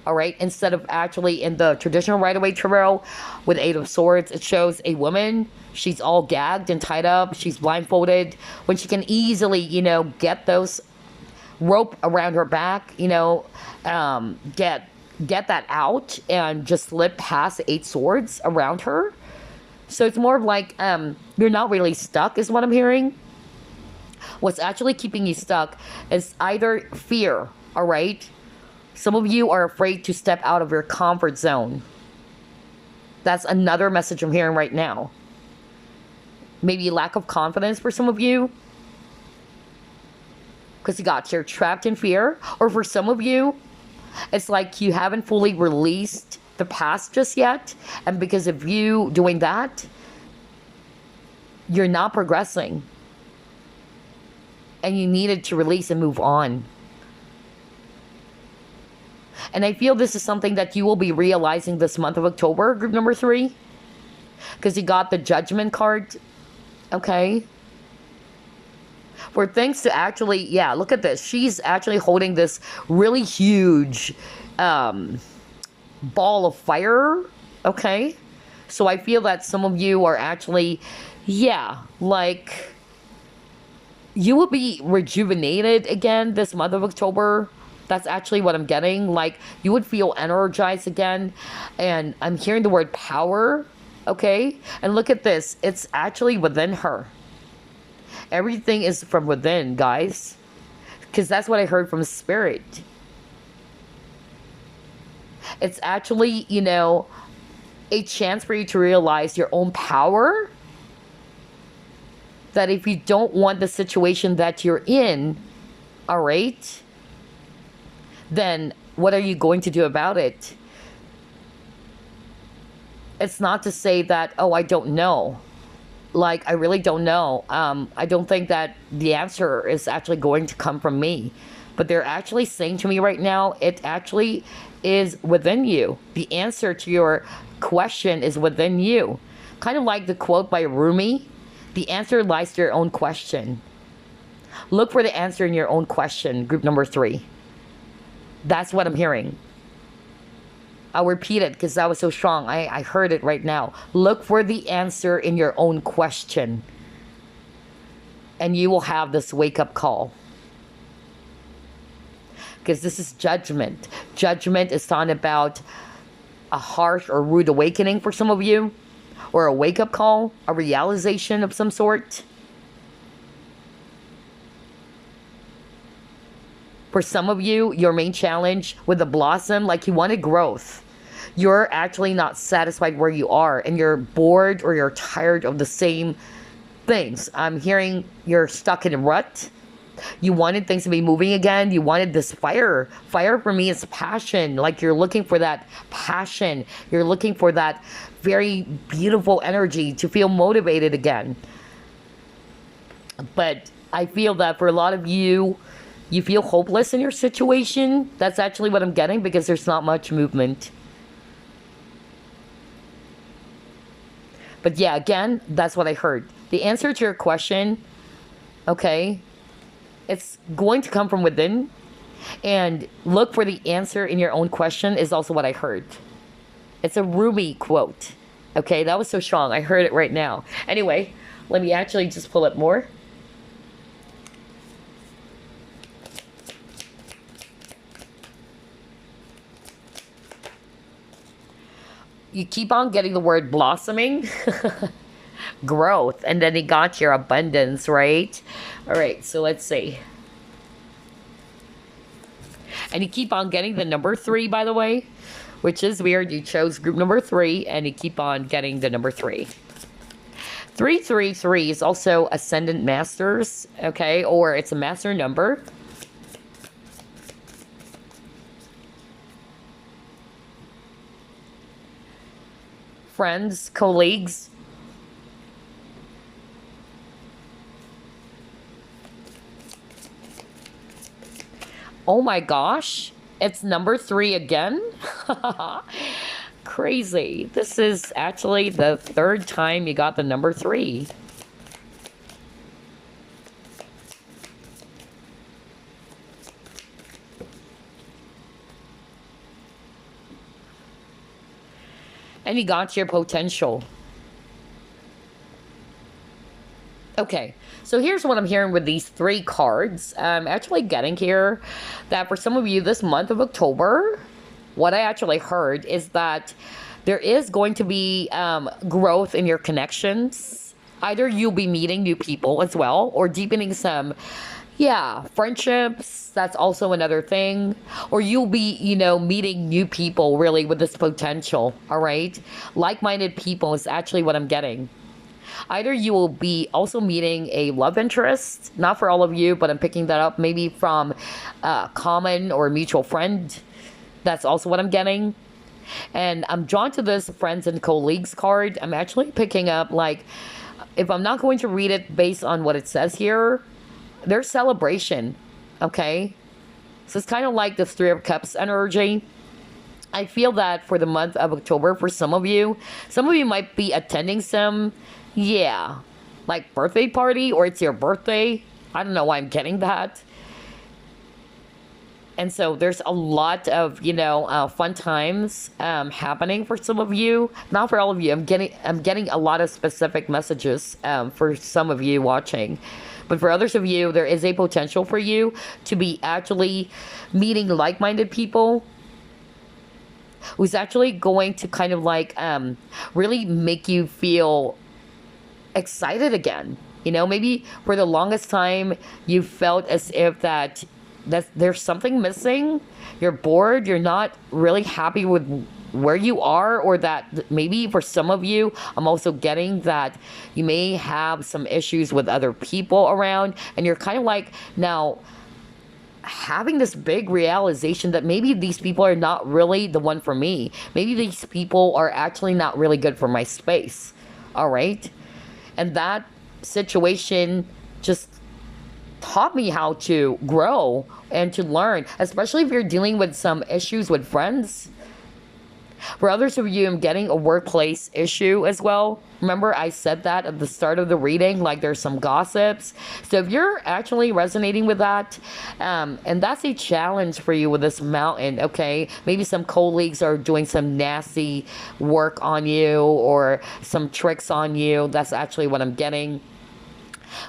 all right? Instead of actually in the traditional Rider-Waite Tarot with Eight of Swords, it shows a woman. She's all gagged and tied up. She's blindfolded when she can easily, you know, get those rope around her back, you know, get that out and just slip past the 8 swords around her. So it's more of like you're not really stuck is what I'm hearing. What's actually keeping you stuck is either fear, all right? Some of you are afraid to step out of your comfort zone. That's another message I'm hearing right now. Maybe lack of confidence for some of you. Because you're trapped in fear. Or for some of you, it's like you haven't fully released the past just yet. And because of you doing that, you're not progressing. And you needed to release and move on. And I feel this is something that you will be realizing this month of October, group number 3. Because you got the Judgment card. Okay. For things to actually, look at this. She's actually holding this really huge ball of fire, okay? So I feel that some of you are actually, like, you will be rejuvenated again this month of October. That's actually what I'm getting. Like, you would feel energized again. And I'm hearing the word power, okay? And look at this. It's actually within her. Everything is from within, guys. Because that's what I heard from Spirit. It's actually, you know, a chance for you to realize your own power. That if you don't want the situation that you're in, all right, then what are you going to do about it? It's not to say that, oh, I don't know. Like, I really don't know. I don't think that the answer is actually going to come from me. But they're actually saying to me right now, it actually is within you. The answer to your question is within you. Kind of like the quote by Rumi, the answer lies to your own question. Look for the answer in your own question, group number 3. That's what I'm hearing. I'll repeat it because that was so strong. I heard it right now. Look for the answer in your own question. And you will have this wake-up call. Because this is judgment. Judgment is talking about a harsh or rude awakening for some of you. Or a wake-up call. A realization of some sort. For some of you, your main challenge with the blossom, like you wanted growth. You're actually not satisfied where you are and you're bored or you're tired of the same things. I'm hearing you're stuck in a rut. You wanted things to be moving again. You wanted this fire. Fire for me is passion. Like you're looking for that passion. You're looking for that very beautiful energy to feel motivated again. But I feel that for a lot of you, you feel hopeless in your situation. That's actually what I'm getting because there's not much movement. But yeah, again, that's what I heard. The answer to your question, okay, it's going to come from within. And look for the answer in your own question is also what I heard. It's a Rumi quote. Okay, that was so strong. I heard it right now. Anyway, let me actually just pull up more. You keep on getting the word blossoming. Growth, and then you got your abundance, right? All right, so let's see. And you keep on getting the number 3, by the way, which is weird. You chose group number 3 and you keep on getting the number 3. 333 is also ascendant masters, okay, or it's a master number. Friends, colleagues. Oh my gosh, it's number 3 again? Crazy. This is actually the 3rd time you got the number 3. And you got your potential. Okay, so here's what I'm hearing with these 3 cards. I'm actually getting here that for some of you this month of October, what I actually heard is that there is going to be growth in your connections. Either you'll be meeting new people as well or deepening some, friendships. That's also another thing. Or you'll be, meeting new people really with this potential, all right? Like-minded people is actually what I'm getting. Either you will be also meeting a love interest, not for all of you, but I'm picking that up maybe from a common or mutual friend. That's also what I'm getting. And I'm drawn to this friends and colleagues card. I'm actually picking up, like, if I'm not going to read it based on what it says here, there's celebration, okay? So it's kind of like the 3 of Cups energy. I feel that for the month of October, for some of you might be attending some, like birthday party, or it's your birthday. I don't know why I'm getting that. And so there's a lot of, fun times happening for some of you. Not for all of you. I'm getting a lot of specific messages for some of you watching. But for others of you, there is a potential for you to be actually meeting like-minded people who's actually going to kind of like really make you feel excited again. Maybe for the longest time you felt as if that there's something missing. You're bored. You're not really happy with where you are, or that maybe for some of you, I'm also getting that you may have some issues with other people around, and you're kind of like now having this big realization that maybe these people are not really the one for me. Maybe these people are actually not really good for my space. All right. And that situation just taught me how to grow and to learn, especially if you're dealing with some issues with friends. For others of you, I'm getting a workplace issue as well. Remember, I said that at the start of the reading, like there's some gossips. So if you're actually resonating with that, and that's a challenge for you with this mountain, okay? Maybe some colleagues are doing some nasty work on you or some tricks on you. That's actually what I'm getting.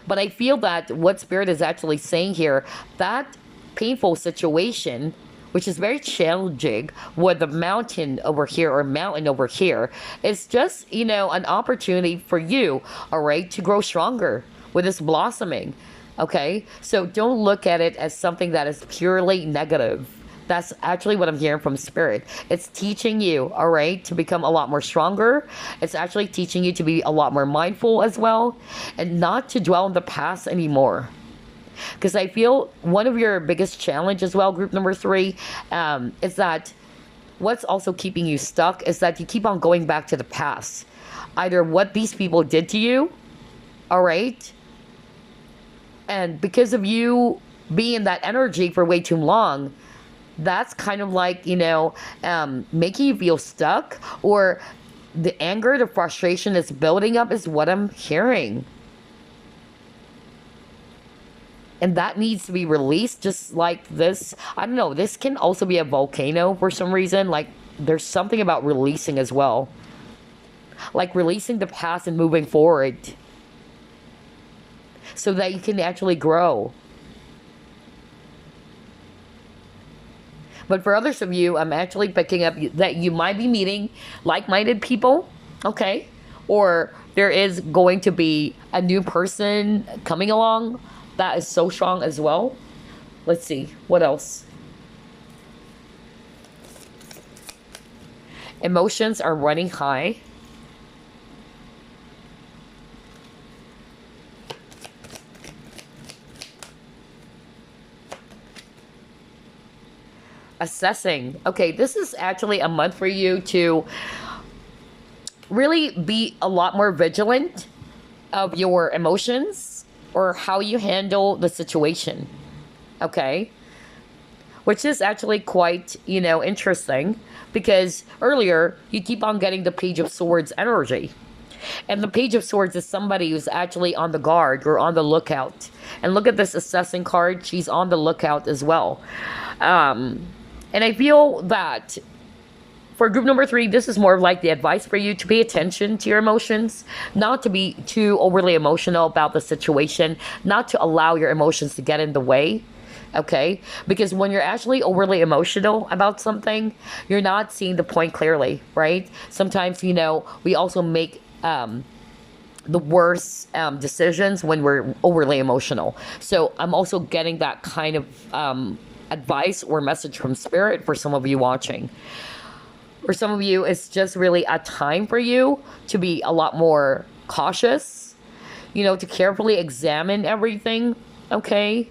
But I feel that what Spirit is actually saying here, that painful situation, which is very challenging with the mountain over here or mountain over here, is just, an opportunity for you, all right, to grow stronger with this blossoming. Okay? So don't look at it as something that is purely negative. That's actually what I'm hearing from Spirit. It's teaching you, all right, to become a lot more stronger. It's actually teaching you to be a lot more mindful as well, and not to dwell in the past anymore. Because I feel one of your biggest challenge as well, group number 3, is that what's also keeping you stuck is that you keep on going back to the past. Either what these people did to you, all right, and because of you being in that energy for way too long, that's kind of like, making you feel stuck, or the anger, the frustration is building up is what I'm hearing. And that needs to be released, just like this. I don't know, this can also be a volcano for some reason. Like, there's something about releasing as well. Like releasing the past and moving forward, so that you can actually grow. But for others of you, I'm actually picking up that you might be meeting like-minded people, okay? Or there is going to be a new person coming along that is so strong as well. Let's see, what else? Emotions are running high. Assessing. Okay, this is actually a month for you to really be a lot more vigilant of your emotions or how you handle the situation. Okay? Which is actually quite, interesting, because earlier you keep on getting the Page of Swords energy. And the Page of Swords is somebody who's actually on the guard or on the lookout. And look at this assessing card. She's on the lookout as well. And I feel that for group number 3, this is more like the advice for you to pay attention to your emotions, not to be too overly emotional about the situation, not to allow your emotions to get in the way. Okay? Because when you're actually overly emotional about something, you're not seeing the point clearly, right? Sometimes, we also make the worst decisions when we're overly emotional. So I'm also getting that kind of advice or message from Spirit for some of you watching. For some of you, it's just really a time for you to be a lot more cautious, to carefully examine everything, okay,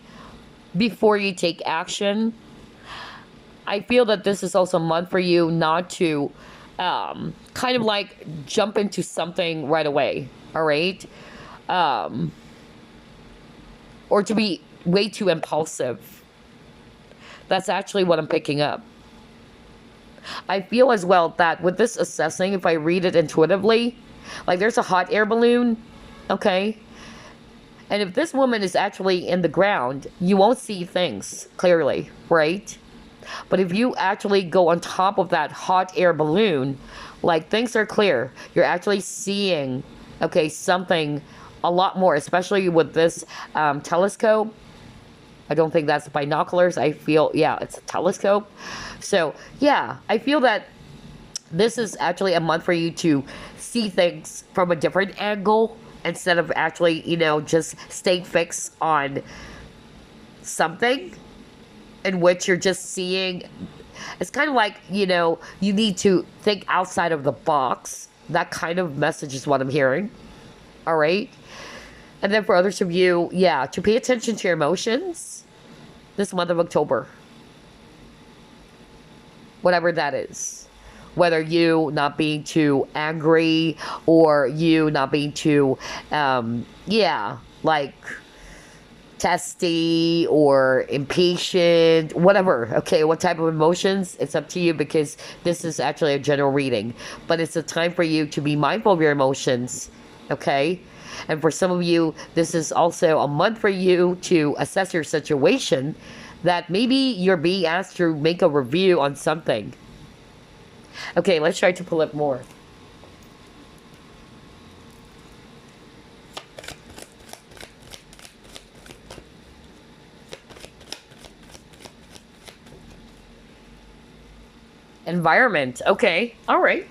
before you take action. I feel that this is also a month for you not to kind of like jump into something right away, all right? Or to be way too impulsive. That's actually what I'm picking up. I feel as well that with this assessing, if I read it intuitively, like there's a hot air balloon, okay? And if this woman is actually in the ground, you won't see things clearly, right? But if you actually go on top of that hot air balloon, like things are clear. You're actually seeing, okay, something a lot more, especially with this telescope. I don't think that's binoculars. I feel, yeah, it's a telescope. So, yeah, I feel that this is actually a month for you to see things from a different angle instead of actually, just stay fixed on something in which you're just seeing. It's kind of like, you need to think outside of the box. That kind of message is what I'm hearing. All right? And then for others of you, yeah, to pay attention to your emotions this month of October. Whatever that is. Whether you not being too angry or you not being too, testy or impatient, whatever. Okay, what type of emotions? It's up to you, because this is actually a general reading. But it's a time for you to be mindful of your emotions. Okay? And for some of you, this is also a month for you to assess your situation, that maybe you're being asked to make a review on something. Okay, let's try to pull up more. Environment. Okay, all right.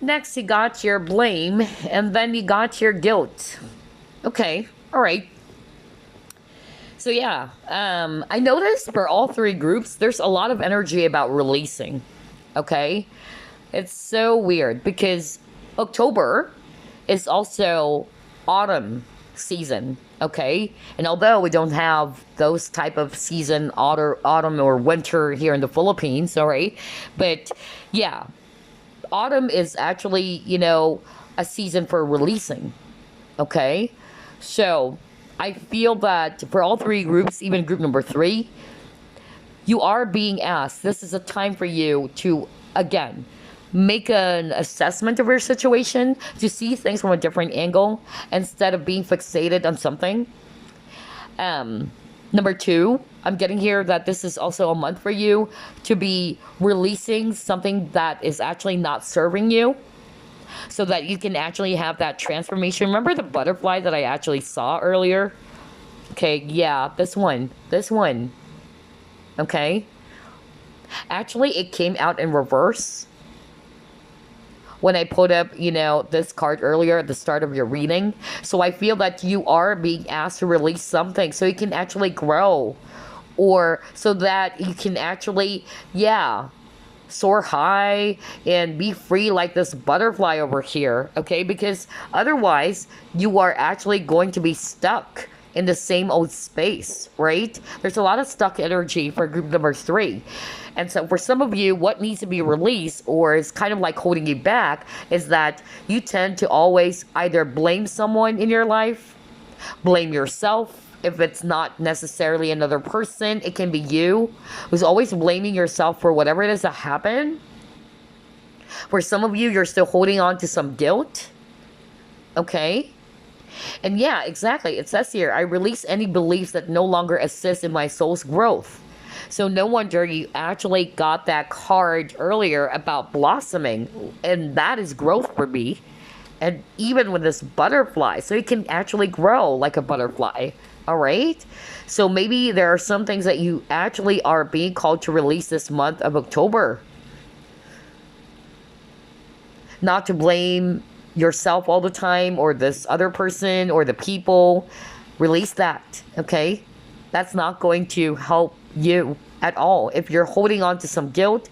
Next, you got your blame, and then you got your guilt. Okay, all right. So yeah, I noticed for all three groups, there's a lot of energy about releasing. Okay, it's so weird because October is also autumn season. Okay, and although we don't have those type of season, autumn or winter here in the Philippines, all right, but yeah, autumn is actually, a season for releasing. Okay, so I feel that for all three groups, even group number three, you are being asked. This is a time for you to, again, make an assessment of your situation, to see things from a different angle instead of being fixated on something. Number two, I'm getting here that this is also a month for you to be releasing something that is actually not serving you, so that you can actually have that transformation. Remember the butterfly that I actually saw earlier? Okay, yeah, this one. Okay? Actually, it came out in reverse when I put up, this card earlier at the start of your reading. So I feel that you are being asked to release something so you can actually grow, or so that you can actually, soar high and be free like this butterfly over here. Okay, because otherwise you are actually going to be stuck in the same old space, right? There's a lot of stuck energy for group number three. And so for some of you, what needs to be released, or is kind of like holding you back, is that you tend to always either blame someone in your life, blame yourself. If it's not necessarily another person, it can be you who's always blaming yourself for whatever it is that happened. For some of you, you're still holding on to some guilt. Okay? And yeah, exactly. It says here, I release any beliefs that no longer assist in my soul's growth. So no wonder you actually got that card earlier about blossoming. And that is growth for me. And even with this butterfly, so you can actually grow like a butterfly. All right. So maybe there are some things that you actually are being called to release this month of October. Not to blame yourself all the time, or this other person, or the people. Release that. Okay. That's not going to help you at all. If you're holding on to some guilt,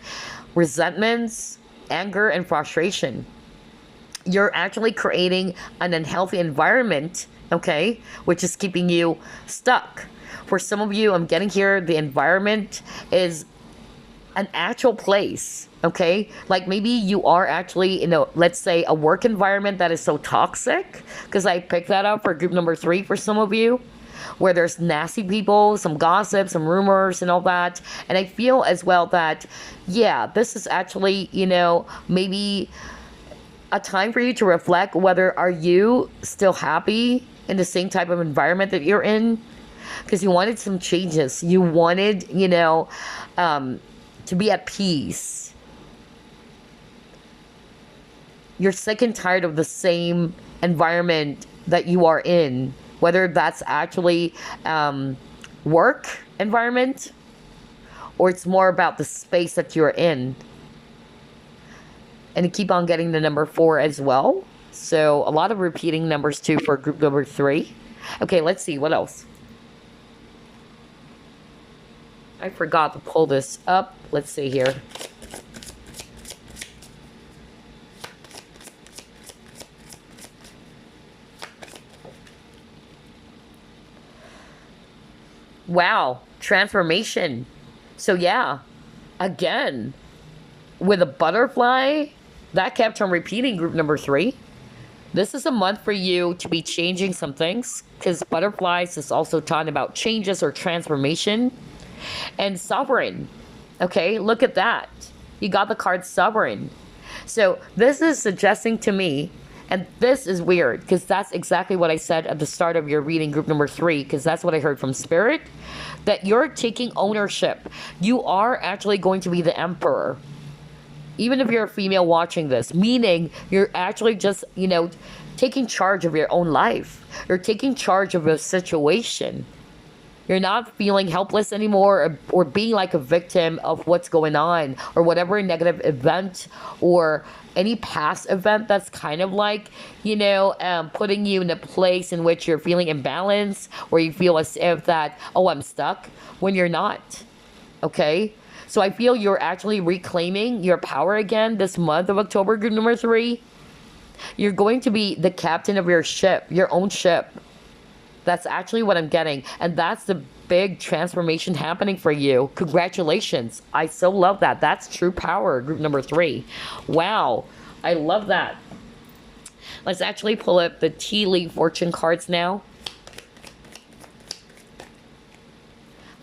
resentments, anger, and frustration, you're actually creating an unhealthy environment, okay, which is keeping you stuck. For some of you, I'm getting here, the environment is an actual place, okay? Like maybe you are actually in a, let's say, a work environment that is so toxic, because I picked that up for group number three for some of you, where there's nasty people, some gossip, some rumors and all that. And I feel as well that, yeah, this is actually, maybe a time for you to reflect whether are you still happy in the same type of environment that you're in, because you wanted some changes. You wanted, to be at peace. You're sick and tired of the same environment that you are in, whether that's actually work environment, or it's more about the space that you're in. And you keep on getting the number 4 as well. So a lot of repeating numbers too for group number 3. Okay, let's see what else. I forgot to pull this up. Let's see here. Wow, transformation. So yeah, again, with a butterfly, that kept on repeating group number 3. This is a month for you to be changing some things, because butterflies is also talking about changes or transformation. And sovereign. Okay, look at that. You got the card sovereign. So this is suggesting to me, and this is weird, because that's exactly what I said at the start of your reading group number 3, because that's what I heard from Spirit, that you're taking ownership. You are actually going to be the emperor. Even if you're a female watching this, meaning you're actually just, taking charge of your own life. You're taking charge of a situation. You're not feeling helpless anymore, or being like a victim of what's going on, or whatever negative event or any past event that's kind of like, putting you in a place in which you're feeling imbalanced, or you feel as if that, oh, I'm stuck, when you're not. Okay? So I feel you're actually reclaiming your power again this month of October, group number 3. You're going to be the captain of your ship, your own ship. That's actually what I'm getting. And that's the big transformation happening for you. Congratulations. I so love that. That's true power, group number 3. Wow. I love that. Let's actually pull up the tea leaf fortune cards now.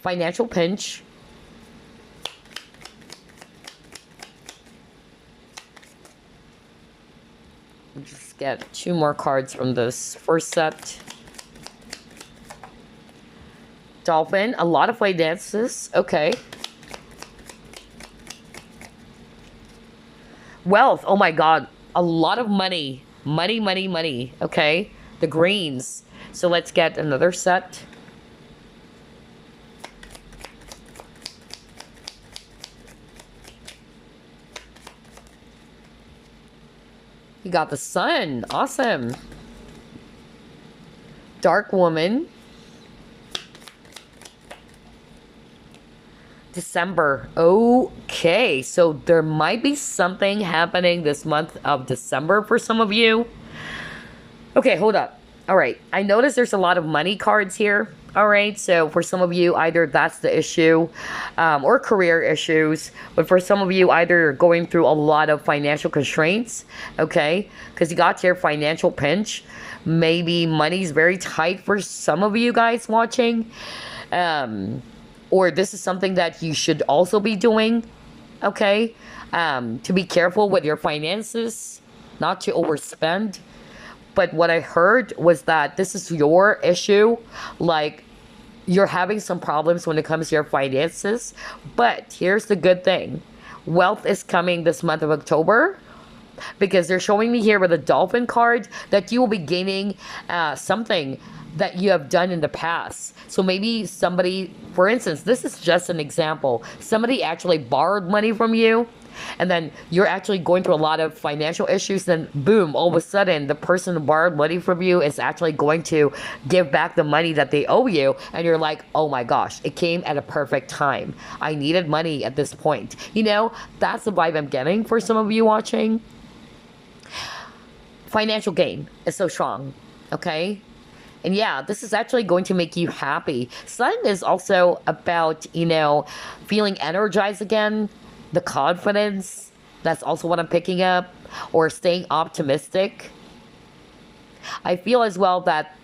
Financial pinch. Just get 2 more cards from this first set. Dolphin, a lot of finances. Okay. Wealth, oh my god, a lot of money. Money, money, money. Okay. The greens. So let's get another set. You got the sun. Awesome. Dark woman. December. Okay, so there might be something happening this month of December for some of you. Okay, hold up. All right, I notice there's a lot of money cards here. All right, so for some of you, either that's the issue, or career issues. But for some of you, either you're going through a lot of financial constraints, okay? Because you got your financial pinch. Maybe money's very tight for some of you guys watching. Or this is something that you should also be doing, okay? To be careful with your finances, not to overspend. But what I heard was that this is your issue. Like, you're having some problems when it comes to your finances. But here's the good thing. Wealth is coming this month of October. Because they're showing me here with a dolphin card that you will be gaining something that you have done in the past. So maybe somebody, for instance, this is just an example. Somebody actually borrowed money from you, and then you're actually going through a lot of financial issues, then boom, all of a sudden the person who borrowed money from you is actually going to give back the money that they owe you, and you're like, oh my gosh, it came at a perfect time. I needed money at this point. That's the vibe I'm getting for some of you watching. Financial gain is so strong, okay? And yeah, this is actually going to make you happy. Sun is also about, feeling energized again. The confidence, that's also what I'm picking up. Or staying optimistic. I feel as well that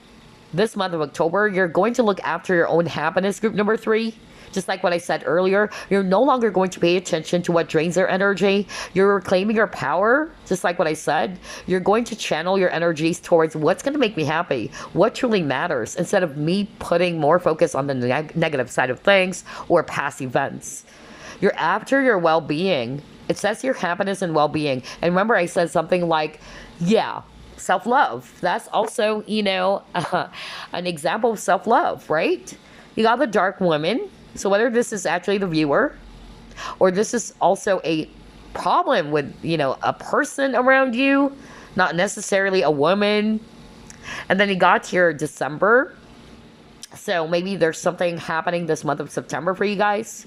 this month of October, you're going to look after your own happiness, group number 3. Just like what I said earlier, you're no longer going to pay attention to what drains your energy. You're reclaiming your power, just like what I said. You're going to channel your energies towards what's going to make me happy, what truly matters, instead of me putting more focus on the negative side of things or past events. You're after your well-being. It says your happiness and well-being. And remember, I said something like, yeah, self-love. That's also, an example of self-love, right? You got the dark woman. So whether this is actually the viewer, or this is also a problem with, a person around you, not necessarily a woman. And then you got here December. So maybe there's something happening this month of September for you guys.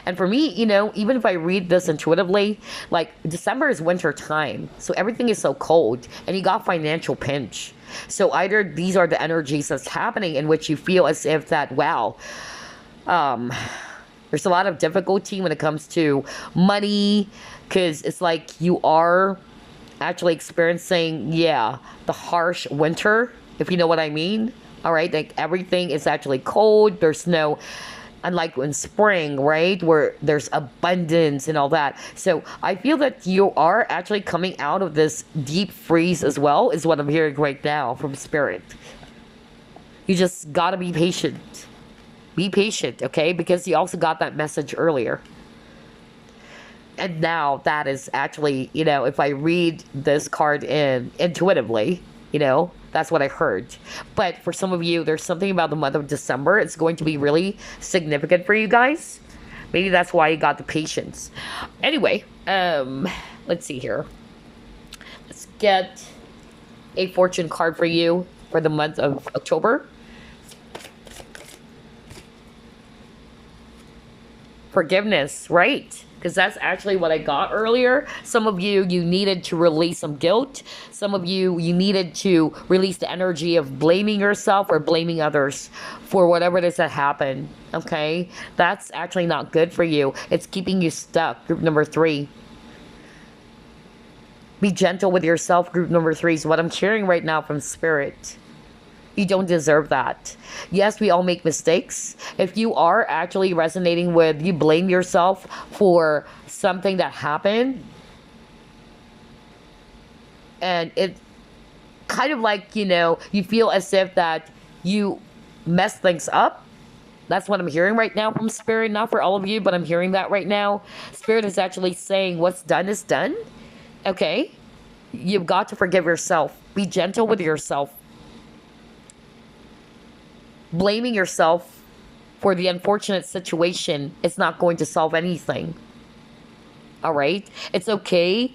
And for me, even if I read this intuitively, like December is winter time. So everything is so cold, and you got financial pinch. So either these are the energies that's happening in which you feel as if that, wow, there's a lot of difficulty when it comes to money, because it's like you are actually experiencing, the harsh winter, if you know what I mean. All right, like everything is actually cold. There's no, unlike in spring, right, where there's abundance and all that. So I feel that you are actually coming out of this deep freeze as well, is what I'm hearing right now from Spirit. You just gotta be patient. Be patient, okay? Because you also got that message earlier. And now that is actually, if I read this card in intuitively, That's what I heard. But for some of you, there's something about the month of December. It's going to be really significant for you guys. Maybe that's why you got the patience. Anyway, let's see here. Let's get a fortune card for you for the month of October. Forgiveness, right? Because that's actually what I got earlier. Some of you, you needed to release some guilt. Some of you, you needed to release the energy of blaming yourself or blaming others for whatever it is that happened. Okay? That's actually not good for you. It's keeping you stuck. Group number 3. Be gentle with yourself. Group number 3 is what I'm hearing right now from Spirit. You don't deserve that. Yes, we all make mistakes. If you are actually resonating with, you blame yourself for something that happened, and it kind of like, you know, you feel as if that you mess things up. That's what I'm hearing right now from Spirit. Not for all of you, but I'm hearing that right now. Spirit is actually saying what's done is done. Okay? You've got to forgive yourself. Be gentle with yourself. Blaming yourself for the unfortunate situation is not going to solve anything. All right? It's okay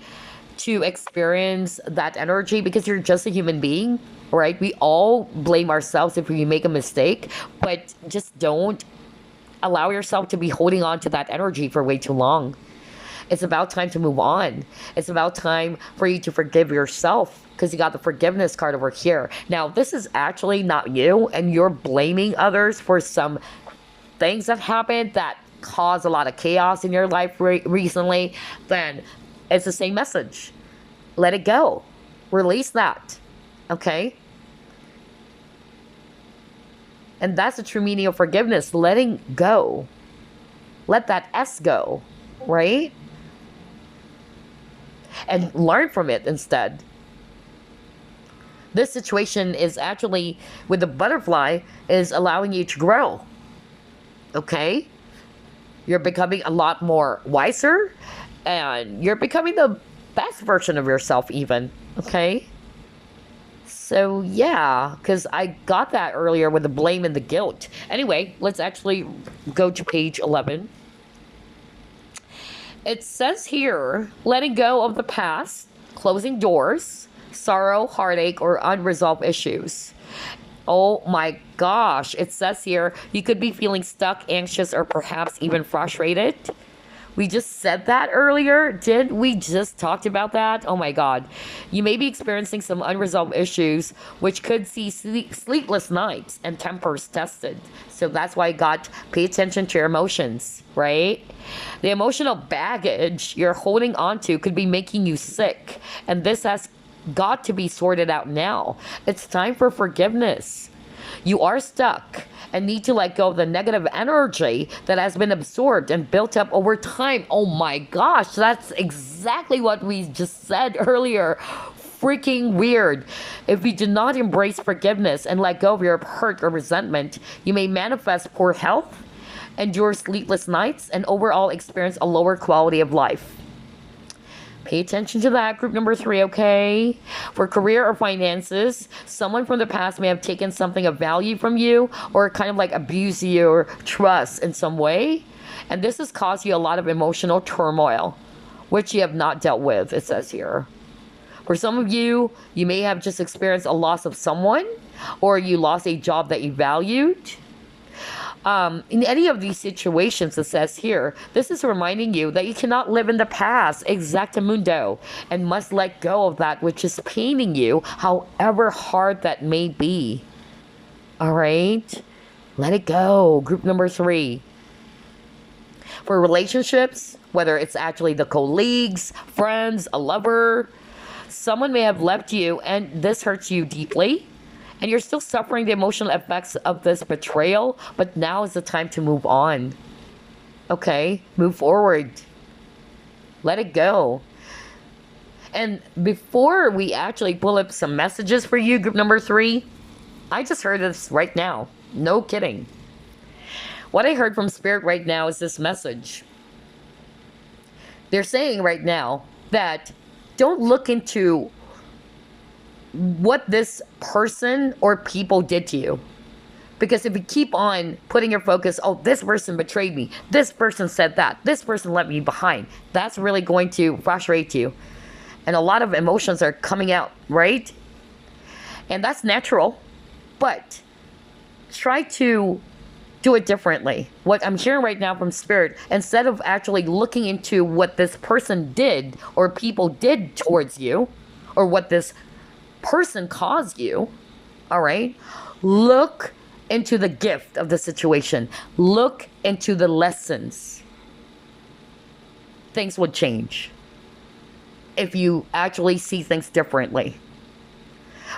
to experience that energy because you're just a human being, right? We all blame ourselves if we make a mistake, but just don't allow yourself to be holding on to that energy for way too long. It's about time to move on. It's about time for you to forgive yourself, because you got the forgiveness card over here. Now, this is actually not you, and you're blaming others for some things that happened that caused a lot of chaos in your life recently. Then it's the same message. Let it go. Release that. Okay? And that's the true meaning of forgiveness. Letting go. Let that S go. Right? And learn from it instead. This situation is actually, with the butterfly, is allowing you to grow. Okay? You're becoming a lot more wiser, and you're becoming the best version of yourself even. Okay? So, yeah, because I got that earlier with the blame and the guilt. Anyway, let's actually go to page 11. It says here, letting go of the past, closing doors, sorrow, heartache, or unresolved issues. Oh my gosh. It says here, you could be feeling stuck, anxious, or perhaps even frustrated. We just said that earlier. Did we just talked about that? Oh my God. You may be experiencing some unresolved issues, which could see sleepless nights and tempers tested. So that's why I got pay attention to your emotions, right? The emotional baggage you're holding on to could be making you sick. And this has got to be sorted out now. It's time for forgiveness. You are stuck and need to let go of the negative energy that has been absorbed and built up over time. Oh my gosh, that's exactly what we just said earlier. Freaking weird. If you do not embrace forgiveness and let go of your hurt or resentment, you may manifest poor health, endure sleepless nights, and overall experience a lower quality of life. Pay attention to that, group number 3, okay? For career or finances, someone from the past may have taken something of value from you or kind of like abused your trust in some way. And this has caused you a lot of emotional turmoil, which you have not dealt with, it says here. For some of you, you may have just experienced a loss of someone, or you lost a job that you valued. In any of these situations, it says here, this is reminding you that you cannot live in the past, exactamundo, and must let go of that which is paining you, however hard that may be. All right? Let it go. Group number 3. For relationships, whether it's actually the colleagues, friends, a lover, someone may have left you, and this hurts you deeply. And you're still suffering the emotional effects of this betrayal, but now is the time to move on. Okay? Move forward. Let it go. And before we actually pull up some messages for you, group number 3, I just heard this right now. No kidding. What I heard from Spirit right now is this message. They're saying right now that don't look into what this person or people did to you. Because if you keep on putting your focus, oh, this person betrayed me, this person said that, this person left me behind, that's really going to frustrate you. And a lot of emotions are coming out, right? And that's natural. But try to do it differently. What I'm hearing right now from Spirit, instead of actually looking into what this person did or people did towards you, or what this person caused you, all right, look into the gift of the situation. Look into the lessons. Things would change if you actually see things differently.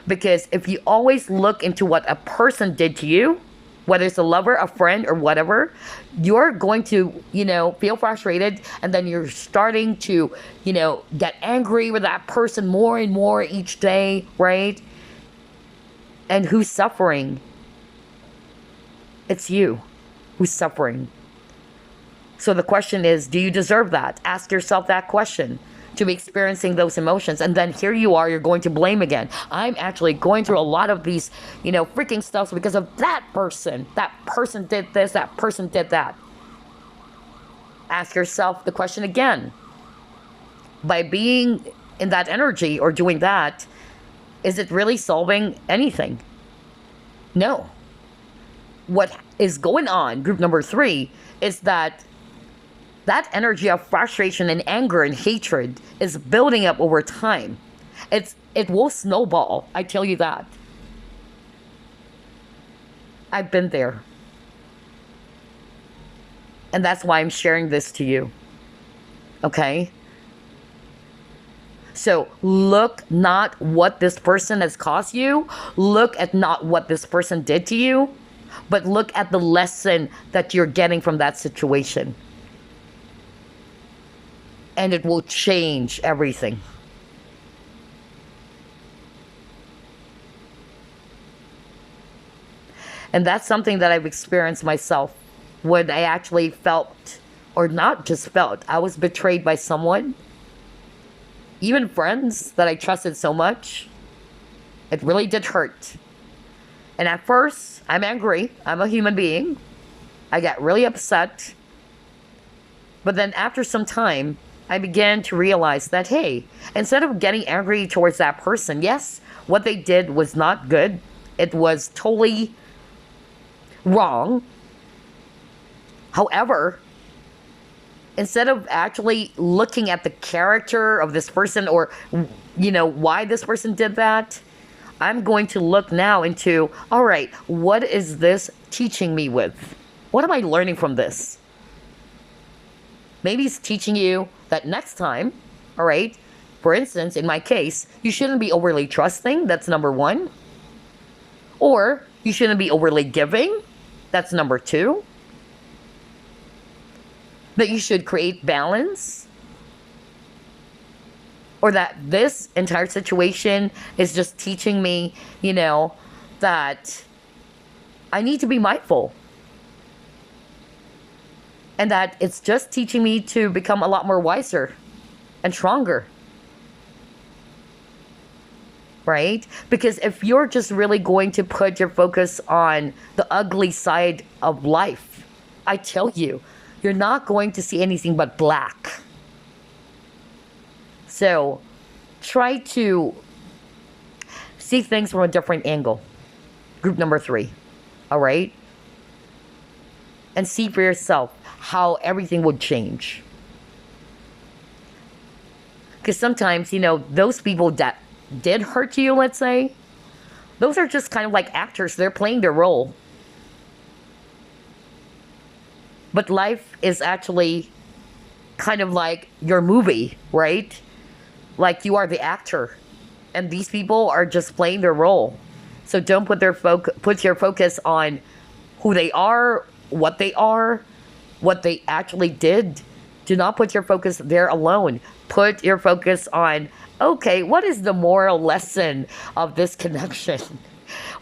Because if you always look into what a person did to you, whether it's a lover, a friend, or whatever, you're going to, feel frustrated. And then you're starting to, get angry with that person more and more each day, right? And who's suffering? It's you who's suffering. So the question is, do you deserve that? Ask yourself that question. To be experiencing those emotions, and then here you are, you're going to blame again. I'm actually going through a lot of these, freaking stuff because of that person. That person did this, that person did that. Ask yourself the question again. By being in that energy or doing that, is it really solving anything? No. What is going on, group number 3, is that energy of frustration and anger and hatred is building up over time. It will snowball, I tell you that. I've been there. And that's why I'm sharing this to you. Okay? So look not what this person has caused you. Look at not what this person did to you. But look at the lesson that you're getting from that situation. And it will change everything. And that's something that I've experienced myself when I actually felt, or not just felt, I was betrayed by someone. Even friends that I trusted so much. It really did hurt. And at first, I'm angry. I'm a human being. I got really upset. But then after some time, I began to realize that, hey, instead of getting angry towards that person, yes, what they did was not good. It was totally wrong. However, instead of actually looking at the character of this person or, why this person did that, I'm going to look now into, all right, what is this teaching me with? What am I learning from this? Maybe it's teaching you that next time, all right, for instance, in my case, you shouldn't be overly trusting. That's number 1. Or you shouldn't be overly giving. That's number 2. That you should create balance. Or that this entire situation is just teaching me, that I need to be mindful. And that it's just teaching me to become a lot more wiser and stronger. Right? Because if you're just really going to put your focus on the ugly side of life, I tell you, you're not going to see anything but black. So try to see things from a different angle. Group number 3. All right? And see for yourself how everything would change. Because sometimes, those people that did hurt you, let's say, those are just kind of like actors. They're playing their role. But life is actually kind of like your movie, right? Like you are the actor. And these people are just playing their role. So don't put your focus on who they are, what they actually did. Do not put your focus there alone. Put your focus on, okay, what is the moral lesson of this connection?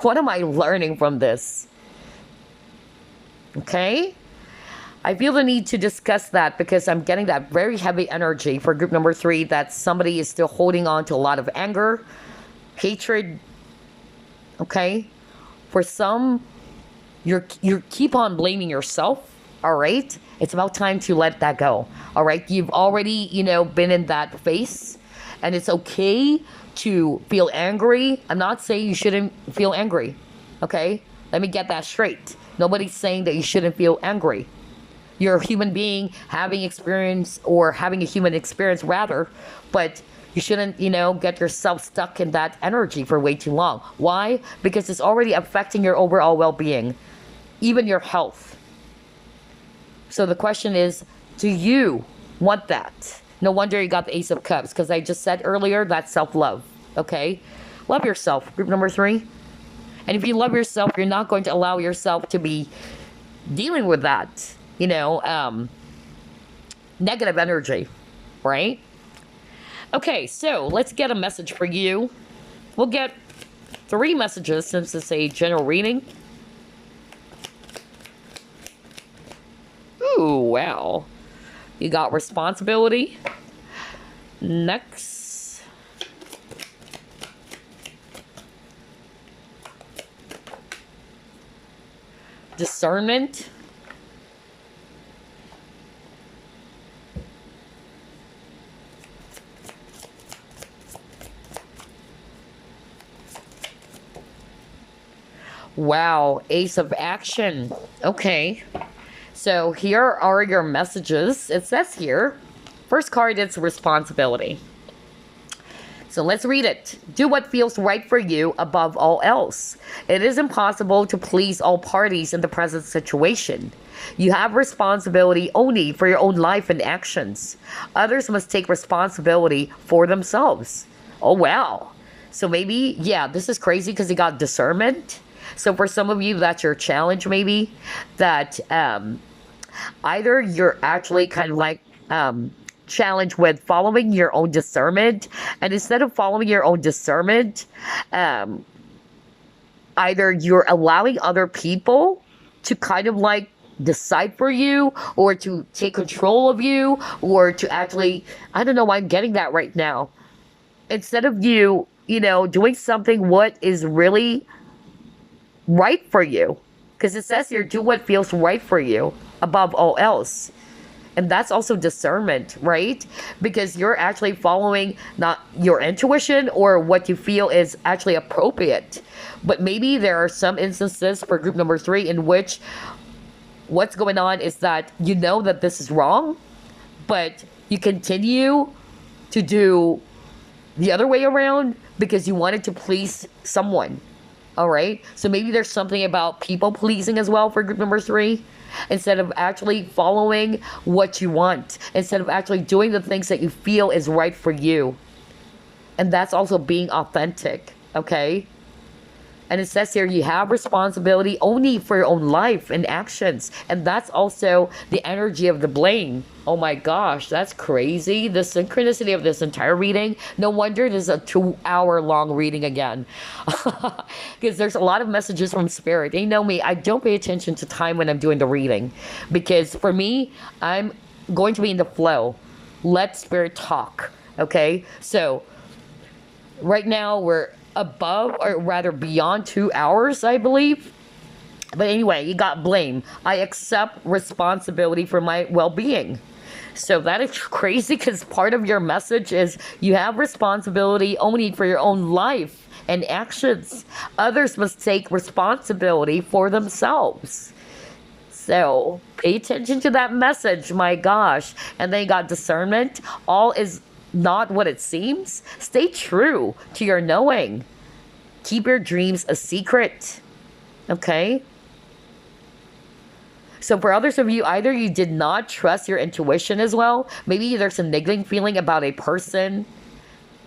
What am I learning from this? Okay? I feel the need to discuss that because I'm getting that very heavy energy for group number 3 that somebody is still holding on to a lot of anger, hatred. Okay? For some, you keep on blaming yourself. All right? It's about time to let that go. All right? You've already, been in that phase, and it's okay to feel angry. I'm not saying you shouldn't feel angry. Okay? Let me get that straight. Nobody's saying that you shouldn't feel angry. You're a human being having experience, or having a human experience rather, but you shouldn't, get yourself stuck in that energy for way too long. Why? Because it's already affecting your overall well-being, even your health. So the question is, do you want that? No wonder you got the Ace of Cups, because I just said earlier, that's self-love. Okay? Love yourself. Group number 3. And if you love yourself, you're not going to allow yourself to be dealing with that, negative energy, right? Okay, so let's get a message for you. We'll get 3 messages since it's a general reading. Ooh, wow. You got responsibility. Next. Discernment. Wow, Ace of Action. Okay. So here are your messages. It says here, first card is responsibility. So let's read it. Do what feels right for you above all else. It is impossible to please all parties in the present situation. You have responsibility only for your own life and actions. Others must take responsibility for themselves. Oh, wow. So maybe, yeah, this is crazy because you got discernment. So for some of you, that's your challenge maybe, that either you're actually kind of like challenged with following your own discernment, and instead of following your own discernment, either you're allowing other people to kind of like decide for you, or to take control of you, or to actually, I don't know why I'm getting that right now. Instead of you, doing something what is really right for you, because it says here, do what feels right for you above all else. And that's also discernment, right? Because you're actually following not your intuition or what you feel is actually appropriate, but maybe there are some instances for group number 3 in which what's going on is that you know that this is wrong, but you continue to do the other way around because you wanted to please someone. All right. So maybe there's something about people pleasing as well for group number 3. Instead of actually following what you want, instead of actually doing the things that you feel is right for you. And that's also being authentic. Okay. And it says here, you have responsibility only for your own life and actions. And that's also the energy of the blame. Oh my gosh, that's crazy. The synchronicity of this entire reading. No wonder this is a 2-hour long reading again. Because there's a lot of messages from Spirit. They know me, I don't pay attention to time when I'm doing the reading. Because for me, I'm going to be in the flow. Let Spirit talk. Okay? So, right now we're above, or rather beyond 2 hours, I believe. But anyway, you got blame. I accept responsibility for my well-being. So that is crazy, because part of your message is you have responsibility only for your own life and actions. Others must take responsibility for themselves. So pay attention to that message, my gosh. And then you got discernment. All is not what it seems. Stay true to your knowing. Keep your dreams a secret. Okay? So for others of you, either you did not trust your intuition as well. Maybe there's a niggling feeling about a person,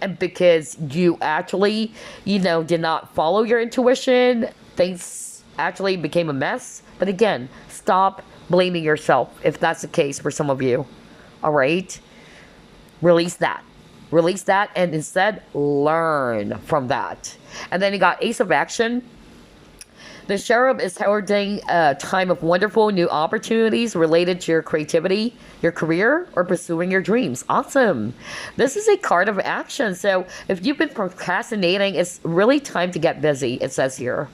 and because you actually, did not follow your intuition, things actually became a mess. But again, stop blaming yourself if that's the case for some of you. All right? Release that. Release that, and instead learn from that. And then you got Ace of Action. The cherub is heralding a time of wonderful new opportunities related to your creativity, your career, or pursuing your dreams. Awesome. This is a card of action. So if you've been procrastinating, it's really time to get busy, it says here.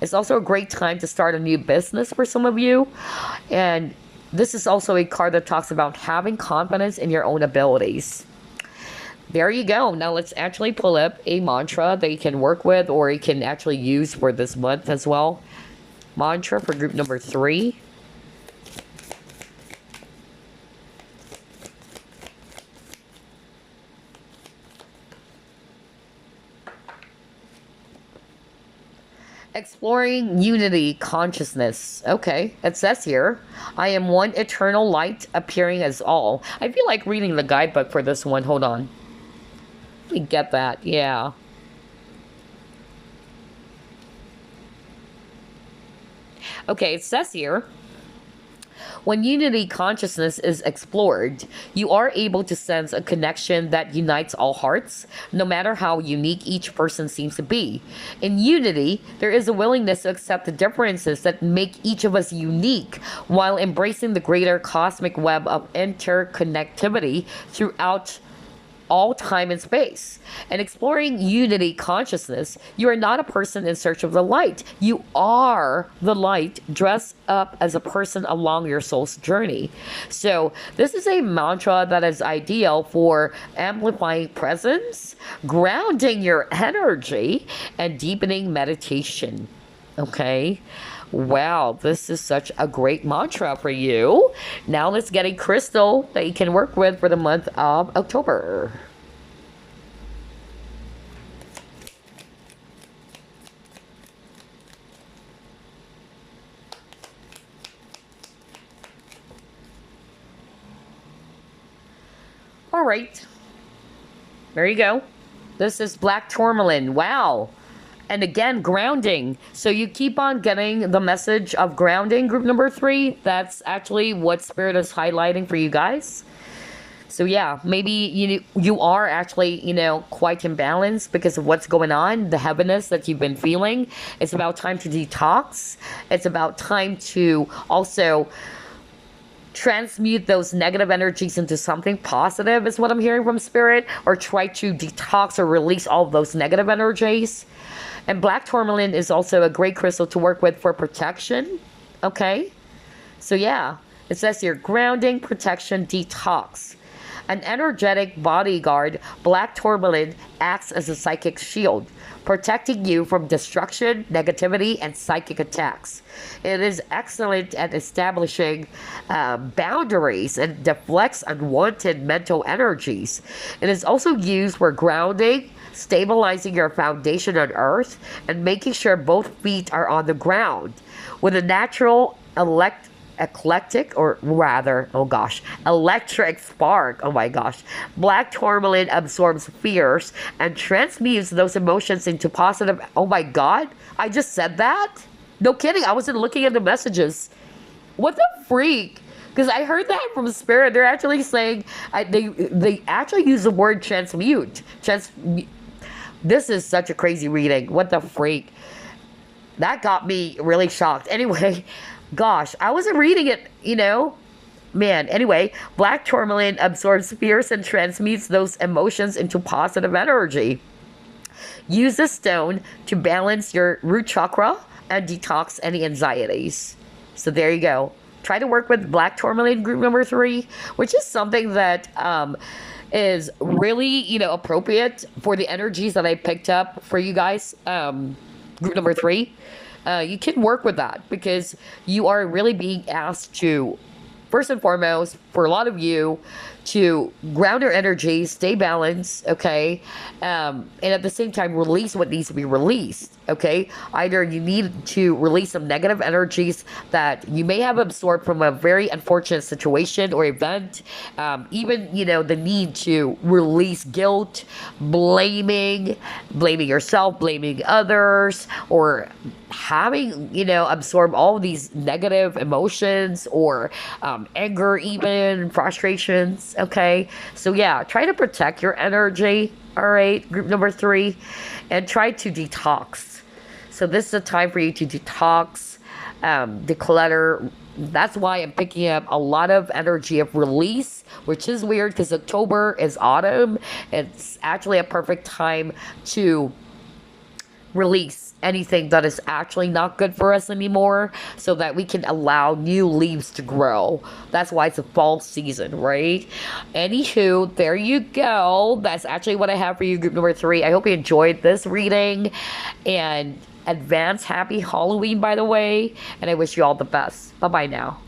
It's also a great time to start a new business for some of you. And this is also a card that talks about having confidence in your own abilities. There you go. Now let's actually pull up a mantra that you can work with or you can actually use for this month as well. Mantra for group number 3. Exploring unity consciousness. Okay, it says here, I am one eternal light appearing as all. I feel like reading the guidebook for this one. Hold on. We get that, yeah. Okay, it says here, when unity consciousness is explored, you are able to sense a connection that unites all hearts, no matter how unique each person seems to be. In unity, there is a willingness to accept the differences that make each of us unique, while embracing the greater cosmic web of interconnectivity throughout all time and space. And exploring unity consciousness, you are not a person in search of the light. You are the light dressed up as a person along your soul's journey. So this is a mantra that is ideal for amplifying presence, grounding your energy, and deepening meditation. Okay? Wow, this is such a great mantra for you. Now let's get a crystal that you can work with for the month of October. All right. There you go. This is black tourmaline. Wow. And again, grounding. So you keep on getting the message of grounding, group number 3. That's actually what Spirit is highlighting for you guys. So yeah, maybe you are actually, quite imbalanced because of what's going on, the heaviness that you've been feeling. It's about time to detox. It's about time to also transmute those negative energies into something positive is what I'm hearing from Spirit, or try to detox or release all of those negative energies. And black tourmaline is also a great crystal to work with for protection. Okay? So yeah, it says here, grounding, protection, detox. An energetic bodyguard, black tourmaline acts as a psychic shield, protecting you from destruction, negativity, and psychic attacks. It is excellent at establishing boundaries and deflects unwanted mental energies. It is also used for grounding, stabilizing your foundation on earth, and making sure both feet are on the ground. With a natural electric spark, oh my gosh, black tourmaline absorbs fears and transmutes those emotions into positive. Oh my god, I just said that? No kidding, I wasn't looking at the messages. What the freak? Because I heard that from Spirit. They're actually saying they actually use the word transmute. This is such a crazy reading. What the freak? That got me really shocked. Anyway, gosh, I wasn't reading it, Man, anyway, black tourmaline absorbs fears and transmutes those emotions into positive energy. Use this stone to balance your root chakra and detox any anxieties. So there you go. Try to work with black tourmaline group number 3, which is something that is really, appropriate for the energies that I picked up for you guys. Group number 3. You can work with that because you are really being asked to, first and foremost, for a lot of you, to ground your energy, stay balanced, okay? And at the same time, release what needs to be released, okay? Either you need to release some negative energies that you may have absorbed from a very unfortunate situation or event. Even, the need to release guilt, blaming yourself, blaming others, or having, absorb all of these negative emotions or anger, even frustrations. Okay, so yeah, try to protect your energy. All right, group number 3, and try to detox. So this is a time for you to detox, declutter. That's why I'm picking up a lot of energy of release, which is weird because October is autumn. It's actually a perfect time to release anything that is actually not good for us anymore so that we can allow new leaves to grow. That's why it's a fall season, right? Anywho, there you go. That's actually what I have for you, group number 3. I hope you enjoyed this reading, and advance happy Halloween, by the way, and I wish you all the best. Bye bye now.